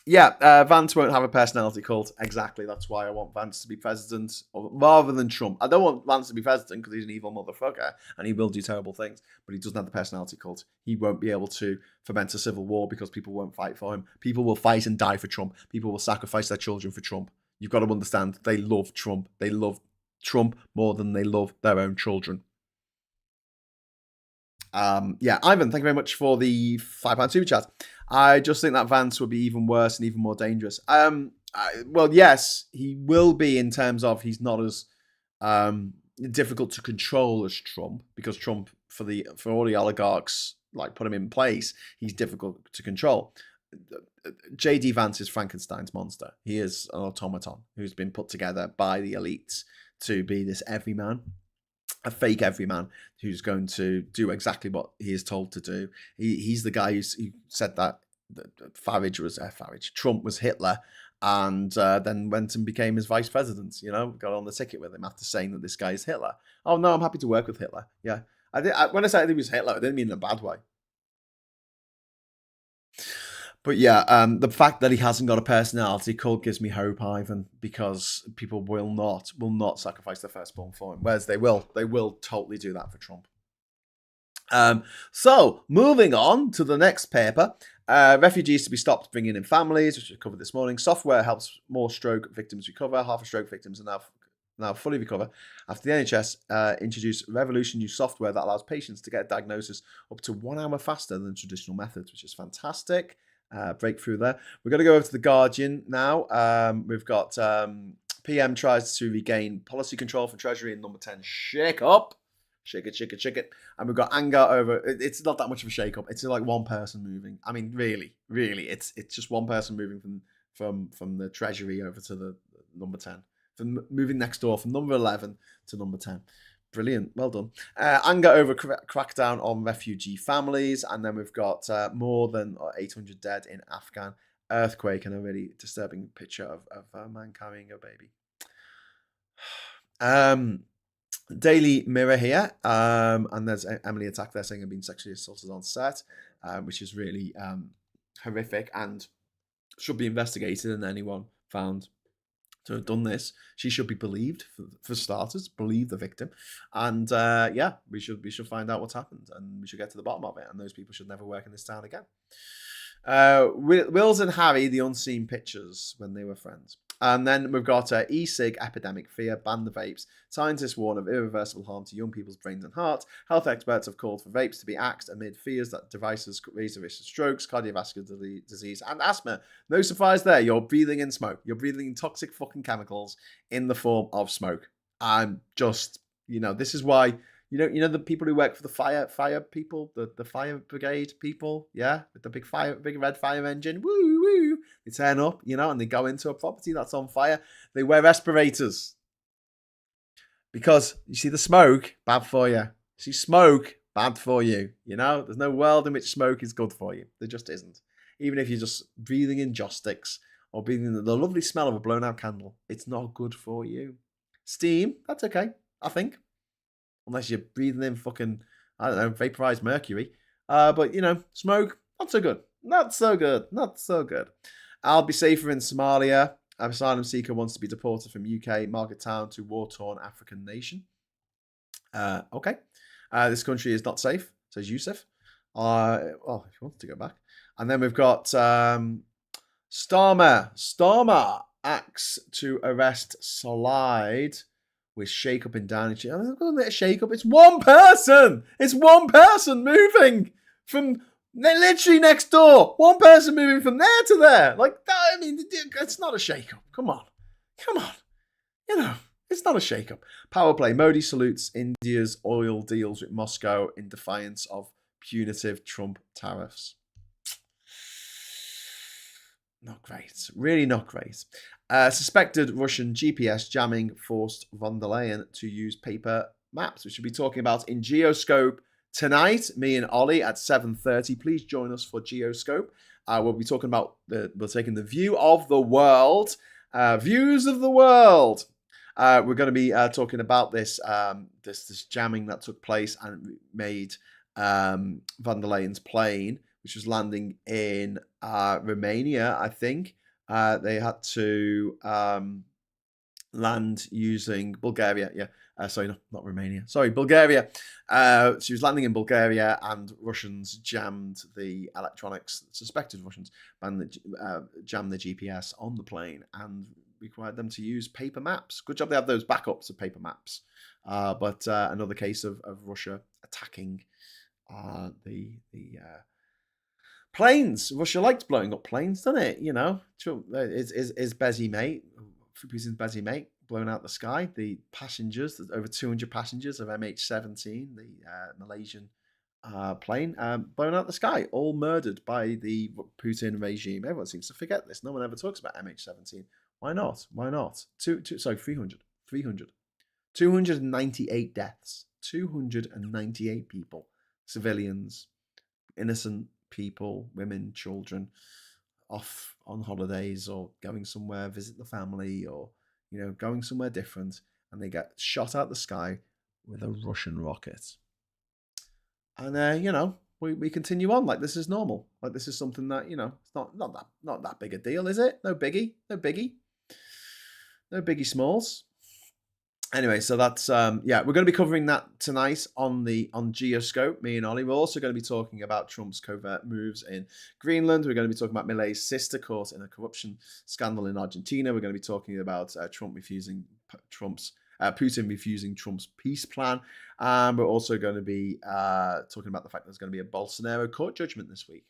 S1: Vance won't have a personality cult. Exactly. That's why I want Vance to be president rather than Trump. I don't want Vance to be president because he's an evil motherfucker and he will do terrible things, but he doesn't have the personality cult. He won't be able to foment a civil war because people won't fight for him. People will fight and die for Trump. People will sacrifice their children for Trump. You've got to understand, they love Trump. They love Trump more than they love their own children. Ivan, thank you very much for the £5 super chat. I just think that Vance would be even worse and even more dangerous. Yes, he will be, in terms of he's not as difficult to control as Trump, because Trump, for all the oligarchs, like, put him in place, he's difficult to control. J.D. Vance is Frankenstein's monster. He is an automaton who's been put together by the elites to be this everyman. A fake everyman who's going to do exactly what he is told to do. He's the guy who said that Trump was Hitler, and then went and became his vice president. Got on the ticket with him after saying that this guy is Hitler. Oh no, I'm happy to work with Hitler. Yeah, when I said he was Hitler, I didn't mean in a bad way. But the fact that he hasn't got a personality cult gives me hope, Ivan, because people will not sacrifice their firstborn for him, whereas they will totally do that for Trump. So, moving on to the next paper. Refugees to be stopped bringing in families, which we covered this morning. Software helps more stroke victims recover. Half of stroke victims are now fully recover after the NHS introduced revolutionary software that allows patients to get a diagnosis up to 1 hour faster than traditional methods, which is fantastic. Breakthrough there. We're going to go over to The Guardian now. We've got PM tries to regain policy control from Treasury in number 10. Shake up. Shake it, shake it, shake it. And we've got anger over... It's not that much of a shake-up. It's like one person moving. I mean, really, it's just one person moving from the Treasury over to the number 10. From moving next door from number 11 to number 10. Brilliant. Well done. Anger over crackdown on refugee families. And then we've got more than 800 dead in Afghan earthquake and a really disturbing picture of a man carrying a baby. Daily Mirror here, and there's Emily Attack there saying I've been sexually assaulted on set, which is really horrific and should be investigated, and anyone found to have done this, she should be believed, for starters, believe the victim, and yeah, we should find out what's happened, and we should get to the bottom of it, and those people should never work in this town again. Wills and Harry, the unseen pictures when they were friends. And then we've got e-cig epidemic fear, ban the vapes. Scientists warn of irreversible harm to young people's brains and hearts. Health experts have called for vapes to be axed amid fears that devices could raise the risk of strokes, cardiovascular disease, and asthma. No surprise there. You're breathing in smoke. You're breathing in toxic fucking chemicals in the form of smoke. I'm just, this is why, the people who work for the fire people, the fire brigade people, yeah, with the big red fire engine, woo woo. They turn up, and they go into a property that's on fire. They wear respirators because you see the smoke, bad for you. See smoke, bad for you. There's no world in which smoke is good for you. There just isn't. Even if you're just breathing in joss sticks or breathing in the lovely smell of a blown out candle, it's not good for you. Steam, that's okay, I think. Unless you're breathing in fucking, I don't know, vaporized mercury. But, smoke, not so good. Not so good. Not so good. I'll be safer in Somalia. An asylum seeker wants to be deported from UK market town to war-torn African nation. Okay. This country is not safe, says Yusuf. If you wanted to go back. And then we've got Starmer acts to arrest Slide with shake-up in Downing Street. I'm going to shake-up. It's one person. It's one person moving from literally next door. One person moving from there to there. It's not a shake-up. Come on. It's not a shake-up. Power play. Modi salutes India's oil deals with Moscow in defiance of punitive Trump tariffs. Not great. Really not great. Suspected Russian GPS jamming forced von der Leyen to use paper maps, which we'll be talking about in Geoscope tonight. Me and Ollie at 7:30. Please join us for Geoscope. We'll be talking about we're taking the view of the world, views of the world. We're going to be talking about this jamming that took place and made von der Leyen's plane, which was landing in Romania, I think. They had to land using Bulgaria. Yeah. Sorry, no, not Romania. Sorry, Bulgaria. She was landing in Bulgaria, and Russians jammed the electronics. Suspected Russians jammed the GPS on the plane and required them to use paper maps. Good job they have those backups of paper maps. But another case of Russia attacking the planes. Russia likes blowing up planes, doesn't it? Is Bezzy mate, Putin's Bezzy mate, blown out the sky. The passengers, there's over 200 passengers of MH17, the Malaysian plane, blown out the sky, all murdered by the Putin regime. Everyone seems to forget this. No one ever talks about MH17. Why not? 300. 298 deaths. 298 people, civilians, innocent people, women, children, off on holidays or going somewhere, visit the family, or going somewhere different, and they get shot out the sky with a Russian rocket. And we continue on like this is normal, like this is something that it's not that big a deal, is it? No biggie smalls. Anyway, so that's we're going to be covering that tonight on Geoscope. Me and Ollie. We're also going to be talking about Trump's covert moves in Greenland. We're going to be talking about Milei's sister caught in a corruption scandal in Argentina. We're going to be talking about Putin refusing Trump's peace plan. And we're also going to be talking about the fact there's going to be a Bolsonaro court judgment this week.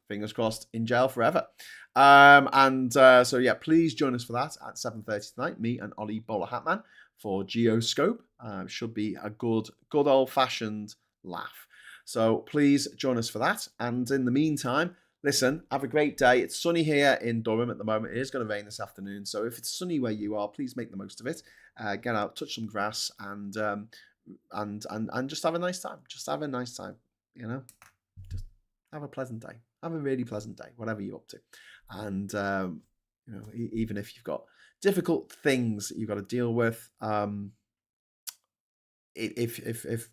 S1: Fingers crossed, in jail forever. So please join us for that at 7:30 tonight. Me and Ollie Bowler Hatman for Geoscope. Should be a good old-fashioned laugh. So please join us for that. And in the meantime, listen, have a great day. It's sunny here in Durham at the moment. It is going to rain this afternoon. So if it's sunny where you are, please make the most of it. Get out, touch some grass, and just have a nice time. Just have a nice time, Just have a pleasant day. Have a really pleasant day, whatever you're up to. And, even if you've got difficult things that you've got to deal with, if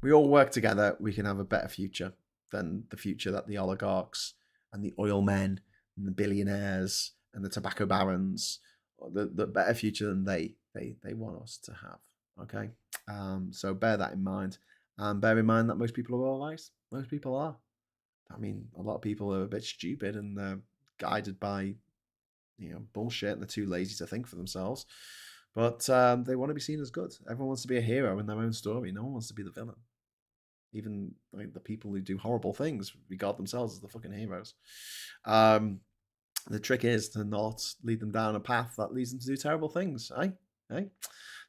S1: we all work together, we can have a better future than the future that the oligarchs and the oil men and the billionaires and the tobacco barons, the better future than they want us to have. Okay? So bear that in mind. And bear in mind that most people are all right. Most people are. I mean, a lot of people are a bit stupid and they're guided by, bullshit, and they're too lazy to think for themselves. But they want to be seen as good. Everyone wants to be a hero in their own story. No one wants to be the villain. Even the people who do horrible things regard themselves as the fucking heroes. The trick is to not lead them down a path that leads them to do terrible things. Eh?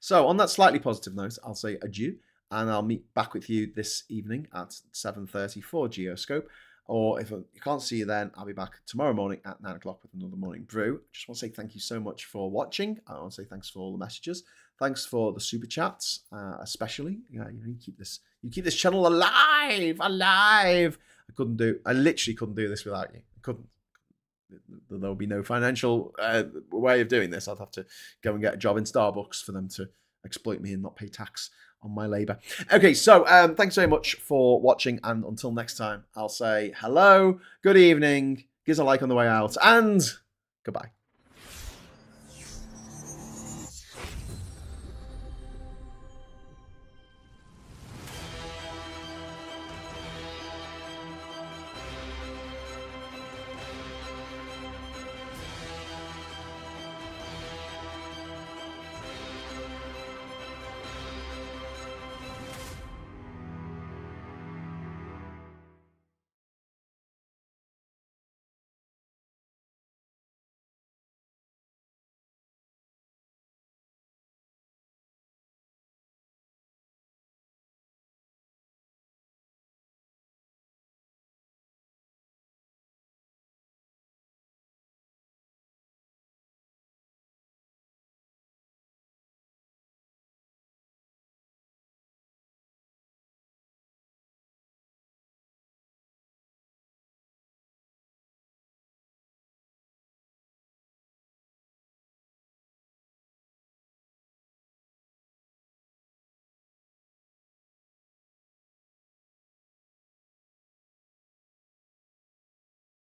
S1: So on that slightly positive note, I'll say adieu. And I'll meet back with you this evening at 7:30 for Geoscope. Or if you can't see you then, I'll be back tomorrow morning at 9 o'clock with another morning brew. Just want to say thank you so much for watching. I want to say thanks for all the messages. Thanks for the super chats, especially. You keep this channel alive. I literally couldn't do this without you. I couldn't. There'll be no financial way of doing this. I'd have to go and get a job in Starbucks for them to exploit me and not pay tax on my labour. Okay, so thanks very much for watching, and until next time, I'll say hello, good evening, give us a like on the way out, and goodbye.